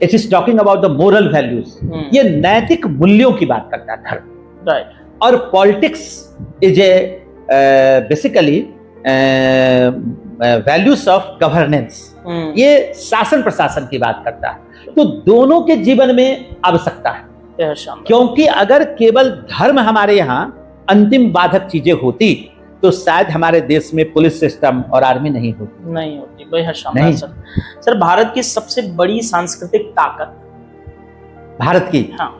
It is talking about the moral values. ये नैतिक मूल्यों की बात करता है धर्म। राइट। और politics is a basically values of governance. ये शासन प्रशासन की बात करता है। तो दोनों के जीवन में आवश्यकता है, क्योंकि अगर केवल धर्म हमारे यहाँ अंतिम बाधक चीजें होती तो शायद हमारे देश में पुलिस सिस्टम और आर्मी नहीं होती। बेहद शानदार सर। सर भारत की सबसे बड़ी सांस्कृतिक ताकत। भारत की, हाँ,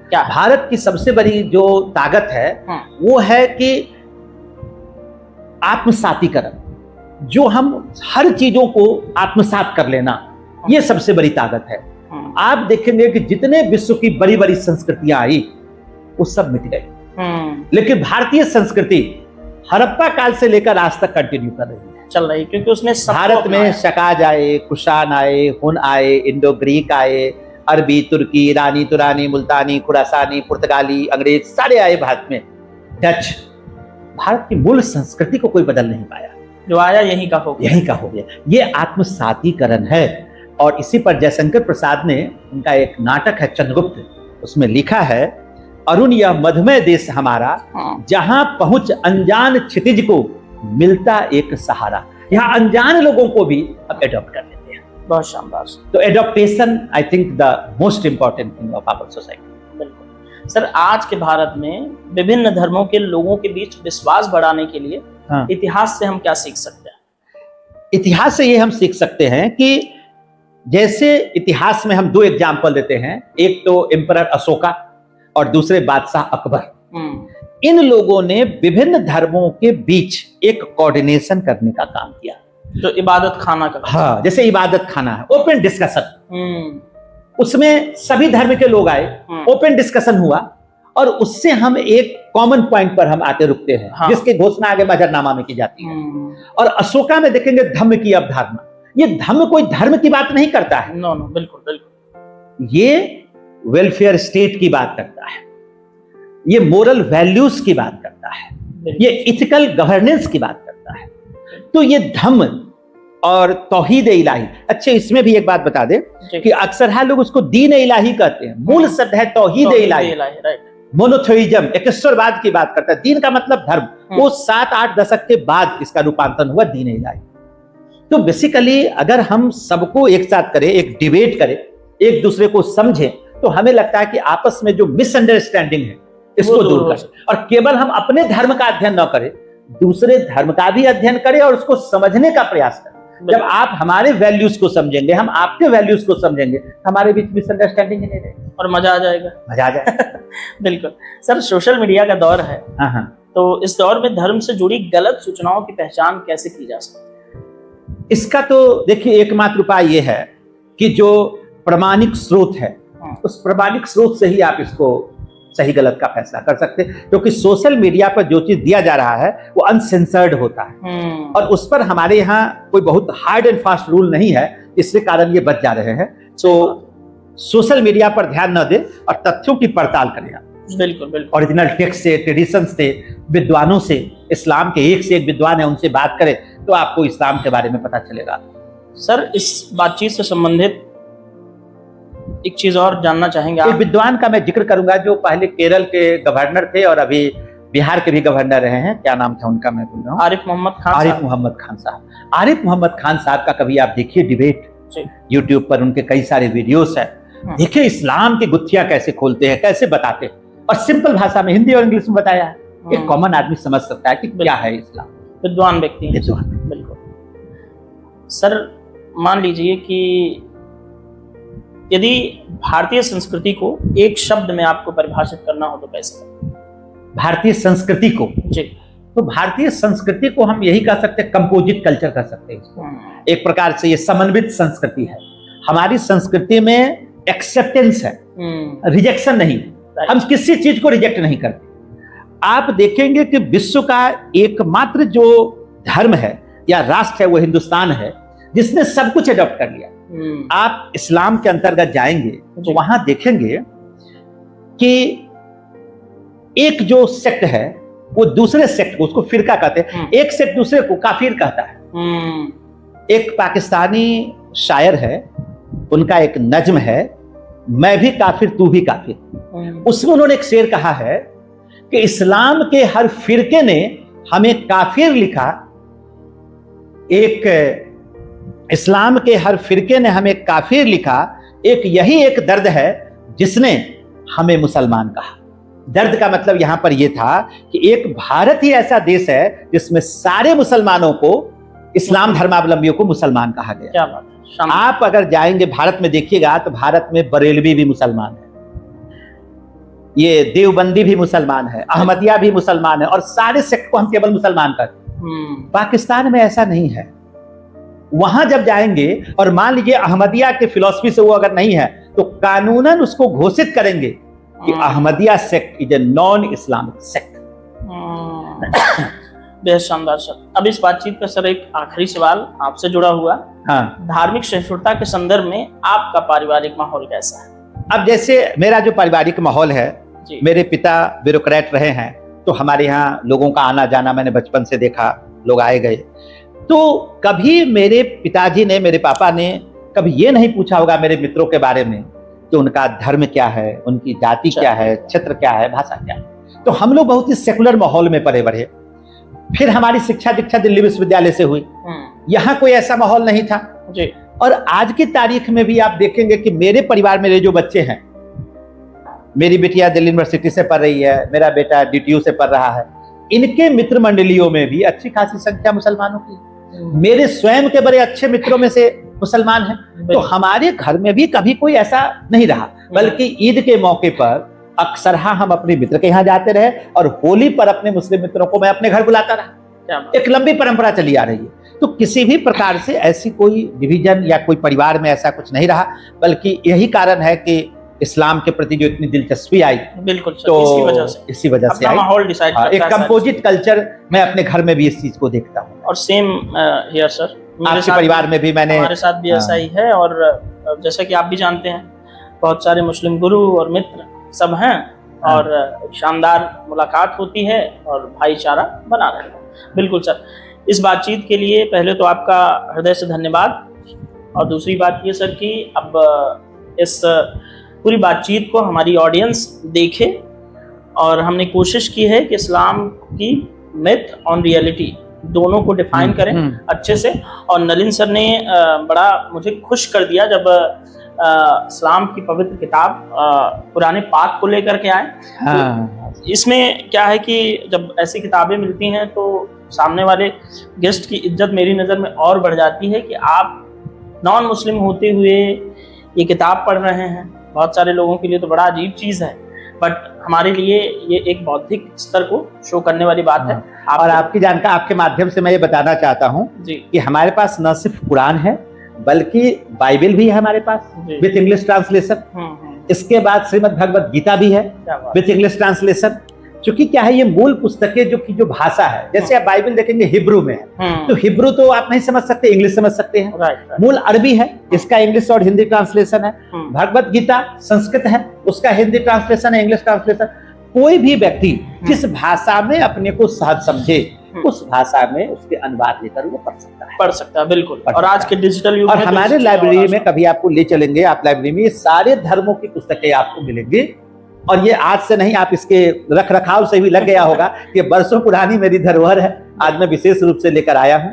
क्या? भारत की सबसे बड़ी जो ताकत है वो है कि आत्मसातीकरण। जो हम हर चीजों को आत्मसात कर लेना, ये सबसे बड़ी ताकत है। आप देखेंगे कि जितने विश्व की बड़ी बड़ी संस्कृतियां आई वो सब मिट गई, लेकिन भारतीय संस्कृति हड़प्पा काल से लेकर आज तक कंटिन्यू कर रही है, चल रही, क्योंकि उसने भारत में शकाज आए, कुषाण आए, हुन आए, इंडो ग्रीक आए, अरबी, तुर्की, ईरानी, तुरानी, मुल्तानी, खुरासानी, पुर्तगाली, अंग्रेज सारे आए भारत में, डच। भारत की मूल संस्कृति को कोई बदल नहीं पाया, जो आया यही का हो गया। ये आत्मसातीकरण है। और इसी पर जयशंकर प्रसाद ने, उनका एक नाटक है चंद्रगुप्त, उसमें लिखा है, अरुण यह मधुमेह देश हमारा, जहां पहुंच अनजान क्षितिज को मिलता एक सहारा। यहाँ अनजान लोगों को भी अब एडॉप्ट कर लेते हैं। बहुत शानदार। तो adaptation I think the most important thing of our society. बिल्कुल सर। आज के भारत में विभिन्न धर्मों के लोगों के बीच विश्वास बढ़ाने के लिए इतिहास से हम क्या सीख सकते हैं? इतिहास से ये हम सीख सकते हैं कि जैसे इतिहास में हम 2 एग्जाम्पल देते हैं, एक तो एम्परर अशोका और दूसरे बादशाह अकबर। इन लोगों ने विभिन्न धर्मों के बीच एक कोऑर्डिनेशन करने का काम किया, जो इबादत खाना का। हाँ, जैसे इबादत खाना है, ओपन डिस्कशन, उसमें सभी धर्म के लोग आए, ओपन डिस्कशन हुआ, और उससे हम एक कॉमन पॉइंट पर हम आते रुकते हैं, जिसकी घोषणा आगे मजरनामा में की जाती है। और अशोका में देखेंगे धम्म की अवधारणा। ये धम्म कोई धर्म की बात नहीं करता है, नो बिल्कुल। ये वेलफेयर स्टेट की बात करता है, ये मोरल वैल्यूज की बात करता है, ये इथिकल गवर्नेंस की बात करता है। तो ये धम्म और तौहीद इलाही। अच्छा, इसमें भी एक बात बता दे कि अक्सर है लोग उसको दीन इलाही कहते हैं, मूल शब्द है तौहीद इलाही। मोनोथेइज्म, एकेश्वरवाद की बात करता है। दीन का मतलब धर्म। वो 7-8 दशक के बाद इसका रूपांतरण हुआ दीन इलाही। तो बेसिकली अगर हम सबको एक साथ करें, एक डिबेट करें, एक दूसरे को समझें, तो हमें लगता है कि आपस में जो मिसअंडरस्टैंडिंग है इसको दूर करें, और केवल हम अपने धर्म का अध्ययन न करें दूसरे धर्म का भी अध्ययन करें और उसको समझने का प्रयास करें। जब आप हमारे वैल्यूज को समझेंगे, हम आपके वैल्यूज को समझेंगे, हमारे बीच मिसअंडरस्टैंडिंग ही नहीं रहेगी और मजा आ जाएगा। मजा आ जाएगा। बिल्कुल सर, सोशल मीडिया का दौर है, हाँ, तो इस दौर में धर्म से जुड़ी गलत सूचनाओं की पहचान कैसे की जा सकती है? इसका तो देखिए एकमात्र उपाय ये है कि जो प्रमाणिक स्रोत है उस प्रमाणिक स्रोत से ही आप इसको सही गलत का फैसला कर सकते हैं, क्योंकि सोशल मीडिया पर जो चीज दिया जा रहा है वो अनसेंसर्ड होता है और उस पर हमारे यहाँ कोई बहुत हार्ड एंड फास्ट रूल नहीं है, इसके कारण ये बच जा रहे हैं। तो सोशल मीडिया पर ध्यान न दें और तथ्यों की पड़ताल करें। बिल्कुल बिल्कुल। ओरिजिनल टेक्स्ट से, ट्रेडिशन से, विद्वानों से, इस्लाम के एक से एक विद्वान है उनसे बात करें तो आपको इस्लाम के बारे में पता चलेगा। सर, इस बातचीत से संबंधित एक चीज और जानना चाहेंगे एक विद्वान का मैं जिक्र करूंगा जो पहले केरल के गवर्नर थे और अभी बिहार के भी गवर्नर रहे हैं, क्या नाम था उनका, मैं भूल रहा हूँ। आरिफ मोहम्मद खान। आरिफ मोहम्मद खान साहब। आरिफ मोहम्मद खान साहब का कभी आप देखिए डिबेट, यूट्यूब पर उनके कई सारे वीडियोस हैं, देखिए इस्लाम की गुत्थियां कैसे खोलते हैं, कैसे बताते हैं और सिंपल भाषा में हिंदी और इंग्लिश में बताया है। एक कॉमन आदमी समझ सकता है कि क्या है इस्लाम। विद्वान व्यक्ति हैं। बिल्कुल। सर, मान लीजिए कि यदि भारतीय संस्कृति को एक शब्द में आपको परिभाषित करना हो तो कैसे? भारतीय संस्कृति को जी, तो भारतीय संस्कृति को हम यही कह सकते हैं, कंपोजिट कल्चर कह सकते हैं। एक प्रकार से ये समन्वित संस्कृति है। हमारी संस्कृति में एक्सेप्टेंस है, रिजेक्शन नहीं। हम किसी चीज को रिजेक्ट नहीं करते। आप देखेंगे कि विश्व का एकमात्र जो धर्म है या राष्ट्र है वो हिंदुस्तान है, जिसने सब कुछ अडॉप्ट कर लिया। आप इस्लाम के अंतर्गत जाएंगे तो वहां देखेंगे कि एक जो सेक्ट है वो दूसरे सेक्ट को, उसको फिरका कहते हैं, एक सेक्ट दूसरे को काफिर कहता है। एक पाकिस्तानी शायर है, उनका एक नज्म है, मैं भी काफिर तू भी काफिर। उसमें उन्होंने एक शेर कहा है कि इस्लाम के हर फिरके ने हमें काफिर लिखा, इस्लाम के हर फिरके ने हमें काफिर लिखा, एक यही एक दर्द है जिसने हमें मुसलमान कहा। दर्द का मतलब यहां पर यह था कि एक भारत ही ऐसा देश है जिसमें सारे मुसलमानों को, इस्लाम धर्मावलंबियों को मुसलमान कहा गया। क्या बात है। आप अगर जाएंगे भारत में देखिएगा तो भारत में बरेलवी भी मुसलमान है, ये देवबंदी भी मुसलमान है, अहमदिया भी मुसलमान है और सारे सेक्ट को हम केवल मुसलमान करते हैं। पाकिस्तान में ऐसा नहीं है। वहां जब जाएंगे और मान लीजिए अहमदिया के फिलॉसफी से वो अगर नहीं है तो कानूनन उसको घोषित करेंगे कि Ahmadiyya sect is a non Islamic sect. बेहद शानदार सर। अब इस बातचीत का सर एक आखिरी सवाल आपसे जुड़ा हुआ। हाँ, धार्मिक सहिष्णुता के संदर्भ में आपका पारिवारिक माहौल कैसा है? अब जैसे मेरा जो पारिवारिक माहौल है, मेरे पिता ब्यूरोक्रेट रहे हैं तो हमारे यहाँ लोगों का आना जाना मैंने बचपन से देखा, लोग आए गए। तो कभी मेरे पिताजी ने, मेरे पापा ने कभी ये नहीं पूछा होगा मेरे मित्रों के बारे में कि उनका धर्म क्या है, उनकी जाति क्या है, क्षेत्र क्या है, भाषा क्या है। तो हम लोग बहुत ही सेकुलर माहौल में पले बढ़े। फिर हमारी शिक्षा दीक्षा दिल्ली विश्वविद्यालय से हुई, यहाँ कोई ऐसा माहौल नहीं था जी। और आज की तारीख में भी आप देखेंगे कि मेरे परिवार में जो बच्चे हैं, मेरी बेटिया दिल्ली यूनिवर्सिटी से पढ़ रही है, मेरा बेटा DTU से पढ़ रहा है, इनके मित्र मंडलियों में भी अच्छी खासी संख्या मुसलमानों की। मेरे स्वयं के बड़े अच्छे मित्रों में से मुसलमान हैं। तो हमारे घर में भी कभी कोई ऐसा नहीं रहा, बल्कि ईद के मौके पर अक्सर हम अपने मित्र के यहाँ जाते रहे और होली पर अपने मुस्लिम मित्रों को मैं अपने घर बुलाता रहा। एक लंबी परंपरा चली आ रही है। तो किसी भी प्रकार से ऐसी कोई डिवीजन या कोई परिवार में ऐसा कुछ नहीं रहा, बल्कि यही कारण है कि इस्लाम के प्रति जो इतनी दिलचस्पी आई, बिल्कुल तो इसी वजह से आई। माहौल डिसाइड करता है। एक कंपोजिट कल्चर मैं अपने घर में भी इस चीज को देखता हूँ। और सेम हियर सर, आपके परिवार में भी मैंने, हमारे साथ भी ऐसा ही है। और जैसा कि आप भी जानते हैं, बहुत सारे मुस्लिम गुरु और मित्र सब हैं और शानदार मुलाकात होती है और भाईचारा बना रहता है। बिल्कुल सर, इस बातचीत के लिए पहले तो आपका हृदय से धन्यवाद। और दूसरी बात ये सर कि अब इस पूरी बातचीत को हमारी ऑडियंस देखे और हमने कोशिश की है कि इस्लाम की मिथ और रियलिटी दोनों को डिफाइन करें अच्छे से। और नलिन सर ने बड़ा मुझे खुश कर दिया जब इस्लाम की पवित्र किताब कुरान पाक को लेकर के आए। इसमें क्या है कि जब ऐसी किताबें मिलती हैं तो सामने वाले गेस्ट की इज्जत मेरी नज़र में और बढ़ जाती है कि आप नॉन मुस्लिम होते हुए ये किताब पढ़ रहे हैं। बहुत सारे लोगों के लिए तो बड़ा अजीब चीज़ है, बट हमारे लिए ये एक बौद्धिक स्तर को शो करने वाली बात है। और आपकी जानकारी, आपके माध्यम से मैं ये बताना चाहता हूँ कि हमारे पास न सिर्फ कुरान है बल्कि बाइबल भी है हमारे पास विथ इंग्लिश ट्रांसलेशन। इसके बाद श्रीमद् भगवत गीता भी है विथ इंग्लिश ट्रांसलेशन। क्योंकि क्या है, ये मूल पुस्तकें जो भाषा है, जैसे आप बाइबल देखेंगे हिब्रू में है, तो हिब्रू तो आप नहीं समझ सकते, इंग्लिश समझ सकते हैं। मूल अरबी है, इसका इंग्लिश और हिंदी ट्रांसलेशन है। भगवत गीता संस्कृत है, उसका हिंदी ट्रांसलेशन है, इंग्लिश ट्रांसलेशन। कोई भी व्यक्ति जिस भाषा में अपने को सहज समझे उस भाषा में उसके अनुवाद लेकर वो पढ़ सकता है। बिल्कुल। और आज के डिजिटल युग में हमारे लाइब्रेरी में कभी आपको ले चलेंगे, आप लाइब्रेरी में सारे धर्मों की पुस्तकें आपको मिलेंगी। और ये आज से नहीं, आप इसके रख रखाव से भी लग गया होगा। ये बरसों पुरानी मेरी धरोहर है, आज मैं विशेष रूप से लेकर आया हूँ।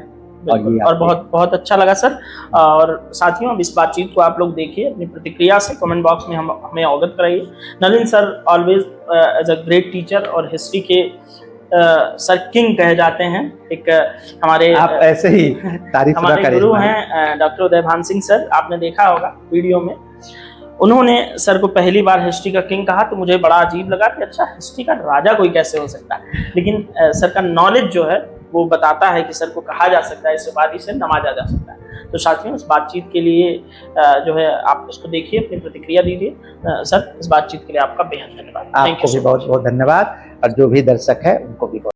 और बहुत बहुत अच्छा लगा सर। और साथियों, अब इस बातचीत को आप लोग देखिए, अपनी प्रतिक्रिया से कमेंट बॉक्स में हमें अवगत कराइए। Nalin sir always as a great teacher और हिस्ट्री के सर किंग कहे जाते हैं। एक हमारे आप ऐसे ही तारीफ हमारे गुरु हैं डॉक्टर उदयभान सिंह सर, आपने देखा होगा वीडियो में। उन्होंने सर को पहली बार हिस्ट्री का किंग कहा तो मुझे बड़ा अजीब लगा कि अच्छा, हिस्ट्री का राजा कोई कैसे हो सकता है। लेकिन सर का नॉलेज जो है वो बताता है कि सर को कहा जा सकता है, इससे बाद इसे नवाजा जा सकता है। तो साथियों, इस बातचीत के लिए जो है आप इसको देखिए, अपनी प्रतिक्रिया दीजिए। सर, इस बातचीत के लिए आपका बेहद धन्यवाद। आपको भी बहुत बहुत धन्यवाद, और जो भी दर्शक है उनको भी